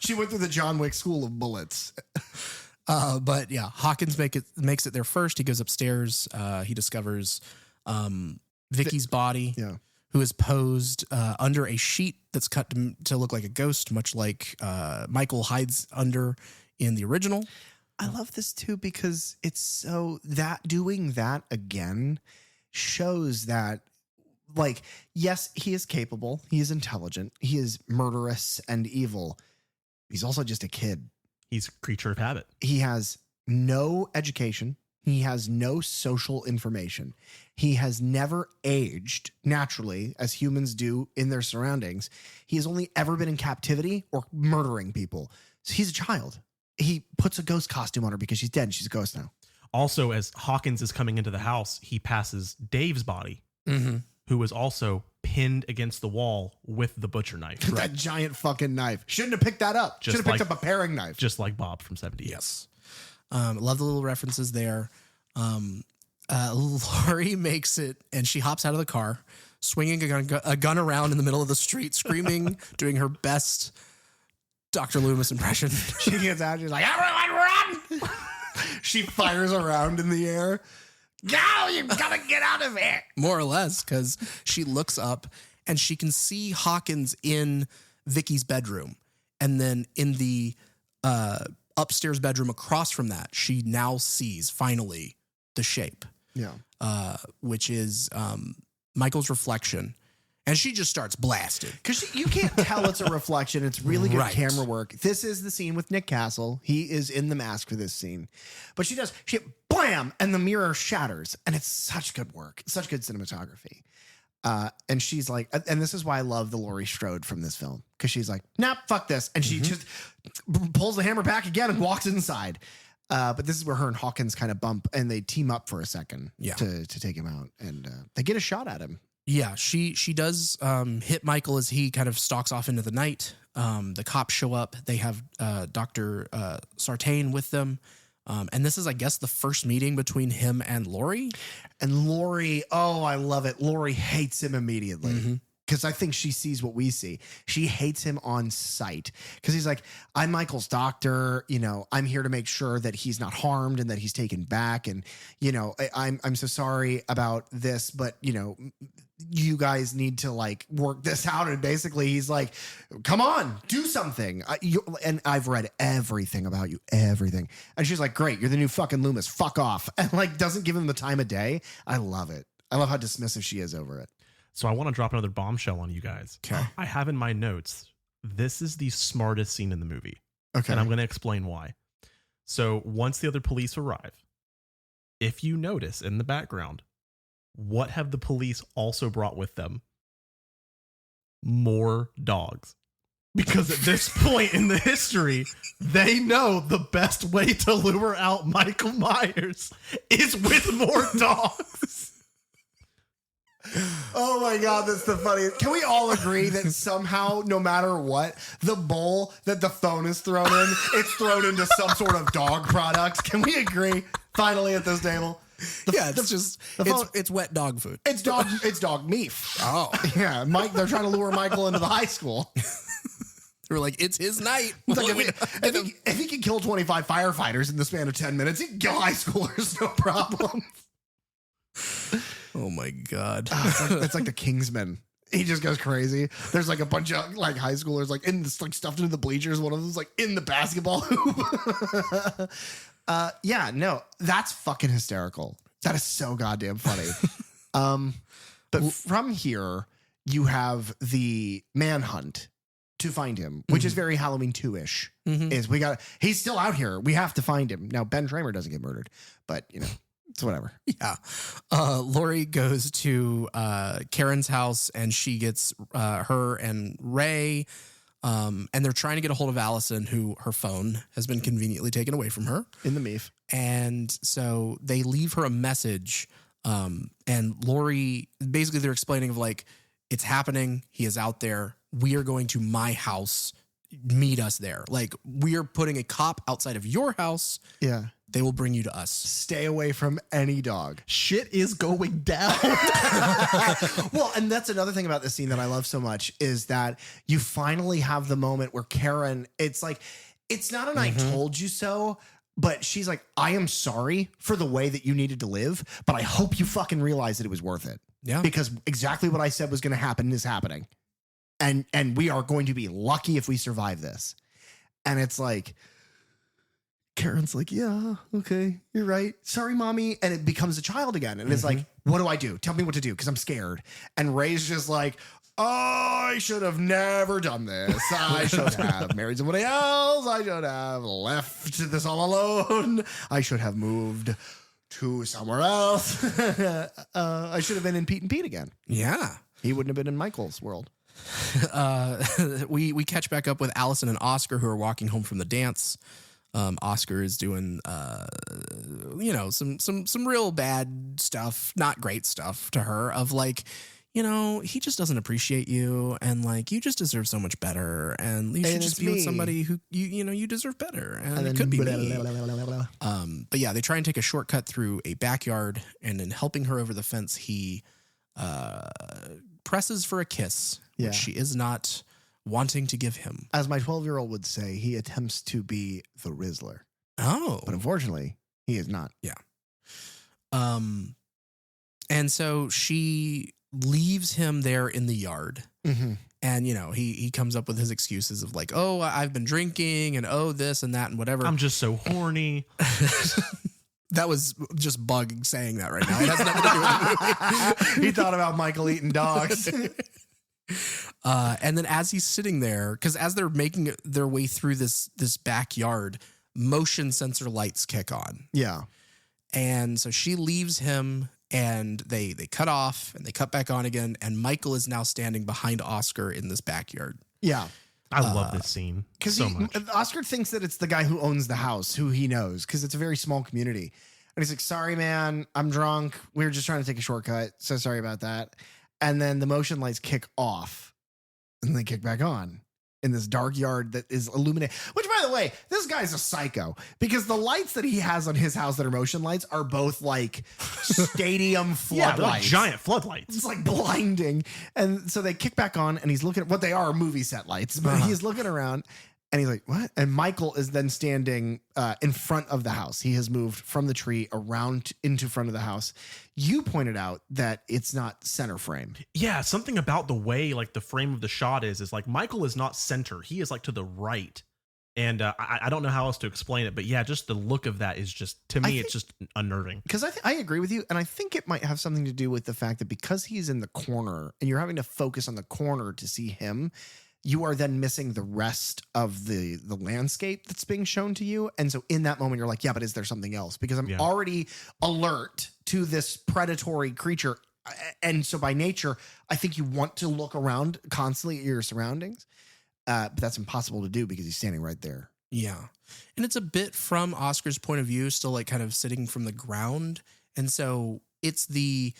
She went through the John Wick school of bullets. But yeah, Hawkins makes it there first. He goes upstairs. He discovers Vicky's body, who is posed under a sheet that's cut to look like a ghost, much like Michael hides under in the original. I love this too because it's so that doing that again shows that, like, yes, he is capable. He is intelligent. He is murderous and evil. He's also just a kid. He's a creature of habit. He has no education. He has no social information. He has never aged naturally as humans do in their surroundings. He has only ever been in captivity or murdering people. So he's a child. He puts a ghost costume on her because she's dead and she's a ghost now. Also, as Hawkins is coming into the house, he passes Dave's body, who is also pinned against the wall with the butcher knife. That giant fucking knife. Shouldn't have picked that up. Should have picked up a paring knife. Just like Bob from 70. Yes. Love the little references there. Laurie makes it, and she hops out of the car, swinging a gun around in the middle of the street, screaming, doing her best Dr. Loomis impression. She gets out, she's like, everyone run! She fires around in the air. Go, you gotta get out of here. More or less, because she looks up and she can see Hawkins in Vicky's bedroom. And then in the upstairs bedroom across from that, she now sees finally the shape. Yeah. Which is Michael's reflection. And she just starts blasted. Because you can't tell it's a reflection. It's really good Right. camera work. This is the scene with Nick Castle. He is in the mask for this scene. But she blam, and the mirror shatters. And it's such good work. Such good cinematography. And she's like, and this is why I love the Laurie Strode from this film. Because she's like, nah, fuck this. And she just pulls the hammer back again and walks inside. But this is where her and Hawkins kind of bump and they team up for a second to take him out. And they get a shot at him. Yeah, she does hit Michael as he kind of stalks off into the night. The cops show up. They have Dr. Sartain with them. And this is, I guess, the first meeting between him and Laurie. And Laurie, oh, I love it. Laurie hates him immediately. Because I think she sees what we see. She hates him on sight. Because he's like, I'm Michael's doctor. You know, I'm here to make sure that he's not harmed and that he's taken back. And, you know, I'm so sorry about this, but, you know, you guys need to like work this out. And basically he's like, come on, do something. And I've read everything about you, everything. And she's like, great, you're the new fucking Loomis. Fuck off. And like doesn't give him the time of day. I love it. I love how dismissive she is over it. So I want to drop another bombshell on you guys. Okay. I have in my notes, this is the smartest scene in the movie. Okay. And I'm going to explain why. So once the other police arrive, if you notice in the background, what have the police also brought with them? More dogs. Because at this point in the history, they know the best way to lure out Michael Myers is with more dogs. Oh my God, that's the funniest. Can we all agree that somehow, no matter what, the bowl that the phone is thrown in, it's thrown into some sort of dog product? Can we agree finally at this table? It's wet dog food. It's dog meef. Oh. Yeah, Mike. They're trying to lure Michael into the high school. They're like, it's his night. It's like if he can kill 25 firefighters in the span of 10 minutes, he can kill high schoolers, no problem. Oh my God. It's like the Kingsman. He just goes crazy. There's like a bunch of like high schoolers like in this like stuffed into the bleachers. One of them's like in the basketball hoop. Yeah, no, that's fucking hysterical. That is so goddamn funny. But from here, you have the manhunt to find him, which is very Halloween 2-ish. He's still out here. We have to find him. Now, Ben Tramer doesn't get murdered, but you know, it's whatever. Yeah. Laurie goes to Karen's house and she gets her and Ray. And they're trying to get a hold of Allison, who her phone has been conveniently taken away from her. In the meef. And so they leave her a message. And Laurie, basically they're explaining of like, it's happening. He is out there. We are going to my house. Meet us there. Like, we are putting a cop outside of your house. Yeah. they will bring you to us. Stay away from any dog. Shit is going down. Well, and that's another thing about this scene that I love so much is that you finally have the moment where Karen, it's like, it's not an I told you so, but she's like, I am sorry for the way that you needed to live, but I hope you fucking realize that it was worth it. Yeah. Because exactly what I said was going to happen is happening. And we are going to be lucky if we survive this. And it's like, Karen's like, yeah, okay, you're right. Sorry, mommy. And it becomes a child again. And it's like, what do I do? Tell me what to do because I'm scared. And Ray's just like, I should have never done this. I should have married somebody else. I should have left this all alone. I should have moved to somewhere else. I should have been in Pete and Pete again. Yeah. He wouldn't have been in Michael's world. We catch back up with Allison and Oscar, who are walking home from the dance. Oscar is doing, some real bad stuff, not great stuff to her of like, he just doesn't appreciate you. And like, you just deserve so much better. And you should just be with somebody who, you deserve better. And it could be me. But yeah, they try and take a shortcut through a backyard. And in helping her over the fence, he presses for a kiss, which she is not wanting to give him. As my 12-year-old would say, he attempts to be the Rizzler. Oh. But unfortunately, he is not. Yeah. And so she leaves him there in the yard. Mm-hmm. And, he comes up with his excuses of like, oh, I've been drinking and oh, this and that and whatever. I'm just so horny. That was just Bug saying that right now. It has nothing to do with the movie. He thought about Michael eating dogs. And then as he's sitting there, because as they're making their way through this backyard, motion sensor lights kick on. Yeah. And so she leaves him and they cut off and they cut back on again. And Michael is now standing behind Oscar in this backyard. Yeah. I love this scene so much. Oscar thinks that it's the guy who owns the house, who he knows, because it's a very small community. And he's like, sorry, man, I'm drunk. We were just trying to take a shortcut. So sorry about that. And then the motion lights kick off and they kick back on in this dark yard that is illuminated. Which, by the way, this guy's a psycho because the lights that he has on his house that are motion lights are both like stadium floodlights. Like giant floodlights. It's like blinding. And so they kick back on and he's looking at what they are movie set lights, but he's looking around and he's like, what? And Michael is then standing in front of the house. He has moved from the tree around into front of the house. You pointed out that it's not center frame. Yeah, something about the way like the frame of the shot is like Michael is not center. He is like to the right. And I don't know how else to explain it, but yeah, just the look of that is just, to me, it's just unnerving. Because I agree with you. And I think it might have something to do with the fact that because he's in the corner and you're having to focus on the corner to see him, you are then missing the rest of the landscape that's being shown to you. And so in that moment, you're like, yeah, but is there something else? Because I'm already alert to this predatory creature. And so by nature, I think you want to look around constantly at your surroundings. But that's impossible to do because he's standing right there. Yeah. And it's a bit from Oscar's point of view, still like kind of sitting from the ground. And so it's the,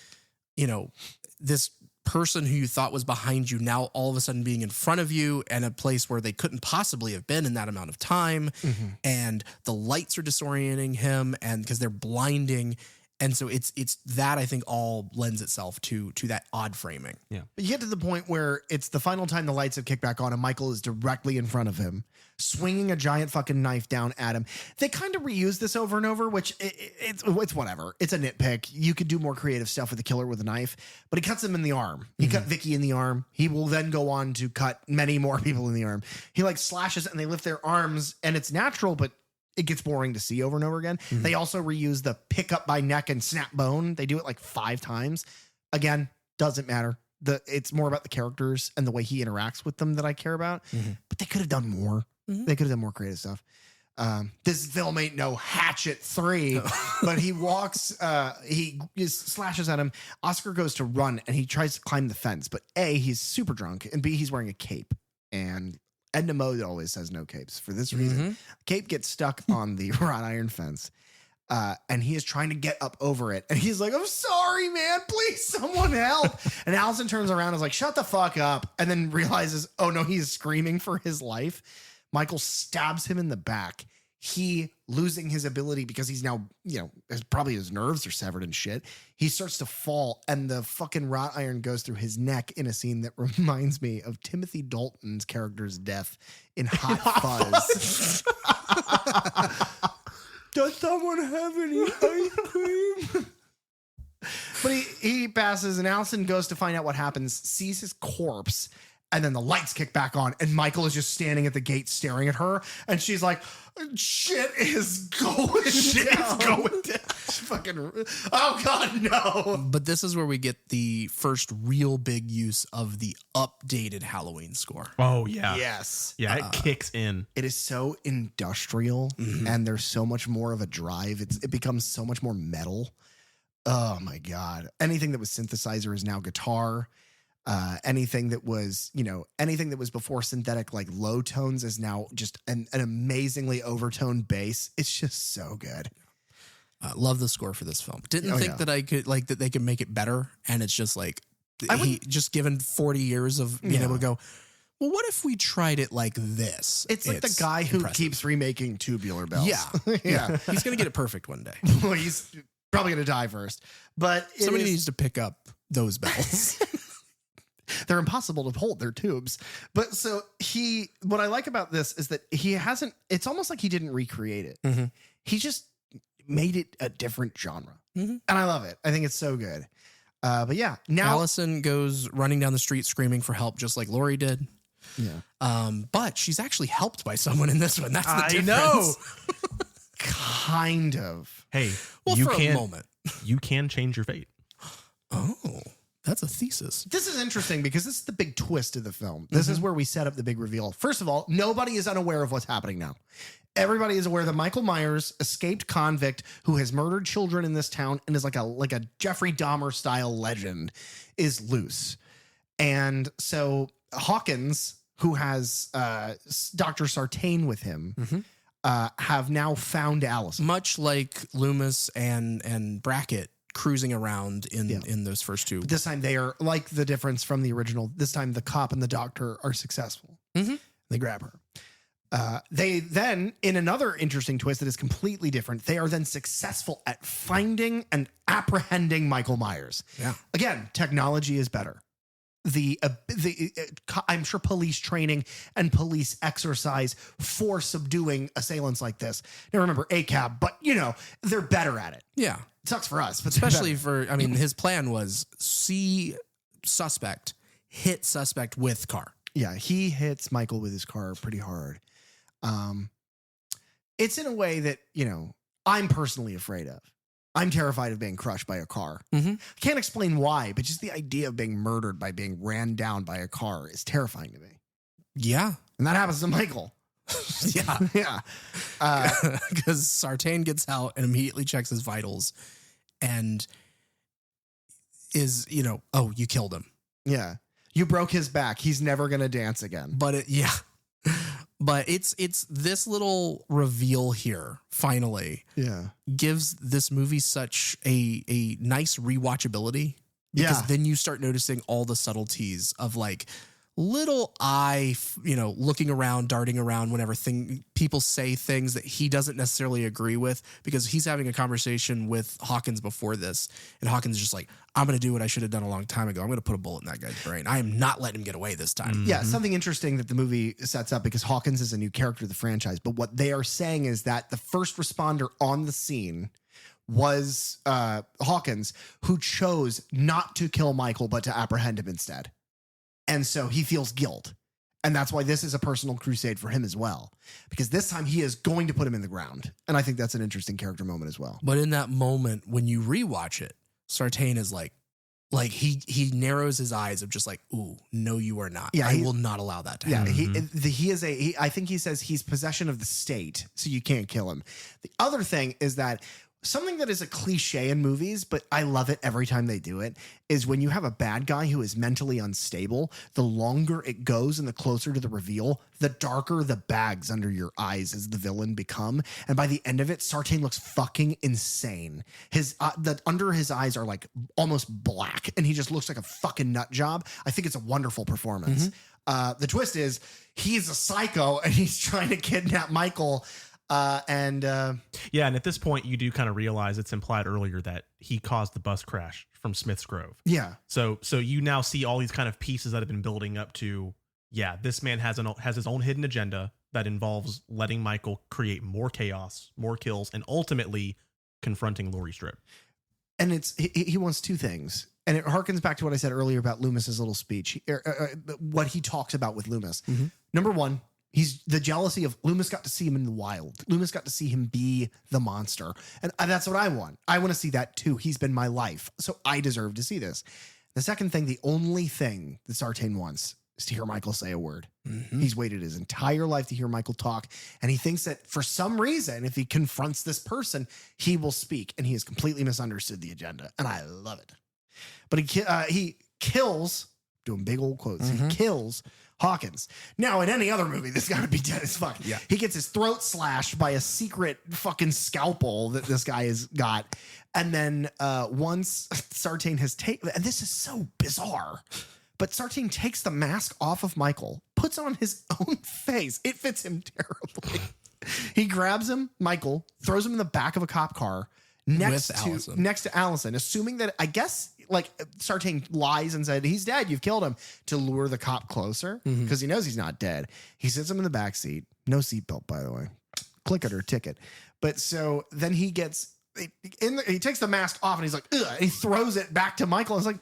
this person who you thought was behind you now all of a sudden being in front of you and a place where they couldn't possibly have been in that amount of time. Mm-hmm. And the lights are disorienting him and because they're blinding. And so it's that I think all lends itself to that odd framing. Yeah. But you get to the point where it's the final time the lights have kicked back on and Michael is directly in front of him, swinging a giant fucking knife down at him. They kind of reuse this over and over, which it's whatever. It's a nitpick. You could do more creative stuff with the killer with a knife, but he cuts him in the arm. He cut Vicky in the arm. He will then go on to cut many more people in the arm. He like slashes and they lift their arms and it's natural, but it gets boring to see over and over again. Mm-hmm. They also reuse the pick up by neck and snap bone. They do it like 5 times. Again, doesn't matter. It's more about the characters and the way he interacts with them that I care about. Mm-hmm. But they could have done more. Mm-hmm. They could have done more creative stuff. This film ain't no Hatchet 3, but he walks, he slashes at him. Oscar goes to run and he tries to climb the fence. But A, he's super drunk, and B, he's wearing a cape. And Edna Mode always says no capes for this reason. Mm-hmm. Cape gets stuck on the wrought iron fence. And he is trying to get up over it. And he's like, I'm sorry, man. Please, someone help. And Allison turns around and is like, shut the fuck up. And then realizes, oh no, he's screaming for his life. Michael stabs him in the back. He losing his ability because he's now, probably his nerves are severed and shit. He starts to fall, and the fucking wrought iron goes through his neck in a scene that reminds me of Timothy Dalton's character's death in Hot Fuzz. Does someone have any ice cream? But he passes, and Allison goes to find out what happens, sees his corpse, and then the lights kick back on, and Michael is just standing at the gate staring at her, and she's like, shit is going down. Fucking, oh God, no. But this is where we get the first real big use of the updated Halloween score. Oh, yeah. Yes. Yeah, it kicks in. It is so industrial, and there's so much more of a drive. It becomes so much more metal. Oh my God. Anything that was synthesizer is now guitar. Anything that was before synthetic, like low tones, is now just an amazingly overtoned bass. It's just so good. Love the score for this film. Didn't think that I could that they could make it better. And it's just like, just given 40 years of being able to go, well, what if we tried it like this? It's like the guy who keeps remaking Tubular Bells. Yeah. Yeah. He's going to get it perfect one day. Well, he's probably going to die first, but somebody needs to pick up those bells. They're impossible to hold. They're tubes. But so what I like about this is that it's almost like he didn't recreate it. Mm-hmm. He just made it a different genre. Mm-hmm. And I love it. I think it's so good. But yeah, now Allison goes running down the street screaming for help, just like Laurie did. Yeah. But she's actually helped by someone in this one. That's the difference. know. Kind of. Hey, Well, for a moment. You can change your fate. Oh, that's a thesis. This is interesting because this is the big twist of the film. This is where we set up the big reveal. First of all, nobody is unaware of what's happening now. Everybody is aware that Michael Myers, escaped convict who has murdered children in this town and is like a Jeffrey Dahmer style legend, is loose. And so Hawkins, who has Dr. Sartain with him, have now found Allison. Much like Loomis and Brackett cruising around in those first two. But this time they are like the difference from the original. This time the cop and the doctor are successful. They grab her. They then, in another interesting twist that is completely different, they are then successful at finding and apprehending Michael Myers. Yeah. Again, technology is better. I'm sure police training and police exercise for subduing assailants like this. Now remember ACAB, but they're better at it. Yeah. It sucks for us, but especially his plan was see suspect, hit suspect with car. Yeah, he hits Michael with his car pretty hard. It's in a way that, I'm personally afraid of. I'm terrified of being crushed by a car. I can't explain why, but just the idea of being murdered by being ran down by a car is terrifying to me. Yeah. And that happens to Michael. Yeah. Yeah. Because Sartain gets out and immediately checks his vitals and is, oh, you killed him. Yeah. You broke his back. He's never going to dance again. But But it's this little reveal here, finally, gives this movie such a nice rewatchability. Because then you start noticing all the subtleties of like little eye, looking around, darting around whenever people say things that he doesn't necessarily agree with, because he's having a conversation with Hawkins before this. And Hawkins is just like, I'm going to do what I should have done a long time ago. I'm going to put a bullet in that guy's brain. I am not letting him get away this time. Yeah, something interesting that the movie sets up, because Hawkins is a new character of the franchise. But what they are saying is that the first responder on the scene was Hawkins, who chose not to kill Michael, but to apprehend him instead. And so he feels guilt. And that's why this is a personal crusade for him as well. Because this time he is going to put him in the ground. And I think that's an interesting character moment as well. But in that moment, when you rewatch it, Sartain is like he narrows his eyes of just like, ooh, no, you are not. Yeah, I will not allow that to happen. Yeah, I think he says he's possession of the state, so you can't kill him. The other thing is that something that is a cliche in movies, but I love it every time they do it, is when you have a bad guy who is mentally unstable, the longer it goes and the closer to the reveal, the darker the bags under your eyes as the villain become. And by the end of it, Sartain looks fucking insane. The under his eyes are like almost black, and he just looks like a fucking nut job. I think it's a wonderful performance. The twist is he's a psycho and he's trying to kidnap Michael. Yeah, and at this point, you do kind of realize it's implied earlier that he caused the bus crash from Smith's Grove. Yeah. So you now see all these kind of pieces that have been building up to, yeah, this man has his own hidden agenda that involves letting Michael create more chaos, more kills, and ultimately confronting Laurie Strode. And he wants two things. And it harkens back to what I said earlier about Loomis's little speech, what he talks about with Loomis. Mm-hmm. Number one, he's the jealousy of Loomis got to see him in the wild. Loomis got to see him be the monster. And that's what I want. I want to see that too. He's been my life. So I deserve to see this. The second thing, the only thing that Sartain wants is to hear Michael say a word. Mm-hmm. He's waited his entire life to hear Michael talk. And he thinks that for some reason, if he confronts this person, he will speak. And he has completely misunderstood the agenda. And I love it. But he kills, doing big old quotes, he kills Hawkins. Now, in any other movie, this guy would be dead as fuck. Yeah. He gets his throat slashed by a secret fucking scalpel that this guy has got. And then once Sartain has taken, and this is so bizarre, but Sartain takes the mask off of Michael, puts on his own face. It fits him terribly. He grabs him, Michael, throws him in the back of a cop car next to Allison, assuming that, I guess, like Sartain lies and said, he's dead, you've killed him, to lure the cop closer because he knows he's not dead. He sits him in the back seat. No seatbelt, by the way. Click it or ticket. But so then he gets he takes the mask off and he's like, ugh, and he throws it back to Michael. I was like,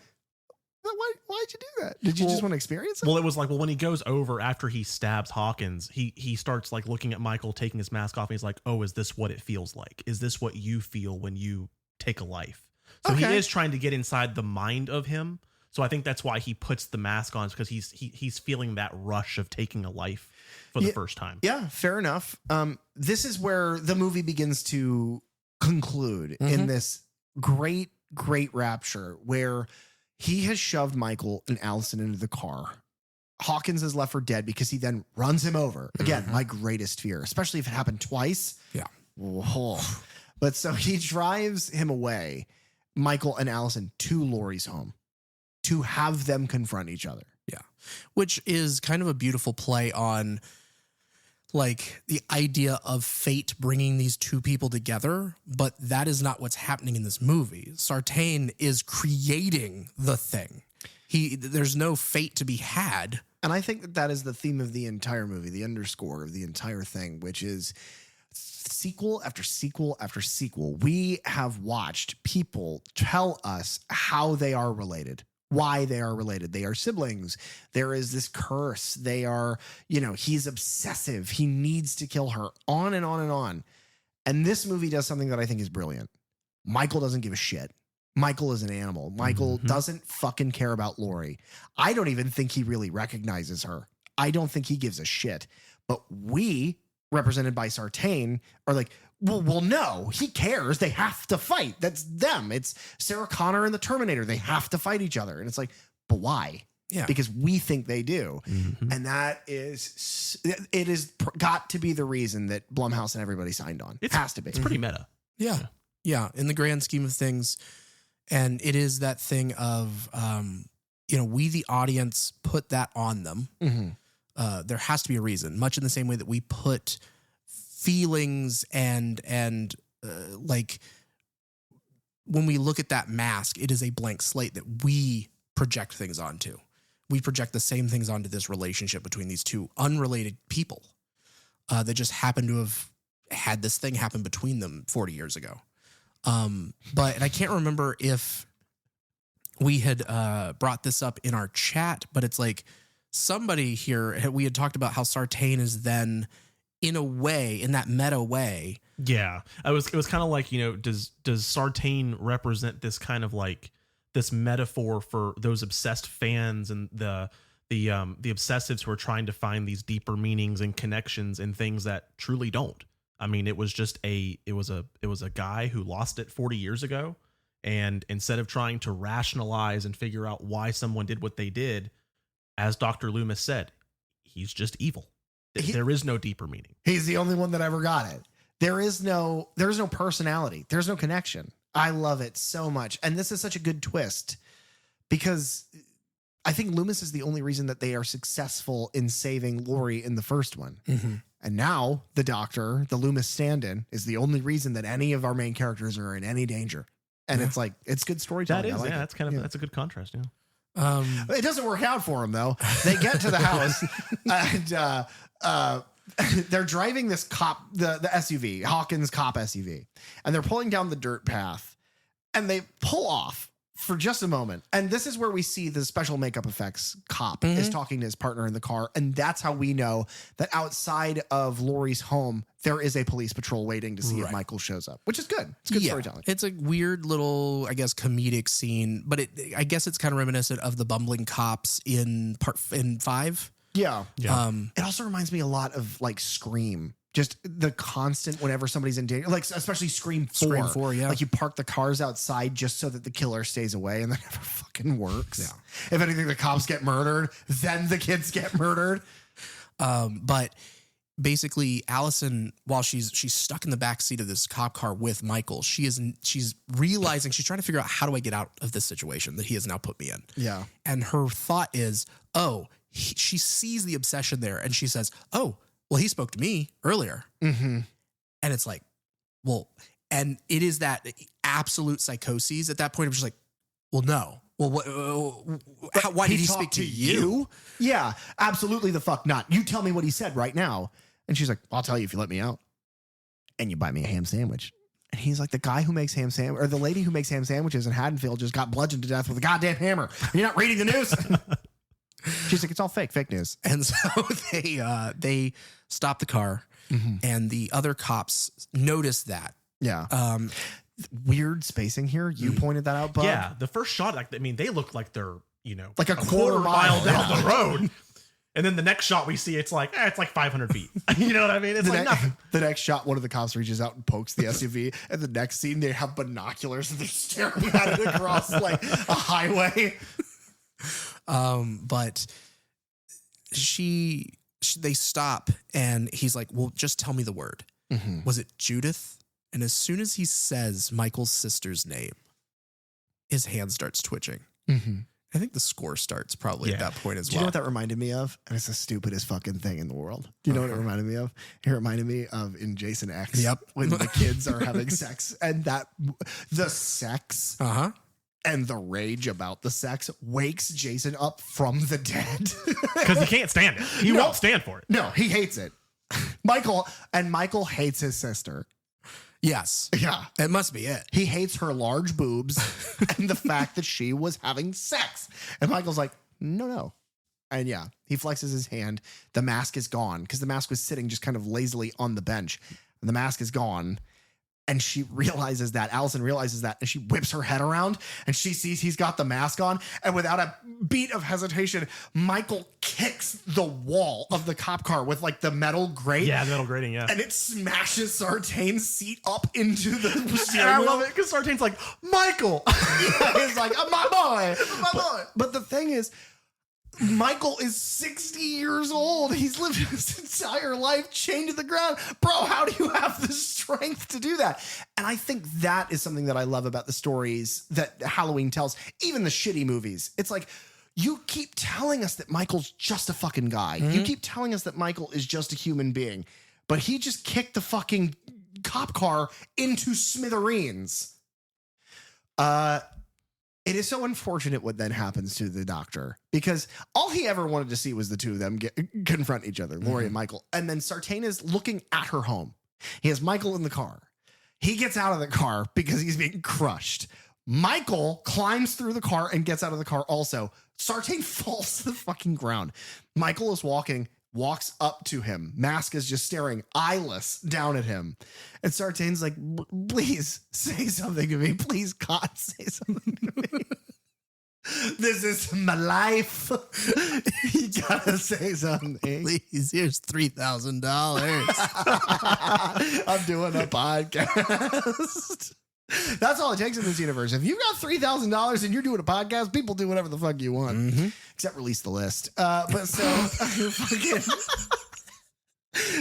why'd you do that? Did you just want to experience it? Well, it was like, when he goes over after he stabs Hawkins, he starts like looking at Michael taking his mask off, and he's like, oh, is this what it feels like? Is this what you feel when you take a life? So he is trying to get inside the mind of him. So I think that's why he puts the mask on, because he's feeling that rush of taking a life for the first time. Yeah, fair enough. This is where the movie begins to conclude in this great rapture where he has shoved Michael and Allison into the car. Hawkins is left for dead because he then runs him over. Again, my greatest fear, especially if it happened twice. Yeah. Whoa. But so he drives him away, Michael and Allison, to Laurie's home to have them confront each other. Yeah. Which is kind of a beautiful play on like the idea of fate bringing these two people together, but that is not what's happening in this movie. Sartain is creating the thing. There's no fate to be had. And I think that is the theme of the entire movie, the underscore of the entire thing, which is sequel after sequel after sequel. We have watched people tell us how they are related, why they are related. They are siblings. There is this curse. They are, he's obsessive. He needs to kill her, on and on and on. And this movie does something that I think is brilliant. Michael doesn't give a shit. Michael is an animal. Michael doesn't fucking care about Laurie. I don't even think he really recognizes her. I don't think he gives a shit. But we, represented by Sartain, are like, well, no, he cares. They have to fight. That's them. It's Sarah Connor and the Terminator. They have to fight each other. And it's like, but why? Yeah. Because we think they do. And that is, it is got to be the reason that Blumhouse and everybody signed on. It has to be. It's pretty meta. Yeah. In the grand scheme of things. And it is that thing of, we, the audience, put that on them. There has to be a reason, much in the same way that we put feelings and like when we look at that mask, it is a blank slate that we project things onto. We project the same things onto this relationship between these two unrelated people that just happen to have had this thing happen between them 40 years ago. And I can't remember if we had brought this up in our chat, but it's like somebody here, we had talked about how Sartain is then, in a way, in that meta way. Yeah. It was kind of like, does Sartain represent this kind of like this metaphor for those obsessed fans and the obsessives who are trying to find these deeper meanings and connections in things that truly don't? I mean, it was a guy who lost it 40 years ago. And instead of trying to rationalize and figure out why someone did what they did, as Dr. Loomis said, he's just evil. There is no deeper meaning. He's the only one that ever got it. There's no personality. There's no connection. I love it so much. And this is such a good twist because I think Loomis is the only reason that they are successful in saving Laurie in the first one. And now the doctor, the Loomis stand-in, is the only reason that any of our main characters are in any danger. And it's like, it's good storytelling. That is, I like it. that's kind of that's a good contrast. Yeah. It doesn't work out for them though. They get to the house and they're driving this cop, the SUV, Hawkins cop SUV, and they're pulling down the dirt path, and they pull off for just a moment. And this is where we see the special makeup effects cop is talking to his partner in the car, and that's how we know that outside of Laurie's home there is a police patrol waiting to see if Michael shows up, which is good. It's good storytelling. It's a weird little, I guess, comedic scene, but I guess it's kind of reminiscent of the bumbling cops in 5. Yeah. Yeah. It also reminds me a lot of like Scream. Just the constant whenever somebody's in danger, like especially Scream 4. Scream 4, yeah. Like you park the cars outside just so that the killer stays away, and that never fucking works. Yeah. If anything, the cops get murdered, then the kids get murdered. But basically, Allison, while she's stuck in the back seat of this cop car with Michael, she's realizing, she's trying to figure out, how do I get out of this situation that he has now put me in? Yeah. And her thought is, she sees the obsession there, and she says, oh, well, he spoke to me earlier. Mm-hmm. And it's like, well, and it is that absolute psychosis at that point. I'm just like, well, no. Well, why did he speak to you? Yeah, absolutely the fuck not. You tell me what he said right now. And she's like, I'll tell you if you let me out. And you buy me a ham sandwich. And he's like, the guy who makes ham sandwich, or the lady who makes ham sandwiches in Haddonfield just got bludgeoned to death with a goddamn hammer. You're not reading the news. She's like, it's all fake news. And so they stop the car, and the other cops notice that. Yeah. Weird spacing here. You pointed that out, Bub. Yeah. The first shot, like, I mean, they look like they're, like a quarter mile down the road. And then the next shot we see, it's like 500 feet. You know what I mean? It's like nothing. The next shot, one of the cops reaches out and pokes the SUV. And the next scene, they have binoculars and they're staring at it across like a highway. But they stop, and he's like, well, just tell me the word. Was it Judith? And as soon as he says Michael's sister's name, his hand starts twitching. I think the score starts probably at that point as Do you know what that reminded me of? And it's the stupidest fucking thing in the world. Do you know what it reminded me of? It reminded me of in Jason X. Yep. When the kids are having sex, and the sex and the rage about the sex wakes Jason up from the dead. Because he can't stand it. He won't stand for it. No, he hates it. Michael hates his sister. Yes. Yeah. It must be it. He hates her large boobs and the fact that she was having sex. And Michael's like, no. And yeah, he flexes his hand. The mask is gone because the mask was sitting just kind of lazily on the bench. And the mask is gone. And she realizes that. Allison realizes that. And she whips her head around and she sees he's got the mask on. And without a beat of hesitation, Michael kicks the wall of the cop car with like the metal grate. Yeah, the metal grating, yeah. And it smashes Sartain's seat up into the steering And I wheel. love it because Sartain's like, Michael. Yeah, he's like, oh, my boy. But the thing is, Michael is 60 years old. He's lived his entire life chained to the ground. Bro, how do you have the strength to do that? And I think that is something that I love about the stories that Halloween tells, even the shitty movies. It's like, you keep telling us that Michael's just a fucking guy. You keep telling us that Michael is just a human being. But he just kicked the fucking cop car into smithereens. It is so unfortunate what then happens to the doctor, because all he ever wanted to see was the two of them confront each other, Laurie and Michael. And then Sartain is looking at her home. He has Michael in the car. He gets out of the car because he's being crushed. Michael climbs through the car and gets out of the car also. Sartain falls to the fucking ground. Michael is walks up to him. Mask is just staring eyeless down at him. And Sartain's like, please say something to me. Please, God, say something to me. This is my life. You gotta say something. Please, here's $3,000. I'm doing a podcast. That's all it takes in this universe. If you've got $3,000 and you're doing a podcast, people do whatever the fuck you want, except release the list. But so fucking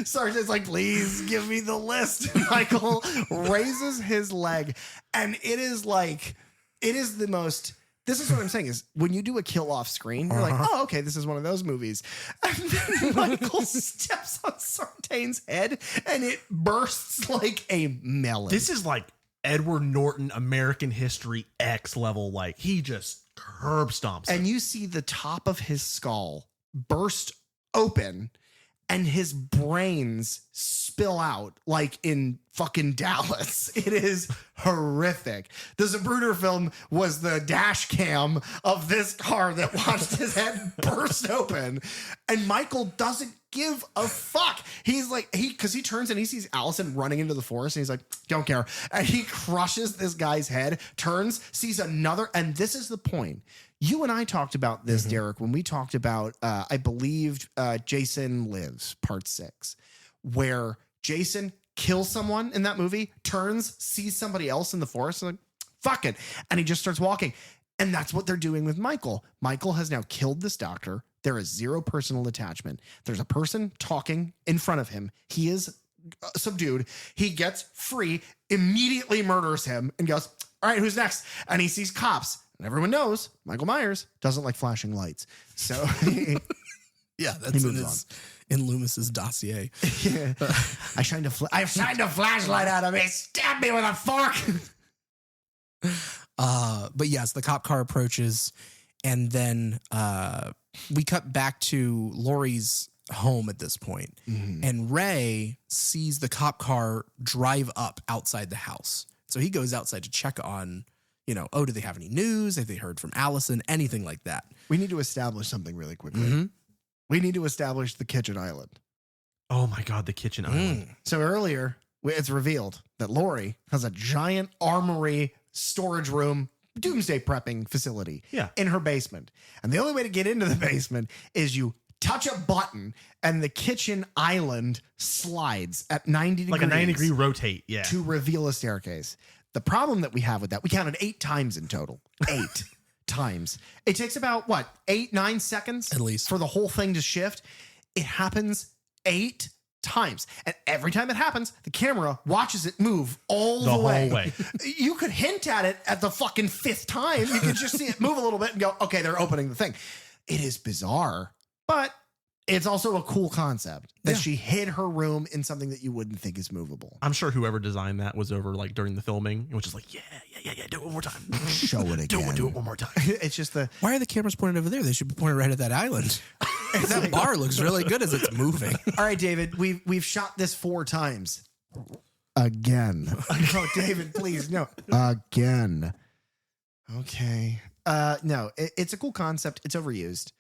Sergeant's like, please give me the list. Michael raises his leg, and it is the most This is what I'm saying is when you do a kill off screen, you're like, oh, okay, this is one of those movies. And then Michael steps on Sartain's head and it bursts like a melon. This is like Edward Norton American History X level. Like he just curb stomps. And you see the top of his skull burst open and his brains spill out like in fucking Dallas. It is horrific. The Zapruder film was the dash cam of this car that watched his head burst open. And Michael doesn't give a fuck. He's like, because he turns and he sees Allison running into the forest and he's like, don't care. And he crushes this guy's head, turns, sees another. And this is the point. You and I talked about this, Derek, when we talked about, I believe, Jason Lives, part 6, where Jason kills someone in that movie, turns, sees somebody else in the forest, and like, fuck it. And he just starts walking. And that's what they're doing with Michael. Michael has now killed this doctor. There is zero personal attachment. There's a person talking in front of him. He is subdued. He gets free, immediately murders him, and goes, all right, who's next? And he sees cops. And everyone knows Michael Myers doesn't like flashing lights. So yeah, that's in Loomis's dossier. Yeah. I shined a flashlight at him. He stabbed me with a fork. But yes, the cop car approaches, and then we cut back to Laurie's home at this point, and Ray sees the cop car drive up outside the house. So he goes outside to check on, do they have any news? Have they heard from Allison? Anything like that? We need to establish something really quickly. We need to establish the kitchen island. Oh my God, the kitchen island. So earlier, it's revealed that Laurie has a giant armory storage room, doomsday prepping facility in her basement. And the only way to get into the basement is you touch a button and the kitchen island slides at 90 degrees. Like a 90-degree rotate, to reveal a staircase. The problem that we have with that, we counted 8 times in total. 8 times. It takes about, 8-9 seconds? At least. For the whole thing to shift. It happens 8 times. And every time it happens, the camera watches it move all the way. Whole way. You could hint at it at the fucking 5th time. You could just see it move a little bit and go, okay, they're opening the thing. It is bizarre, but it's also a cool concept that she hid her room in something that you wouldn't think is movable. I'm sure whoever designed that was over like during the filming and was just like, yeah, do it one more time. Show it again. Do it one more time. It's just why are the cameras pointed over there? They should be pointed right at that island. That bar looks really good as it's moving. All right, David, we've shot this 4 times. Again. No, David, please, no. Again. Okay. No, it's a cool concept. It's overused,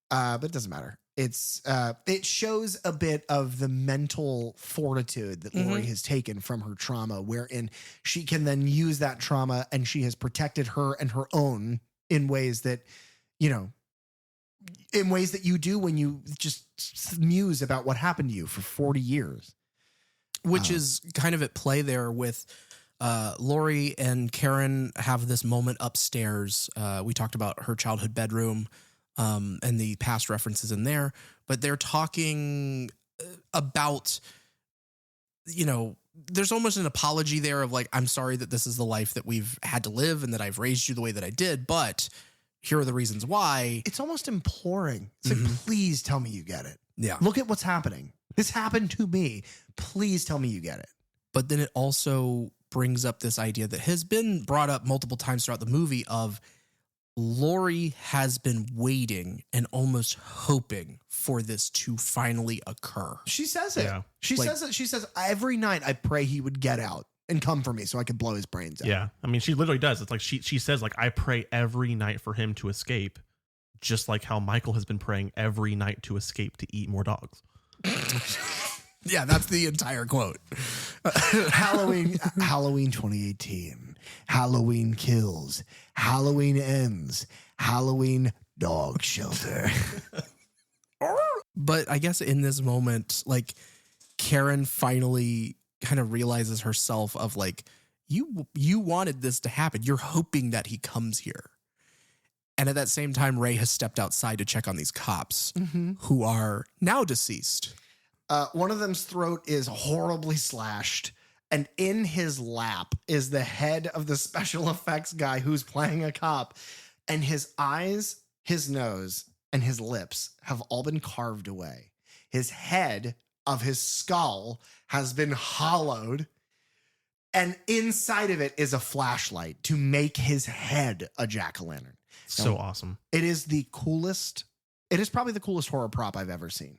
but it doesn't matter. It shows a bit of the mental fortitude that Laurie has taken from her trauma, wherein she can then use that trauma and she has protected her and her own in ways that, in ways that you do when you just muse about what happened to you for 40 years. Which is kind of at play there with Laurie and Karen have this moment upstairs. We talked about her childhood bedroom and the past references in there, but they're talking about, there's almost an apology there of like, I'm sorry that this is the life that we've had to live and that I've raised you the way that I did, but here are the reasons why. It's almost imploring. It's like, please tell me you get it. Yeah. Look at what's happening. This happened to me. Please tell me you get it. But then it also brings up this idea that has been brought up multiple times throughout the movie of Laurie has been waiting and almost hoping for this to finally occur. She says it. Yeah. She says it. She says, every night I pray he would get out and come for me so I could blow his brains out. Yeah. I mean, she literally does. It's like she says, like, I pray every night for him to escape, just like how Michael has been praying every night to escape to eat more dogs. Yeah, that's the entire quote. Halloween 2018. Halloween kills. Halloween ends. Halloween dog shelter. But I guess in this moment, like, Karen finally kind of realizes herself of like, you wanted this to happen. You're hoping that he comes here. And at that same time, Ray has stepped outside to check on these cops who are now deceased. One of them's throat is horribly slashed. And in his lap is the head of the special effects guy who's playing a cop. and his eyes, his nose, and his lips have all been carved away. His head of his skull has been hollowed, and inside of it is a flashlight to make his head a jack-o'-lantern. So Now, awesome. It is the coolest. It is probably the coolest horror prop I've ever seen.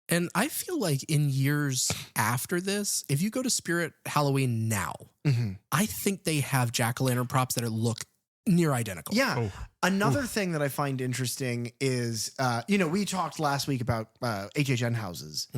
And I feel like in years after this, if you go to Spirit Halloween now, I think they have jack-o'-lantern props that look near identical. Yeah. Oh. Another thing that I find interesting is, we talked last week about HHN houses.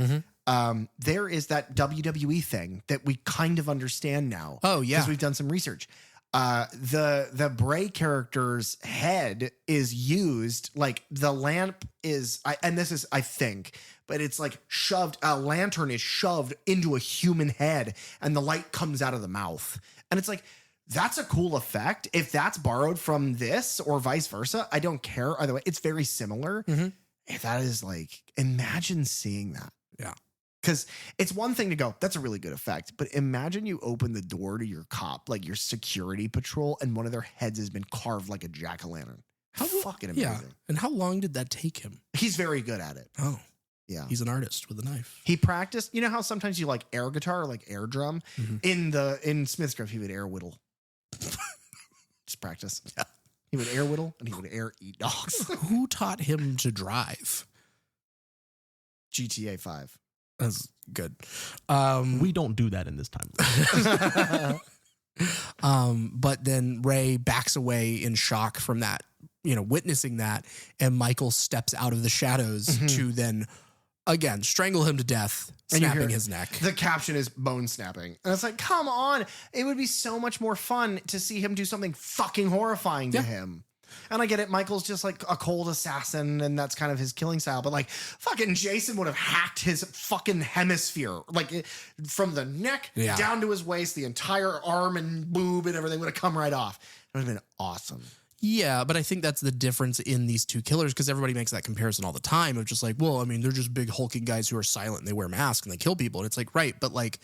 There is that WWE thing that we kind of understand now. Oh, yeah. Because we've done some research. The Bray character's head is used, like the lamp is, and this is, I think, but it's like shoved, a lantern is shoved into a human head and the light comes out of the mouth. And it's like, that's a cool effect. If that's borrowed from this or vice versa, I don't care. Either way, it's very similar. If that is like, imagine seeing that. Yeah. Because it's one thing to go, that's a really good effect. But imagine you open the door to your cop, like your security patrol, and one of their heads has been carved like a jack-o'-lantern. How fucking amazing. Yeah. And how long did that take him? He's very good at it. Oh, Yeah. he's an artist with a knife. He practiced, you know how sometimes you like air guitar or like air drum? In Smith's Grove, he would air whittle. Just practice. Yeah. He would air whittle and he would air eat dogs. Who taught him to drive? GTA 5. That's good. We don't do that in this time. But then Ray backs away in shock from that, witnessing that, and Michael steps out of the shadows to then again strangle him to death, And you snapping hear- his neck. The caption is bone snapping. And it's like, come on. It would be so much more fun to see him do something fucking horrifying to him. And I get it. Michael's just like a cold assassin and that's kind of his killing style. But like fucking Jason would have hacked his fucking hemisphere, like from the neck down to his waist, the entire arm and boob and everything would have come right off. It would have been awesome. Yeah, but I think that's the difference in these two killers, because everybody makes that comparison all the time of just like, well, I mean, they're just big hulking guys who are silent and they wear masks and they kill people. And it's like, right. But like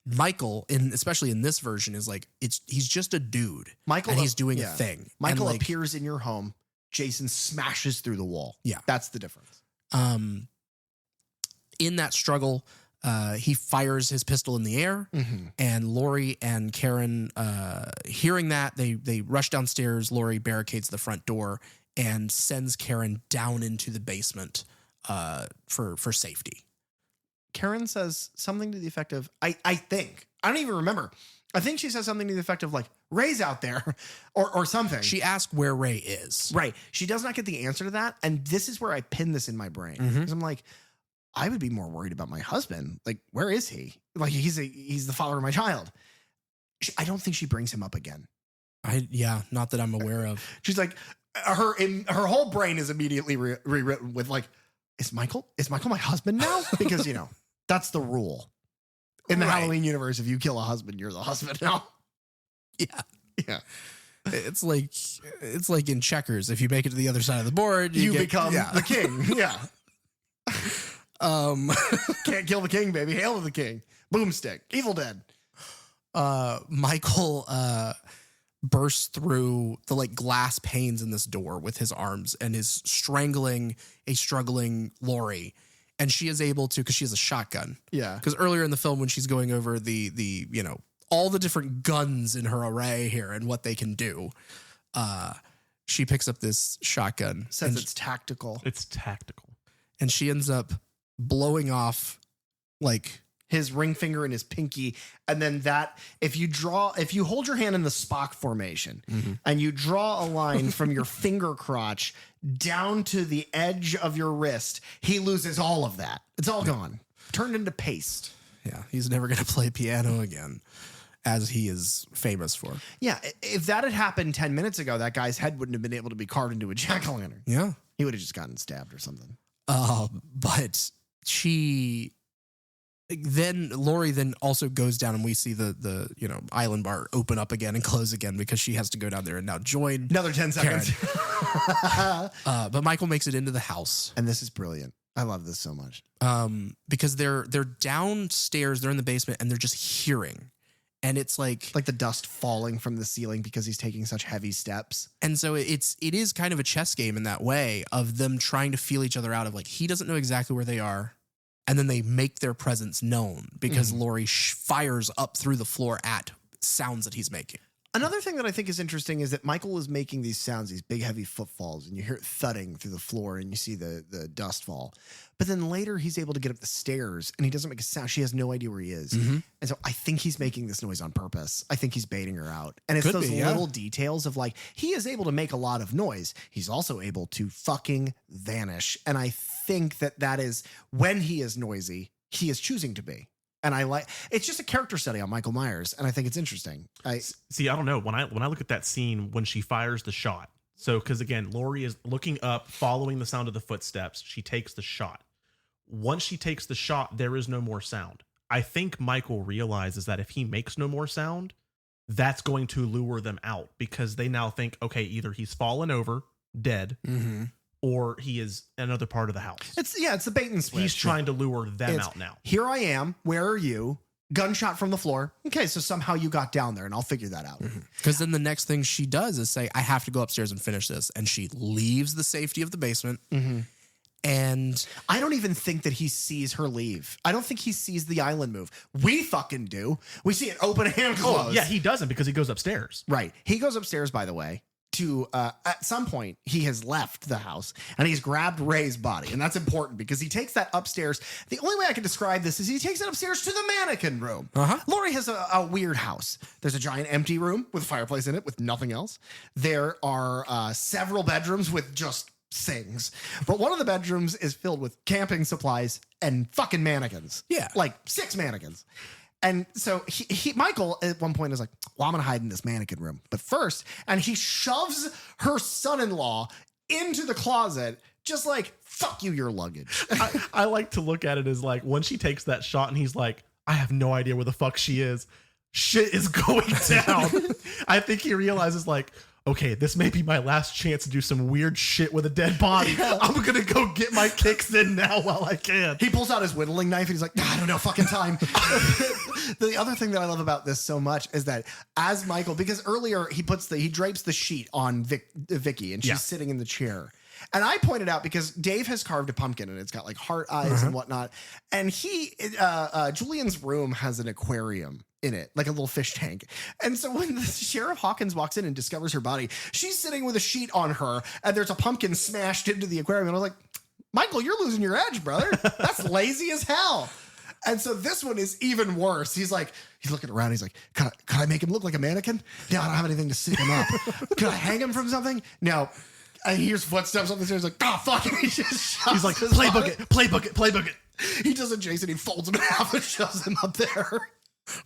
Michael, especially in this version, is like, he's just a dude. Michael, and he's doing a thing. Michael and like, appears in your home. Jason smashes through the wall. Yeah. That's the difference. In that struggle, he fires his pistol in the air, and Laurie and Karen, hearing that, they rush downstairs. Laurie barricades the front door and sends Karen down into the basement for safety. Karen says something to the effect of, I think, I don't even remember. I think she says something to the effect of like, Ray's out there or something. She asked where Ray is. Right. She does not get the answer to that. And this is where I pin this in my brain. Because I'm like, I would be more worried about my husband. Like, where is he? Like, he's the father of my child. I don't think she brings him up again. Not that I'm aware of. She's like, her whole brain is immediately rewritten with like, is Michael my husband now? Because, that's the rule. In the Halloween universe, if you kill a husband, you're the husband now. Yeah. Yeah. It's like in checkers. If you make it to the other side of the board, you become the king. Yeah. Can't kill the king, baby. Hail to the king. Boomstick. Evil Dead. Michael bursts through the like glass panes in this door with his arms and is strangling a struggling Laurie. And she is able to, because she has a shotgun. Yeah. Because earlier in the film, when she's going over the all the different guns in her array here and what they can do, she picks up this shotgun. Says it's tactical. It's tactical. And she ends up blowing off like his ring finger and his pinky. And then that, if you hold your hand in the Spock formation and you draw a line from your finger crotch down to the edge of your wrist, he loses all of that. It's all gone. Turned into paste. Yeah. He's never going to play piano again, as he is famous for. Yeah. If that had happened 10 minutes ago, that guy's head wouldn't have been able to be carved into a jack-o'-lantern. Yeah. He would have just gotten stabbed or something. But Laurie then also goes down, and we see the island bar open up again and close again because she has to go down there and now join. Another 10 seconds. But Michael makes it into the house. And this is brilliant. I love this so much. Because they're downstairs, they're in the basement, and they're just hearing. And it's like the dust falling from the ceiling because he's taking such heavy steps. And so it is kind of a chess game in that way of them trying to feel each other out of like, he doesn't know exactly where they are. And then they make their presence known because Laurie fires up through the floor at sounds that he's making. Another thing that I think is interesting is that Michael is making these sounds, these big heavy footfalls, and you hear it thudding through the floor and you see the dust fall. But then later he's able to get up the stairs and he doesn't make a sound. She has no idea where he is. And so I think he's making this noise on purpose. I think he's baiting her out. And it's those little details of like, he is able to make a lot of noise. He's also able to fucking vanish. And I think that is when he is noisy, he is choosing to be. And it's just a character study on Michael Myers, and I think it's interesting. I don't know. When I look at that scene when she fires the shot, so because again, Laurie is looking up, following the sound of the footsteps. She takes the shot. Once she takes the shot, there is no more sound. I think Michael realizes that if he makes no more sound, that's going to lure them out because they now think, okay, either he's fallen over, dead, or he is another part of the house. It's the bait and switch. He's trying to lure them out now. Here I am. Where are you? Gunshot from the floor. Okay, so somehow you got down there, and I'll figure that out. Because then the next thing she does is say, I have to go upstairs and finish this. And she leaves the safety of the basement. And I don't even think that he sees her leave. I don't think he sees the island move. We fucking do. We see it open and close. Oh, yeah, he doesn't because he goes upstairs. Right. He goes upstairs, by the way. To at some point he has left the house and he's grabbed Ray's body, and that's important because he takes that upstairs. The only way I can describe this is he takes it upstairs to the mannequin room. Laurie has a weird house. There's a giant empty room with a fireplace in it with nothing else. There are several bedrooms with just things, but one of the bedrooms is filled with camping supplies and fucking mannequins. Yeah, like 6 mannequins. And so Michael at one point is like, well, I'm going to hide in this mannequin room. But first, and he shoves her son-in-law into the closet, just like, fuck you, your luggage. I like to look at it as like when she takes that shot and he's like, I have no idea where the fuck she is. Shit is going down. I think he realizes like, okay, this may be my last chance to do some weird shit with a dead body. I'm going to go get my kicks in now while I can. He pulls out his whittling knife and he's like, I don't know, fucking time. The other thing that I love about this so much is that as Michael, because earlier he drapes the sheet on Vicky and she's sitting in the chair. And I pointed out because Dave has carved a pumpkin and it's got like heart eyes and whatnot. And Julian's room has an aquarium in it, like a little fish tank. And so when the Sheriff Hawkins walks in and discovers her body, she's sitting with a sheet on her and there's a pumpkin smashed into the aquarium. And I was like, Michael, you're losing your edge, brother. That's lazy as hell. And so this one is even worse. He's looking around. He's like, could I make him look like a mannequin? No, I don't have anything to stick him up. Could I hang him from something? No. And he hears footsteps up the stairs. Like, oh, fuck. And he just shoves He's like, his play body. bucket. He does a Jason. He folds him in half and shoves him up there.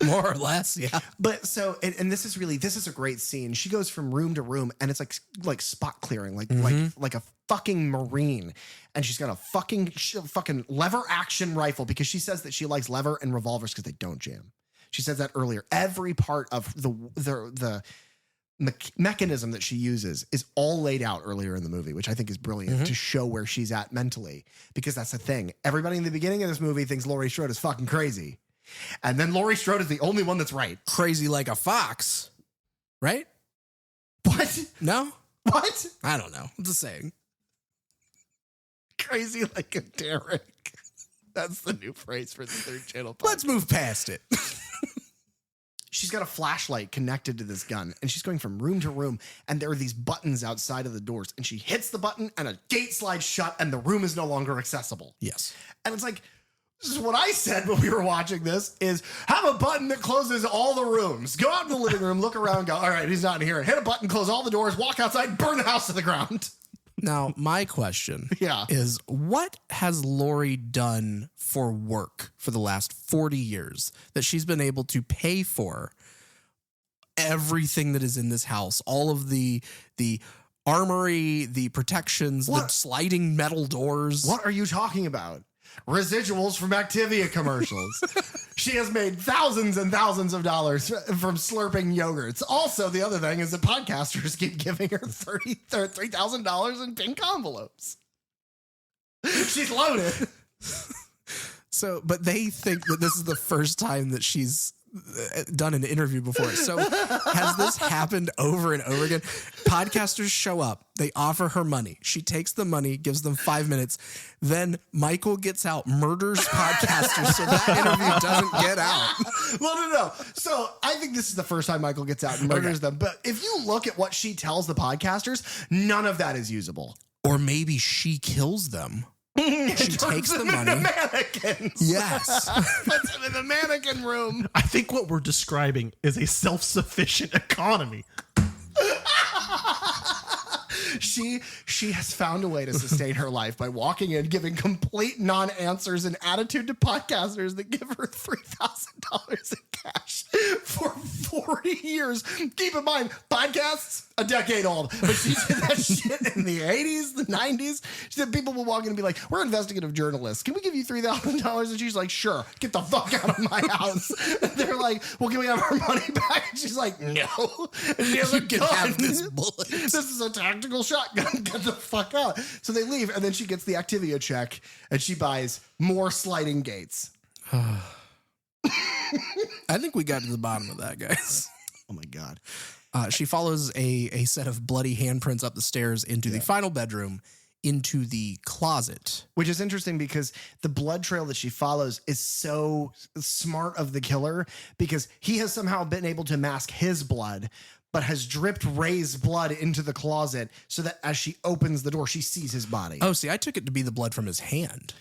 more or less, yeah. But so, and this is a great scene. She goes from room to room, and it's like spot clearing, like a fucking Marine, and she's got a fucking lever action rifle because she says that she likes lever and revolvers because they don't jam. She says that earlier. Every part of the mechanism that she uses is all laid out earlier in the movie, which I think is brilliant to show where she's at mentally, because that's the thing. Everybody in the beginning of this movie thinks Laurie Strode is fucking crazy. And then Laurie Strode is the only one that's right. Crazy like a fox, right? What? No? What? I don't know. I'm just saying. Crazy like a Derek. That's the new phrase for the Third Channel podcast. Let's move past it. She's got a flashlight connected to this gun, and she's going from room to room, and there are these buttons outside of the doors, and she hits the button, and a gate slides shut, and the room is no longer accessible. Yes. And it's like, this is what I said when we were watching this, is have a button that closes all the rooms. Go out in the living room, look around, go, all right, he's not in here. Hit a button, close all the doors, walk outside, burn the house to the ground. Now, my question Yeah. is, what has Laurie done for work for the last 40 years that she's been able to pay for everything that is in this house? All of the armory, the protections, the sliding metal doors. What are you talking about? Residuals from Activia commercials. She has made thousands and thousands of dollars from slurping yogurts. Also, the other thing is that podcasters keep giving her $3,000 in pink envelopes. She's loaded. So, but they think that this is the first time that she's done an interview before. So has this happened over and over again? Podcasters show up. They offer her money. She takes the money, gives them 5 minutes. Then Michael gets out, murders podcasters so that interview doesn't get out. No. So I think this is the first time Michael gets out and murders them. But if you look at what she tells the podcasters, none of that is usable. Or maybe she kills them. She takes the money. Mannequins. Yes. Puts them in the mannequin room. I think what we're describing is a self-sufficient economy. She has found a way to sustain her life by walking in, giving complete non-answers and attitude to podcasters that give her $3,000 in cash for 40 years. Keep in mind, podcasts, a decade old, but she did that shit in the 80s, the 90s. She said people will walk in and be like, we're investigative journalists. Can we give you $3,000? And she's like, sure, get the fuck out of my house. And they're like, well, can we have our money back? And she's like, no. And she has a gun. Have this bullet. This is a tactical shotgun. Get the fuck out. So they leave, and then she gets the Activia check, and she buys more sliding gates. I think we got to the bottom of that, guys. Oh my God. She follows a set of bloody handprints up the stairs into the final bedroom, into the closet. Which is interesting because the blood trail that she follows is so smart of the killer, because he has somehow been able to mask his blood, but has dripped Ray's blood into the closet so that as she opens the door, she sees his body. Oh, see, I took it to be the blood from his hand.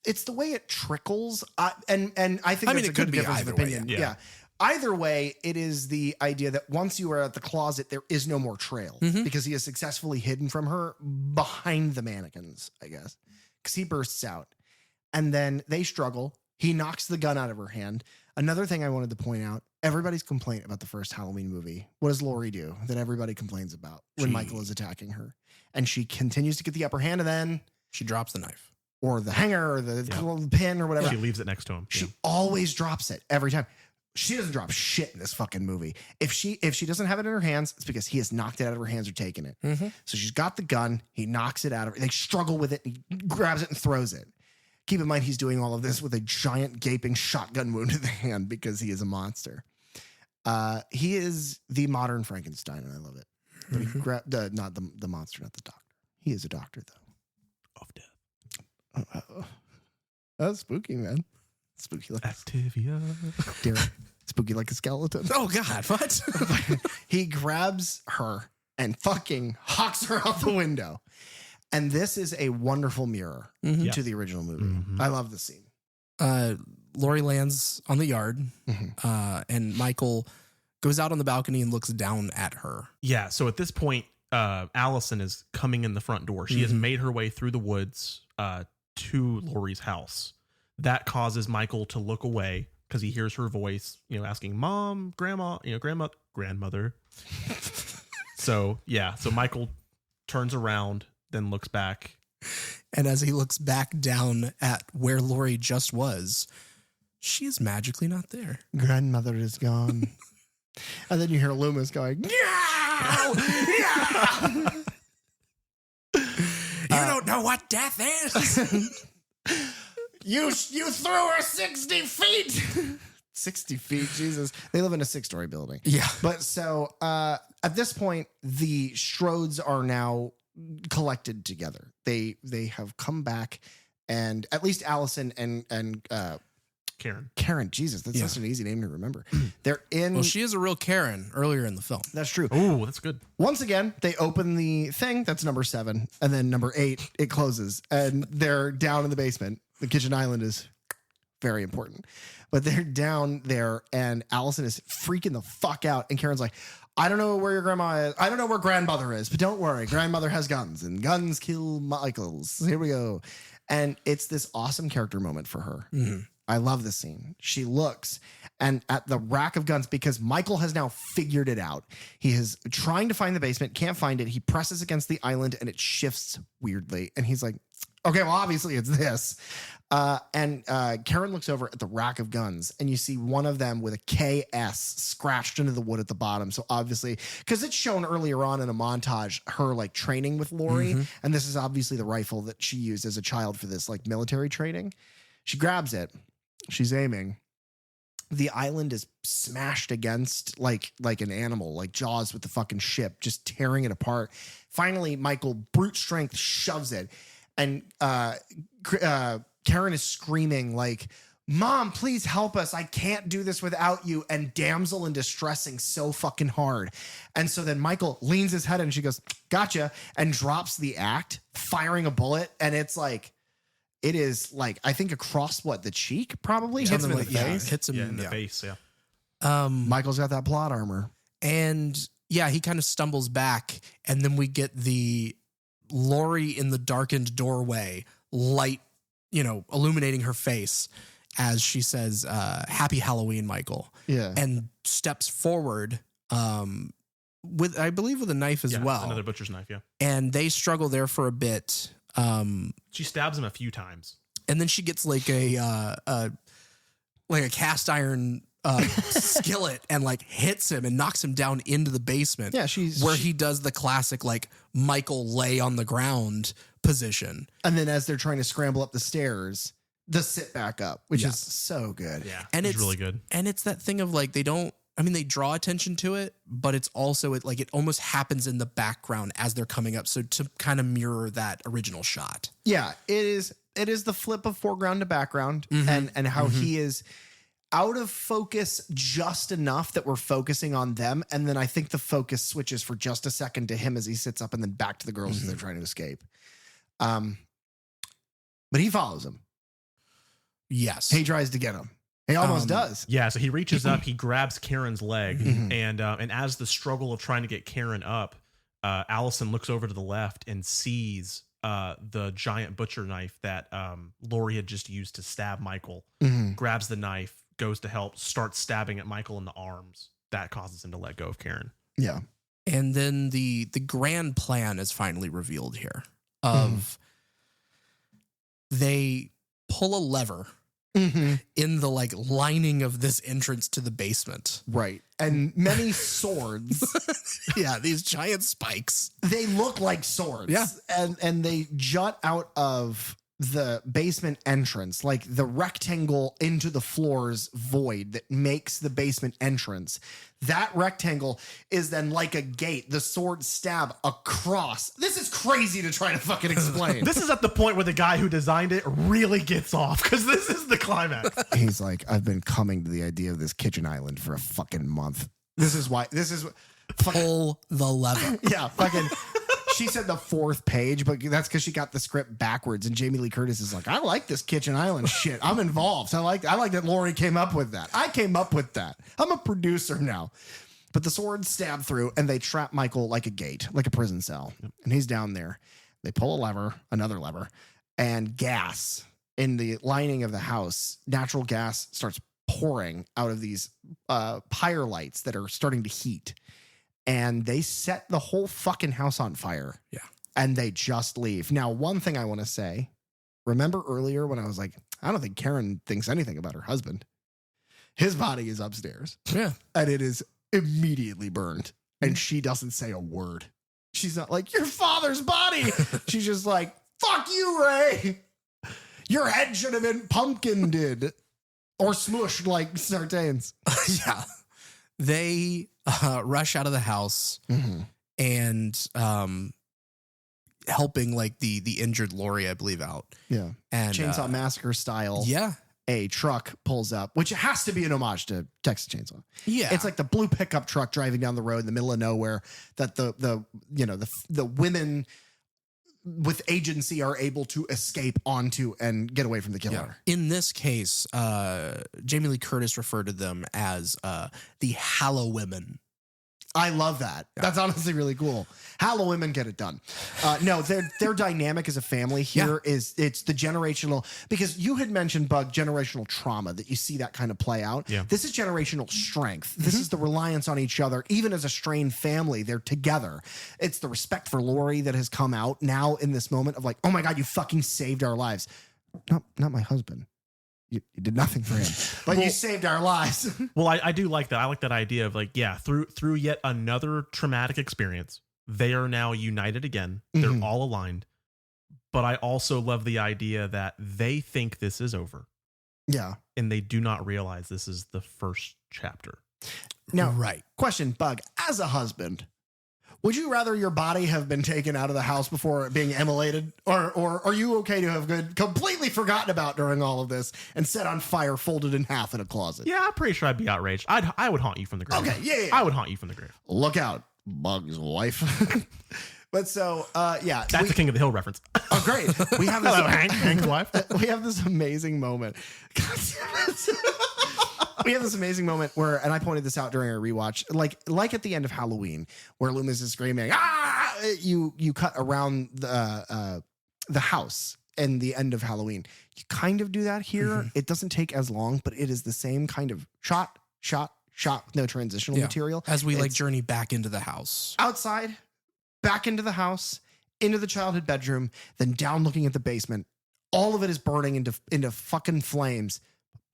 It's the way it trickles. And I think that's it a could good be difference of either way, opinion. yeah. Yeah. Either way, it is the idea that once you are at the closet, there is no more trail because he is successfully hidden from her behind the mannequins, I guess, because he bursts out and then they struggle. He knocks the gun out of her hand. Another thing I wanted to point out, everybody's complaint about the first Halloween movie. What does Laurie do that everybody complains about when Michael is attacking her? And she continues to get the upper hand, and then She drops the knife. or the hanger or the pin or whatever. She leaves it next to him. She Yeah. always drops it every time. She doesn't drop shit in this fucking movie. If she doesn't have it in her hands, it's because he has knocked it out of her hands or taken it. So she's got the gun. He knocks it out of her. They struggle with it. He grabs it and throws it. Keep in mind, he's doing all of this with a giant gaping shotgun wound in the hand because he is a monster. He is the modern Frankenstein, and I love it. But he not the monster, not the doctor. He is a doctor, though. Of death. That's spooky, man. Spooky like Activia. Derek. Spooky like a skeleton. Oh, God, what? He grabs her and fucking hawks her out the window. And this is a wonderful mirror Yeah. to the original movie. I love the scene. Laurie lands on the yard, and Michael goes out on the balcony and looks down at her. Yeah. So at this point, Allison is coming in the front door. She has made her way through the woods to Laurie's house. That causes Michael to look away because he hears her voice, asking mom, grandma, grandmother. So Michael turns around, then looks back. And as he looks back down at where Laurie just was, she is magically not there. Grandmother is gone. And then you hear Loomis going, "Meow! Meow!" You don't know what death is. You threw her 60 feet. 60 feet, Jesus. They live in a 6-story building. Yeah. But so at this point, the Strodes are now collected together. They have come back, and at least Allison and Karen, Jesus, that's such an easy name to remember. They're in. Well, she is a real Karen earlier in the film. That's true. Oh, that's good. Once again, they open the thing. That's number 7. And then number 8, it closes. And they're down in the basement. The kitchen island is very important. But they're down there, and Allison is freaking the fuck out. And Karen's like, I don't know where your grandma is. I don't know where grandmother is, but don't worry. Grandmother has guns, and guns kill Michaels. Here we go. And it's this awesome character moment for her. I love this scene. She looks and at the rack of guns because Michael has now figured it out. He is trying to find the basement, can't find it. He presses against the island and it shifts weirdly. And he's like, okay, well, obviously it's this. And Karen looks over at the rack of guns and you see one of them with a KS scratched into the wood at the bottom. So obviously, because it's shown earlier on in a montage, her like training with Laurie. And this is obviously the rifle that she used as a child for this like military training. She grabs it. She's aiming. The island is smashed against like an animal, like Jaws with the fucking ship, just tearing it apart. Finally, Michael, brute strength, shoves it. And Karen is screaming like, Mom, please help us. I can't do this without you. And damsel in distressing so fucking hard. And so then Michael leans his head and she goes, gotcha, and drops the act, firing a bullet. And it's like, it is like, I think across the cheek probably hits him in the face. Hits him in the face. Yeah. Michael's got that plot armor. And yeah, he kind of stumbles back. And then we get the Laurie in the darkened doorway, light, illuminating her face as she says, Happy Halloween, Michael. Yeah. And steps forward with, I believe, with a knife as well. Another butcher's knife, yeah. And they struggle there for a bit. She stabs him a few times. And then she gets like a cast iron skillet and like hits him and knocks him down into the basement. Yeah, he does the classic like Michael lay on the ground position. And then as they're trying to scramble up the stairs, the sit back up, which is so good. Yeah, and it's really good. And it's that thing of like they draw attention to it, but it's also it almost happens in the background as they're coming up. So to kind of mirror that original shot. Yeah, it is the flip of foreground to background and how he is out of focus just enough that we're focusing on them. And then I think the focus switches for just a second to him as he sits up and then back to the girls as they're trying to escape. But he follows him. Yes. He tries to get him. He almost does. Yeah, so he reaches up, he grabs Karen's leg, and as the struggle of trying to get Karen up, Allison looks over to the left and sees the giant butcher knife that Laurie had just used to stab Michael, grabs the knife, goes to help, starts stabbing at Michael in the arms. That causes him to let go of Karen. Yeah. And then the grand plan is finally revealed here of they pull a lever in the like lining of this entrance to the basement. Right. And many swords. Yeah, these giant spikes. They look like swords. Yeah. And they jut out of the basement entrance, like the rectangle into the floor's void that makes the basement entrance. That rectangle is then like a gate. The swords stab across. This is crazy to try to fucking explain. This is at the point where the guy who designed it really gets off because this is the climax. He's like, I've been coming to the idea of this kitchen island for a fucking month. This is Pull the lever. Yeah, fucking. She said the fourth page, but that's because she got the script backwards. And Jamie Lee Curtis is like, I like this kitchen island shit. I'm involved. I like that Laurie came up with that. I came up with that. I'm a producer now. But the swords stab through and they trap Michael like a gate, like a prison cell. Yep. And he's down there. They pull a lever, another lever, and gas in the lining of the house. Natural gas starts pouring out of these pyre lights that are starting to heat. And they set the whole fucking house on fire. Yeah. And they just leave. Now, one thing I want to say, remember earlier when I was like, I don't think Karen thinks anything about her husband. His body is upstairs. Yeah. And it is immediately burned. And she doesn't say a word. She's not like, your father's body. She's just like, fuck you, Ray. Your head should have been pumpkined or smushed like sartans. Yeah. They rush out of the house and helping like the injured Laurie, I believe, out. Yeah. And Chainsaw Massacre style. Yeah. A truck pulls up, which has to be an homage to Texas Chainsaw. Yeah. It's like the blue pickup truck driving down the road in the middle of nowhere that the women with agency are able to escape onto and get away from the killer. Yeah. In this case, Jamie Lee Curtis referred to them as the Hallow Women. I love that. Yeah. That's honestly really cool. Hallow women get it done. No, their dynamic as a family here is it's the generational, because you had mentioned, Bug, generational trauma, that you see that kind of play out. Yeah. This is generational strength. This is the reliance on each other. Even as a strained family, they're together. It's the respect for Laurie that has come out now in this moment of like, oh my God, you fucking saved our lives. Not my husband. You did nothing for him, but you saved our lives. Well, I do like that. I like that idea of like, yeah, through yet another traumatic experience, they are now united again. They're all aligned. But I also love the idea that they think this is over. Yeah. and they do not realize this is the first chapter. Now, Right. question, Bug, as a husband, would you rather your body have been taken out of the house before being immolated? Or are you okay to have been completely forgotten about during all of this and set on fire, folded in half in a closet? Yeah, I'm pretty sure I'd be outraged. I would haunt you from the grave. Okay, yeah. I would haunt you from the grave. Look out, Bug's wife. But so, yeah. That's a King of the Hill reference. Oh, great. We have this, Hello, Hank's wife. we have this amazing moment. We have this amazing moment where, and I pointed this out during our rewatch, like at the end of Halloween, where Loomis is screaming, ah! You cut around the house and the end of Halloween. You kind of do that here. Mhm. It doesn't take as long, but it is the same kind of shot, no transitional Yeah. material. As we It's journey back into the house. outside, back into the house, into the childhood bedroom, then down looking at the basement. All of it is burning into fucking flames.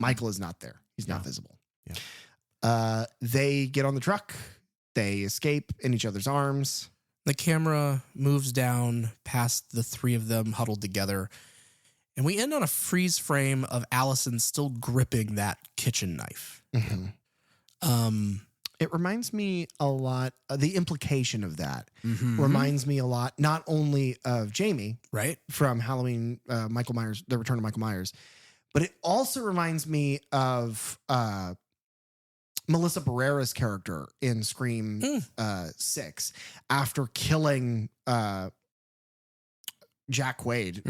Michael is not there. He's not visible. Yeah. They get on the truck. They escape in each other's arms. The camera moves down past the three of them huddled together. And we end on a freeze frame of Allison still gripping that kitchen knife. It reminds me a lot. The implication of that Mhm. reminds me a lot, not only of Jamie Right? from Halloween, Michael Myers, The Return of Michael Myers, but it also reminds me of Melissa Barrera's character in Scream 6 after killing Jack Quaid,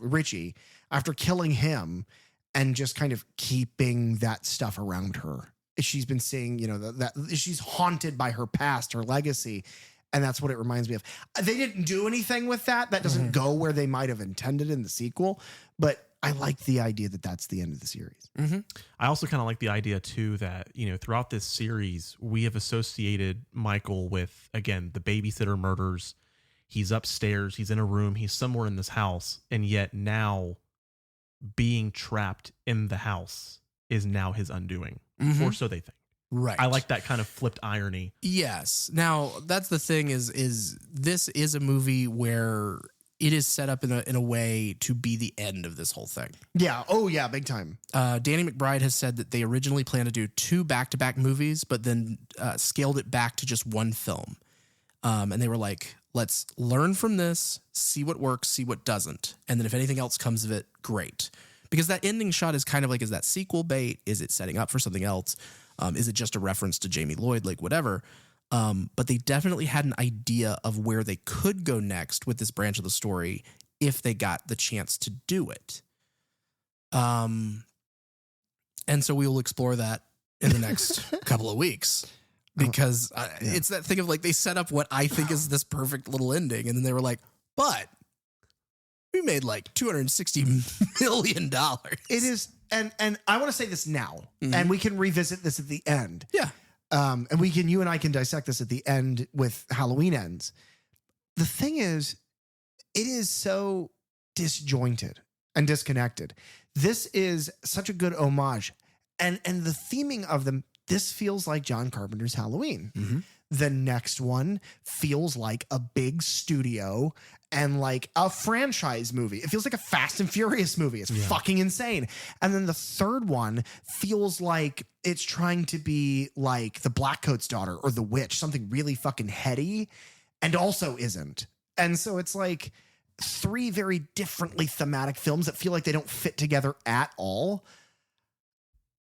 Richie, after killing him and just kind of keeping that stuff around her. She's been seeing, that she's haunted by her past, her legacy. And that's what it reminds me of. They didn't do anything with that. That doesn't go where they might have intended in the sequel. But I like the idea that that's the end of the series. I also kind of like the idea too that, throughout this series, we have associated Michael with, again, the babysitter murders. He's upstairs, he's in a room, he's somewhere in this house. And yet now being trapped in the house is now his undoing, or so they think. Right. I like that kind of flipped irony. Yes. Now, that's the thing is this is a movie where it is set up in a way to be the end of this whole thing. Yeah. Oh, yeah. Big time. Danny McBride has said that they originally planned to do 2 back-to-back movies, but then scaled it back to just 1 film. And they were like, let's learn from this, see what works, see what doesn't. And then if anything else comes of it, great. Because that ending shot is kind of like, is that sequel bait? Is it setting up for something else? Is it just a reference to Jamie Lloyd? Like whatever. But they definitely had an idea of where they could go next with this branch of the story if they got the chance to do it. And so we will explore that in the next couple of weeks. Because it's that thing of like they set up what I think is this perfect little ending. And then they were like, but we made like $260 million. It is. And I want to say this now, and we can revisit this at the end. Yeah. And you and I can dissect this at the end with Halloween Ends. The thing is, it is so disjointed and disconnected. This is such a good homage. And the theming of them, this feels like John Carpenter's Halloween. The next one feels like a big studio and like a franchise movie. It feels like a Fast and Furious movie. It's fucking insane. And then the third one feels like it's trying to be like The Blackcoat's Daughter or The Witch, something really fucking heady, and also isn't. And so it's like 3 very differently thematic films that feel like they don't fit together at all.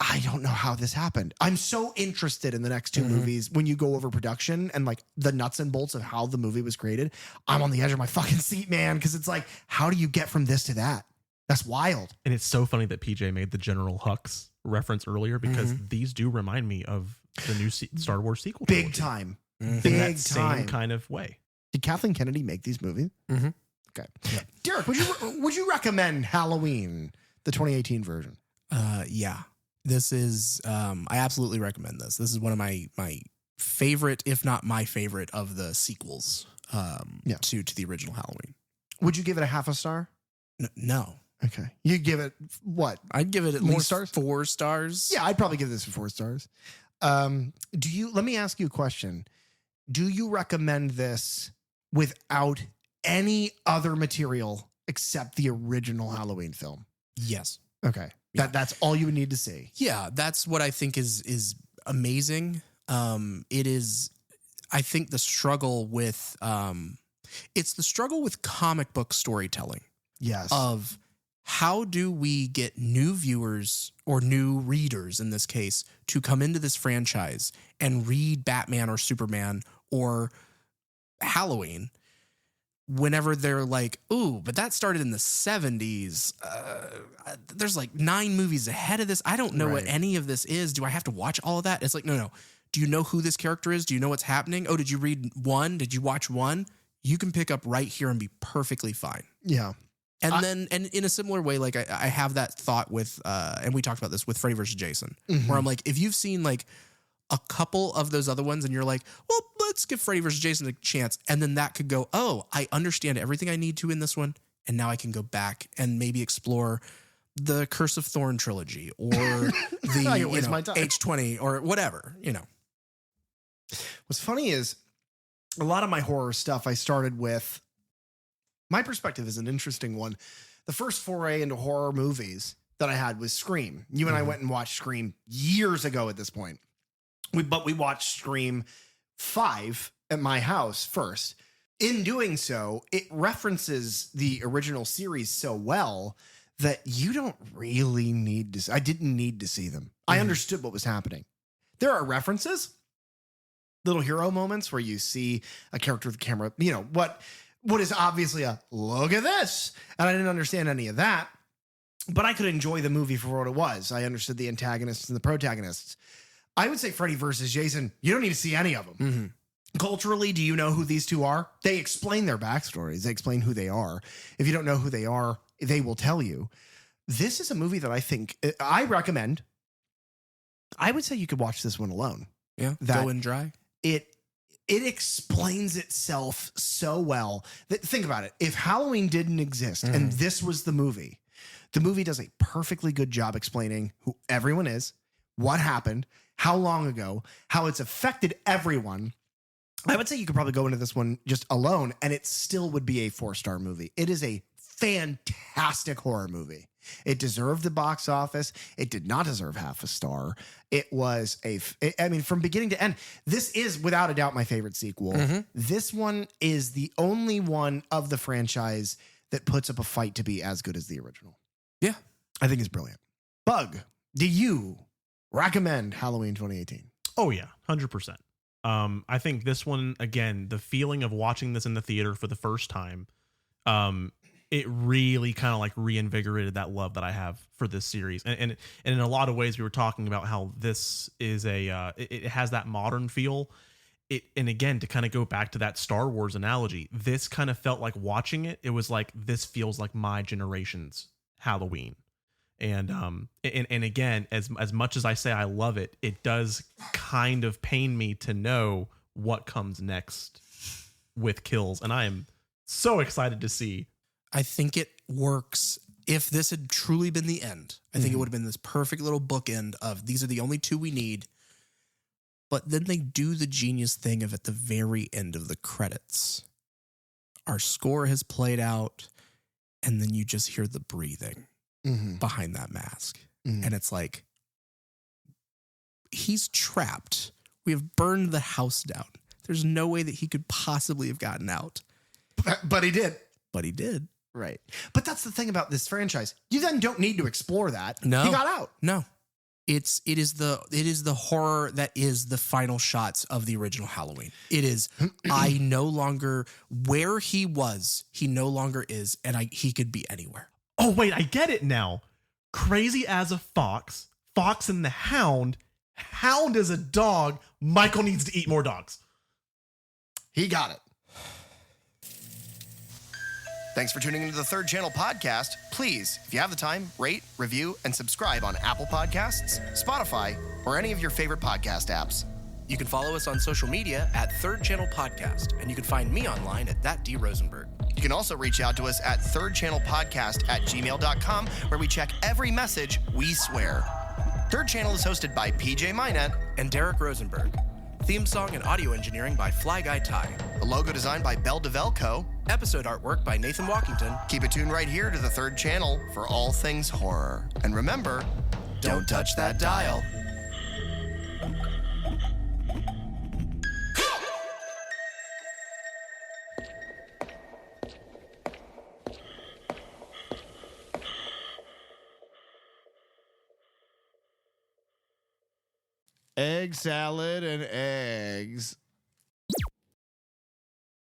I don't know how this happened. I'm so interested in the next 2 movies when you go over production and like the nuts and bolts of how the movie was created. I'm on the edge of my fucking seat, man, because it's like, how do you get from this to that? That's wild. And it's so funny that PJ made the General Hux reference earlier because these do remind me of the new Star Wars sequel. Big trilogy. time. In Big that time. same kind of way. Did Kathleen Kennedy make these movies? Okay. Derek, would you recommend Halloween, the 2018 version? Yeah. This is, I absolutely recommend this. This is one of my favorite, if not my favorite, of the sequels to the original Halloween. Would you give it a half a star? No. Okay. You give it what? I'd give it at More least stars? 4 stars. Yeah, I'd probably give this 4 stars. Let me ask you a question. Do you recommend this without any other material except the original Halloween film? Yes. Okay. Yeah. That's all you would need to see. Yeah, that's what I think is amazing. It is, I think, the struggle with it's the struggle with comic book storytelling. Yes. Of how do we get new viewers or new readers in this case to come into this franchise and read Batman or Superman or Halloween whenever they're like, ooh, but that started in the 70s. There's like 9 movies ahead of this. I don't know what any of this is. Do I have to watch all of that? It's like, no. Do you know who this character is? Do you know what's happening? Oh, did you read 1? Did you watch 1? You can pick up right here and be perfectly fine. Yeah. And and in a similar way, like I have that thought with, and we talked about this with Freddy vs. Jason, where I'm like, if you've seen like a couple of those other ones and you're like, well, let's give Freddy vs. Jason a chance. And then that could go, oh, I understand everything I need to in this one. And now I can go back and maybe explore the Curse of Thorn trilogy or the H20 or whatever, What's funny is a lot of my horror stuff I started with, my perspective is an interesting one. The first foray into horror movies that I had was Scream. You and I went and watched Scream years ago at this point. But we watched Scream 5 at my house first. In doing so, it references the original series so well that you don't really need to. I didn't need to see them. I understood what was happening. There are references, little hero moments where you see a character with the camera, what is obviously a look at this. And I didn't understand any of that, but I could enjoy the movie for what it was. I understood the antagonists and the protagonists. I would say Freddy versus Jason, you don't need to see any of them. Culturally, do you know who these two are? They explain their backstories. They explain who they are. If you don't know who they are, they will tell you. This is a movie that I think I recommend. I would say you could watch this one alone. Yeah, go in dry. It explains itself so well that, think about it. If Halloween didn't exist and this was the movie does a perfectly good job explaining who everyone is, what happened, how long ago, how it's affected everyone. I would say you could probably go into this one just alone and it still would be a 4-star movie. It is a fantastic horror movie. It deserved the box office. It did not deserve half a star. It was from beginning to end, this is without a doubt my favorite sequel. This one is the only one of the franchise that puts up a fight to be as good as the original. Yeah. I think it's brilliant. Bug, do you recommend Halloween 2018? Oh yeah, 100%. I think this one, again, the feeling of watching this in the theater for the first time, it really kind of like reinvigorated that love that I have for this series. And in a lot of ways, we were talking about how this is it has that modern feel. And again, to kind of go back to that Star Wars analogy, this kind of felt like watching it. It was like, this feels like my generation's Halloween. And again, as much as I say I love it, it does kind of pain me to know what comes next with kills. And I am so excited to see. I think it works. If this had truly been the end, I think it would have been this perfect little bookend of these are the only 2 we need. But then they do the genius thing of at the very end of the credits, our score has played out, and then you just hear the breathing behind that mask. And it's like, he's trapped. We have burned the house down. There's no way that he could possibly have gotten out. But he did. But he did. Right. But that's the thing about this franchise. You then don't need to explore that. No. He got out. No. It is the horror that is the final shots of the original Halloween. It is I no longer where he was, he no longer is, and he could be anywhere. Oh wait, I get it now. Crazy as a fox, Fox and the Hound, Hound is a dog, Michael needs to eat more dogs. He got it. Thanks for tuning into the Third Channel podcast. Please, if you have the time, rate, review, and subscribe on Apple Podcasts, Spotify, or any of your favorite podcast apps. You can follow us on social media at Third Channel Podcast, and you can find me online at thatdrosenberg. You can also reach out to us at thirdchannelpodcast@gmail.com, where we check every message we swear. Third Channel is hosted by PJ Minette and Derek Rosenberg. Theme song and audio engineering by Fly Guy Ty. The logo designed by Belle DeVelco. Episode artwork by Nathan Walkington. Keep it tuned right here to the third channel for all things horror. And remember, don't touch that dial. Egg salad and eggs.